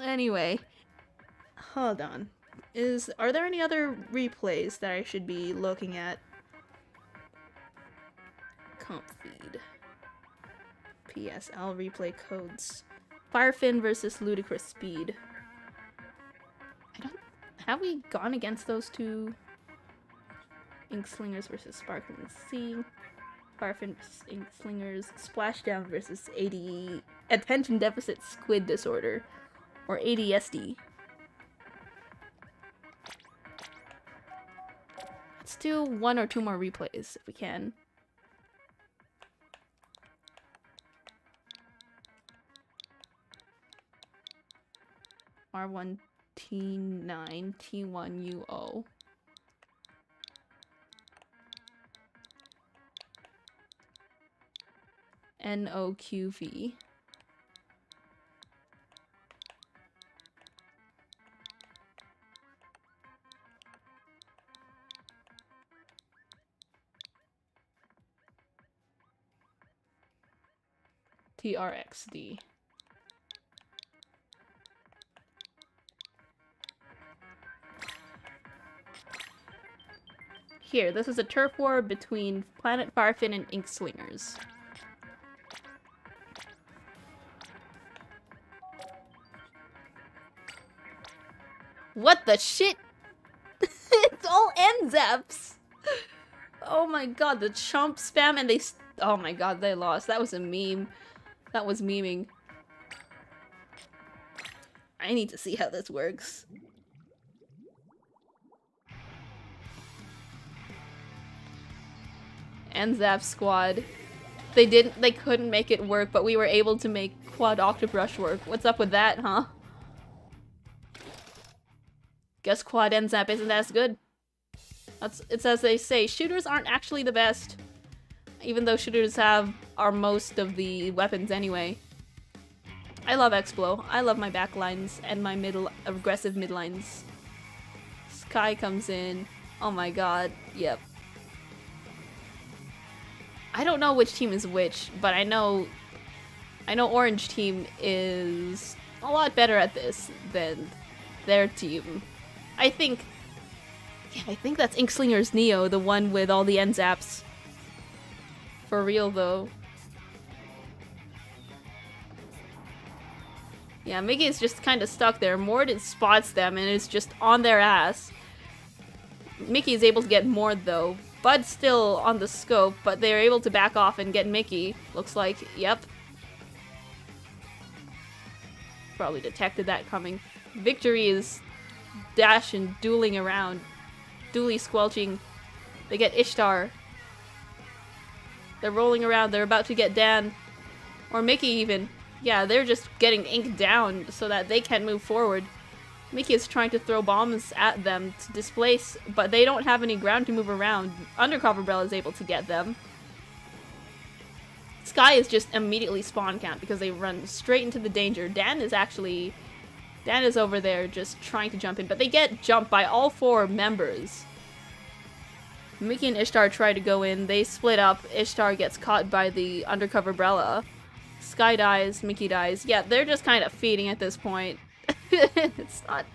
Anyway, hold on. Are there any other replays that I should be looking at? Comp feed. PSL replay codes. Firefin versus Ludicrous Speed. Have we gone against those two? Inkslingers versus Sparkling Sea. Firefin versus Inkslingers. Splashdown versus AD Attention Deficit Squid Disorder. Or ADSD. Let's do 1 or 2 more replays if we can. R1 T9 T1 UO. NOQV. TRXD. Here, this is a turf war between Planet Firefin and Inkslingers. What the shit? It's all end zaps! Oh my god, the chomp spam and they oh my god, they lost. That was a meme. That was memeing. I need to see how this works. Zap squad. They couldn't make it work, but we were able to make quad octobrush work. What's up with that, huh? Guess quad Zap isn't as good. It's as they say, shooters aren't actually the best. Even though shooters are most of the weapons anyway. I love Explo. I love my backlines and my aggressive midlines. Sky comes in. Oh my god. Yep. I don't know which team is which, but I know Orange team is a lot better at this than their team. I think that's Inkslinger's Neo, the one with all the end zaps. For real though. Yeah, Mickey is just kind of stuck there. Mord spots them and is just on their ass. Mickey is able to get Mord though. Bud's still on the scope, but they're able to back off and get Mickey. Looks like, yep. Probably detected that coming. Victory is dashing, dueling around. Dually squelching. They get Ishtar. They're rolling around. They're about to get Dan. Or Mickey even. Yeah, they're just getting Ink down so that they can't move forward. Mickey is trying to throw bombs at them to displace, but they don't have any ground to move around. Undercover Umbrella is able to get them. Sky is just immediately spawn camp because they run straight into the danger. Dan is over there just trying to jump in, but they get jumped by all 4 members. Mickey and Ishtar try to go in. They split up. Ishtar gets caught by the Undercover Umbrella. Sky dies. Mickey dies. Yeah, they're just kind of feeding at this point. It's not...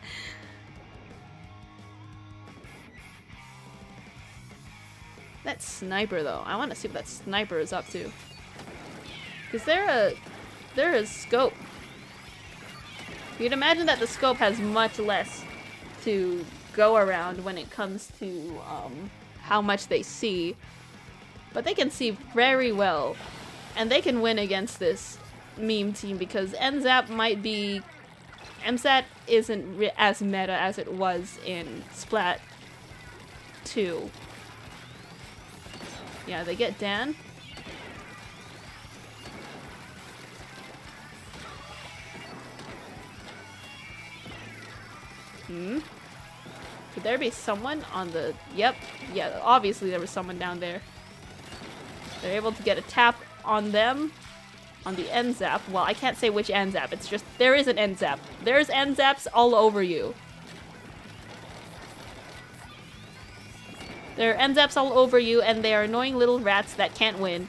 That sniper, though. I want to see what that sniper is up to. Because they're a scope. You'd imagine that the scope has much less to go around when it comes to how much they see. But they can see very well. And they can win against this meme team because NZAP might be... MSAT isn't as meta as it was in Splat 2. Yeah, they get Dan. Could there be someone on the... Yep. Yeah, obviously there was someone down there. They're able to get a tap on them. On the NZAP. Well, I can't say which NZAP. It's just... There is an NZAP. There's NZAPs all over you. There are NZAPs all over you, and they are annoying little rats that can't win.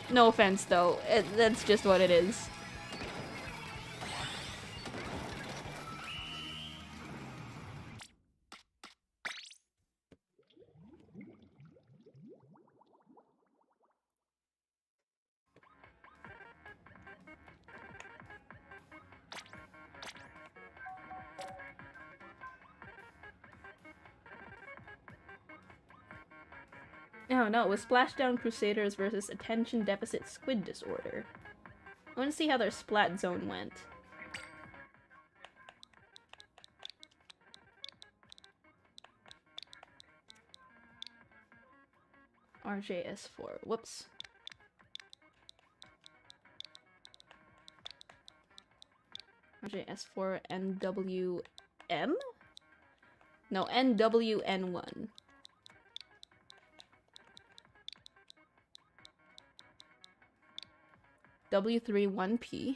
No offense, though. That's just what it is. No, it was Splashdown Crusaders versus Attention Deficit Squid Disorder. I want to see how their Splat zone went. RJS4. Whoops. RJS4 NWM? No, NWN1. W31P.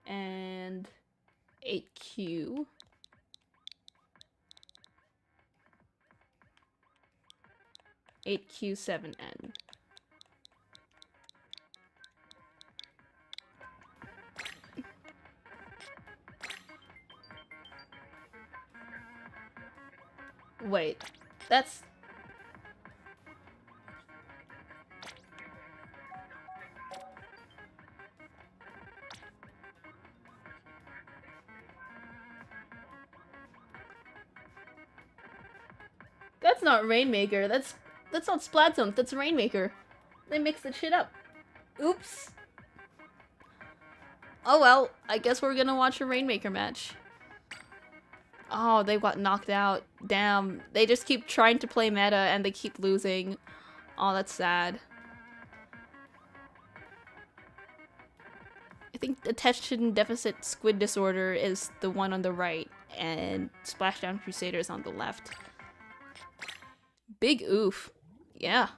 And 8Q. Eight Q7N. Wait, that's... That's not Rainmaker. That's not Splat Zone. That's Rainmaker. They mixed that shit up. Oops. Oh well, I guess we're gonna watch a Rainmaker match. Oh, they got knocked out. Damn. They just keep trying to play meta and they keep losing. Oh, that's sad. I think Attention Deficit Squid Disorder is the one on the right, and Splashdown Crusaders on the left. Big oof. Yeah.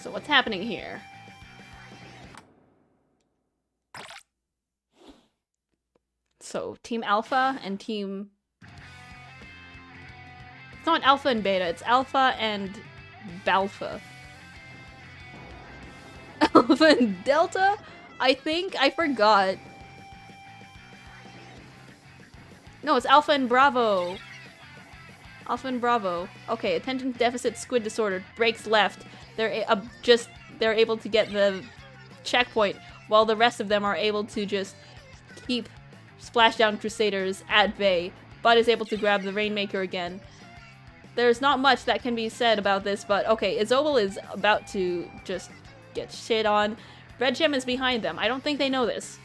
So what's happening here? So Team Alpha and Team... It's not Alpha and Beta, it's Alpha and Balpha. Alpha and Delta? I think? I forgot. No, it's Alpha and Bravo. Alpha and Bravo. Okay, Attention Deficit Squid Disorder breaks left. They're able to get the checkpoint, while the rest of them are able to just keep Splashdown Crusaders at bay. Bud is able to grab the Rainmaker again. There's not much that can be said about this, but okay, Isobel is about to just get shit on. Red Gem is behind them. I don't think they know this,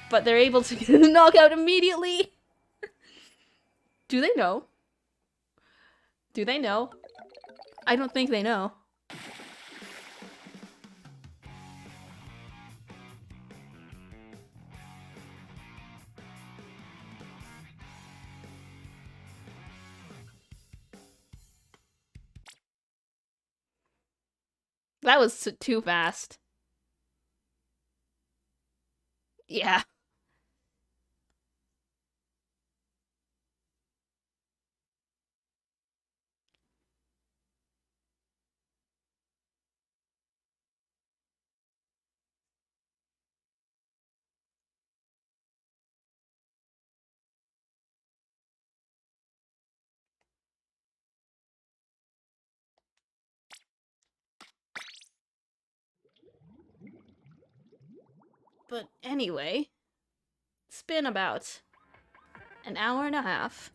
but they're able to get a knockout immediately. Do they know? Do they know? I don't think they know. That was too fast. Yeah. But anyway, it's been about an hour and a half.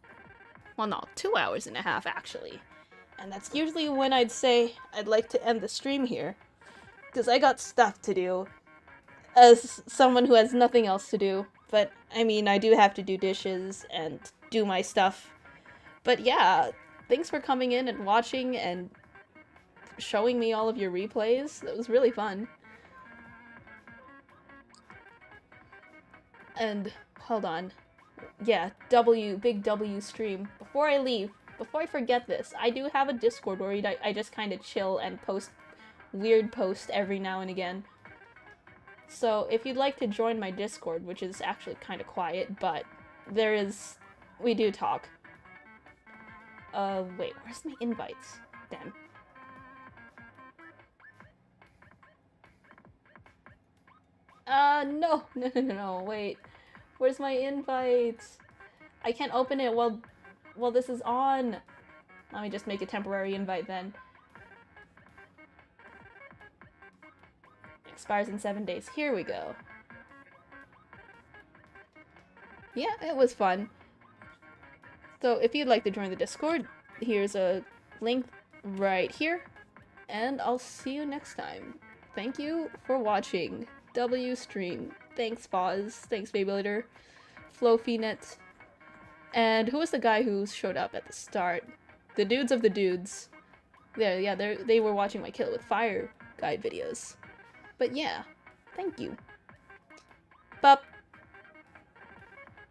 Well, no, 2 hours and a half, actually. And that's usually when I'd say I'd like to end the stream here. Because I got stuff to do. As someone who has nothing else to do. But, I mean, I do have to do dishes and do my stuff. But yeah, thanks for coming in and watching and showing me all of your replays. That was really fun. And, hold on. Yeah, big W stream. Before I leave, before I forget this, I do have a Discord where I just kind of chill and post weird posts every now and again. So if you'd like to join my Discord, which is actually kind of quiet, but we do talk. Wait, where's my invites? Damn. No, wait. Where's my invites? I can't open it while this is on. Let me just make a temporary invite then. Expires in 7 days. Here we go. Yeah, it was fun. So if you'd like to join the Discord, here's a link right here. And I'll see you next time. Thank you for watching W Stream. Thanks, Foz. Thanks, Babylater. FlowFinet. And who was the guy who showed up at the start? The dudes of the dudes. They were watching my Kill It With Fire guide videos. But yeah, thank you. Bup.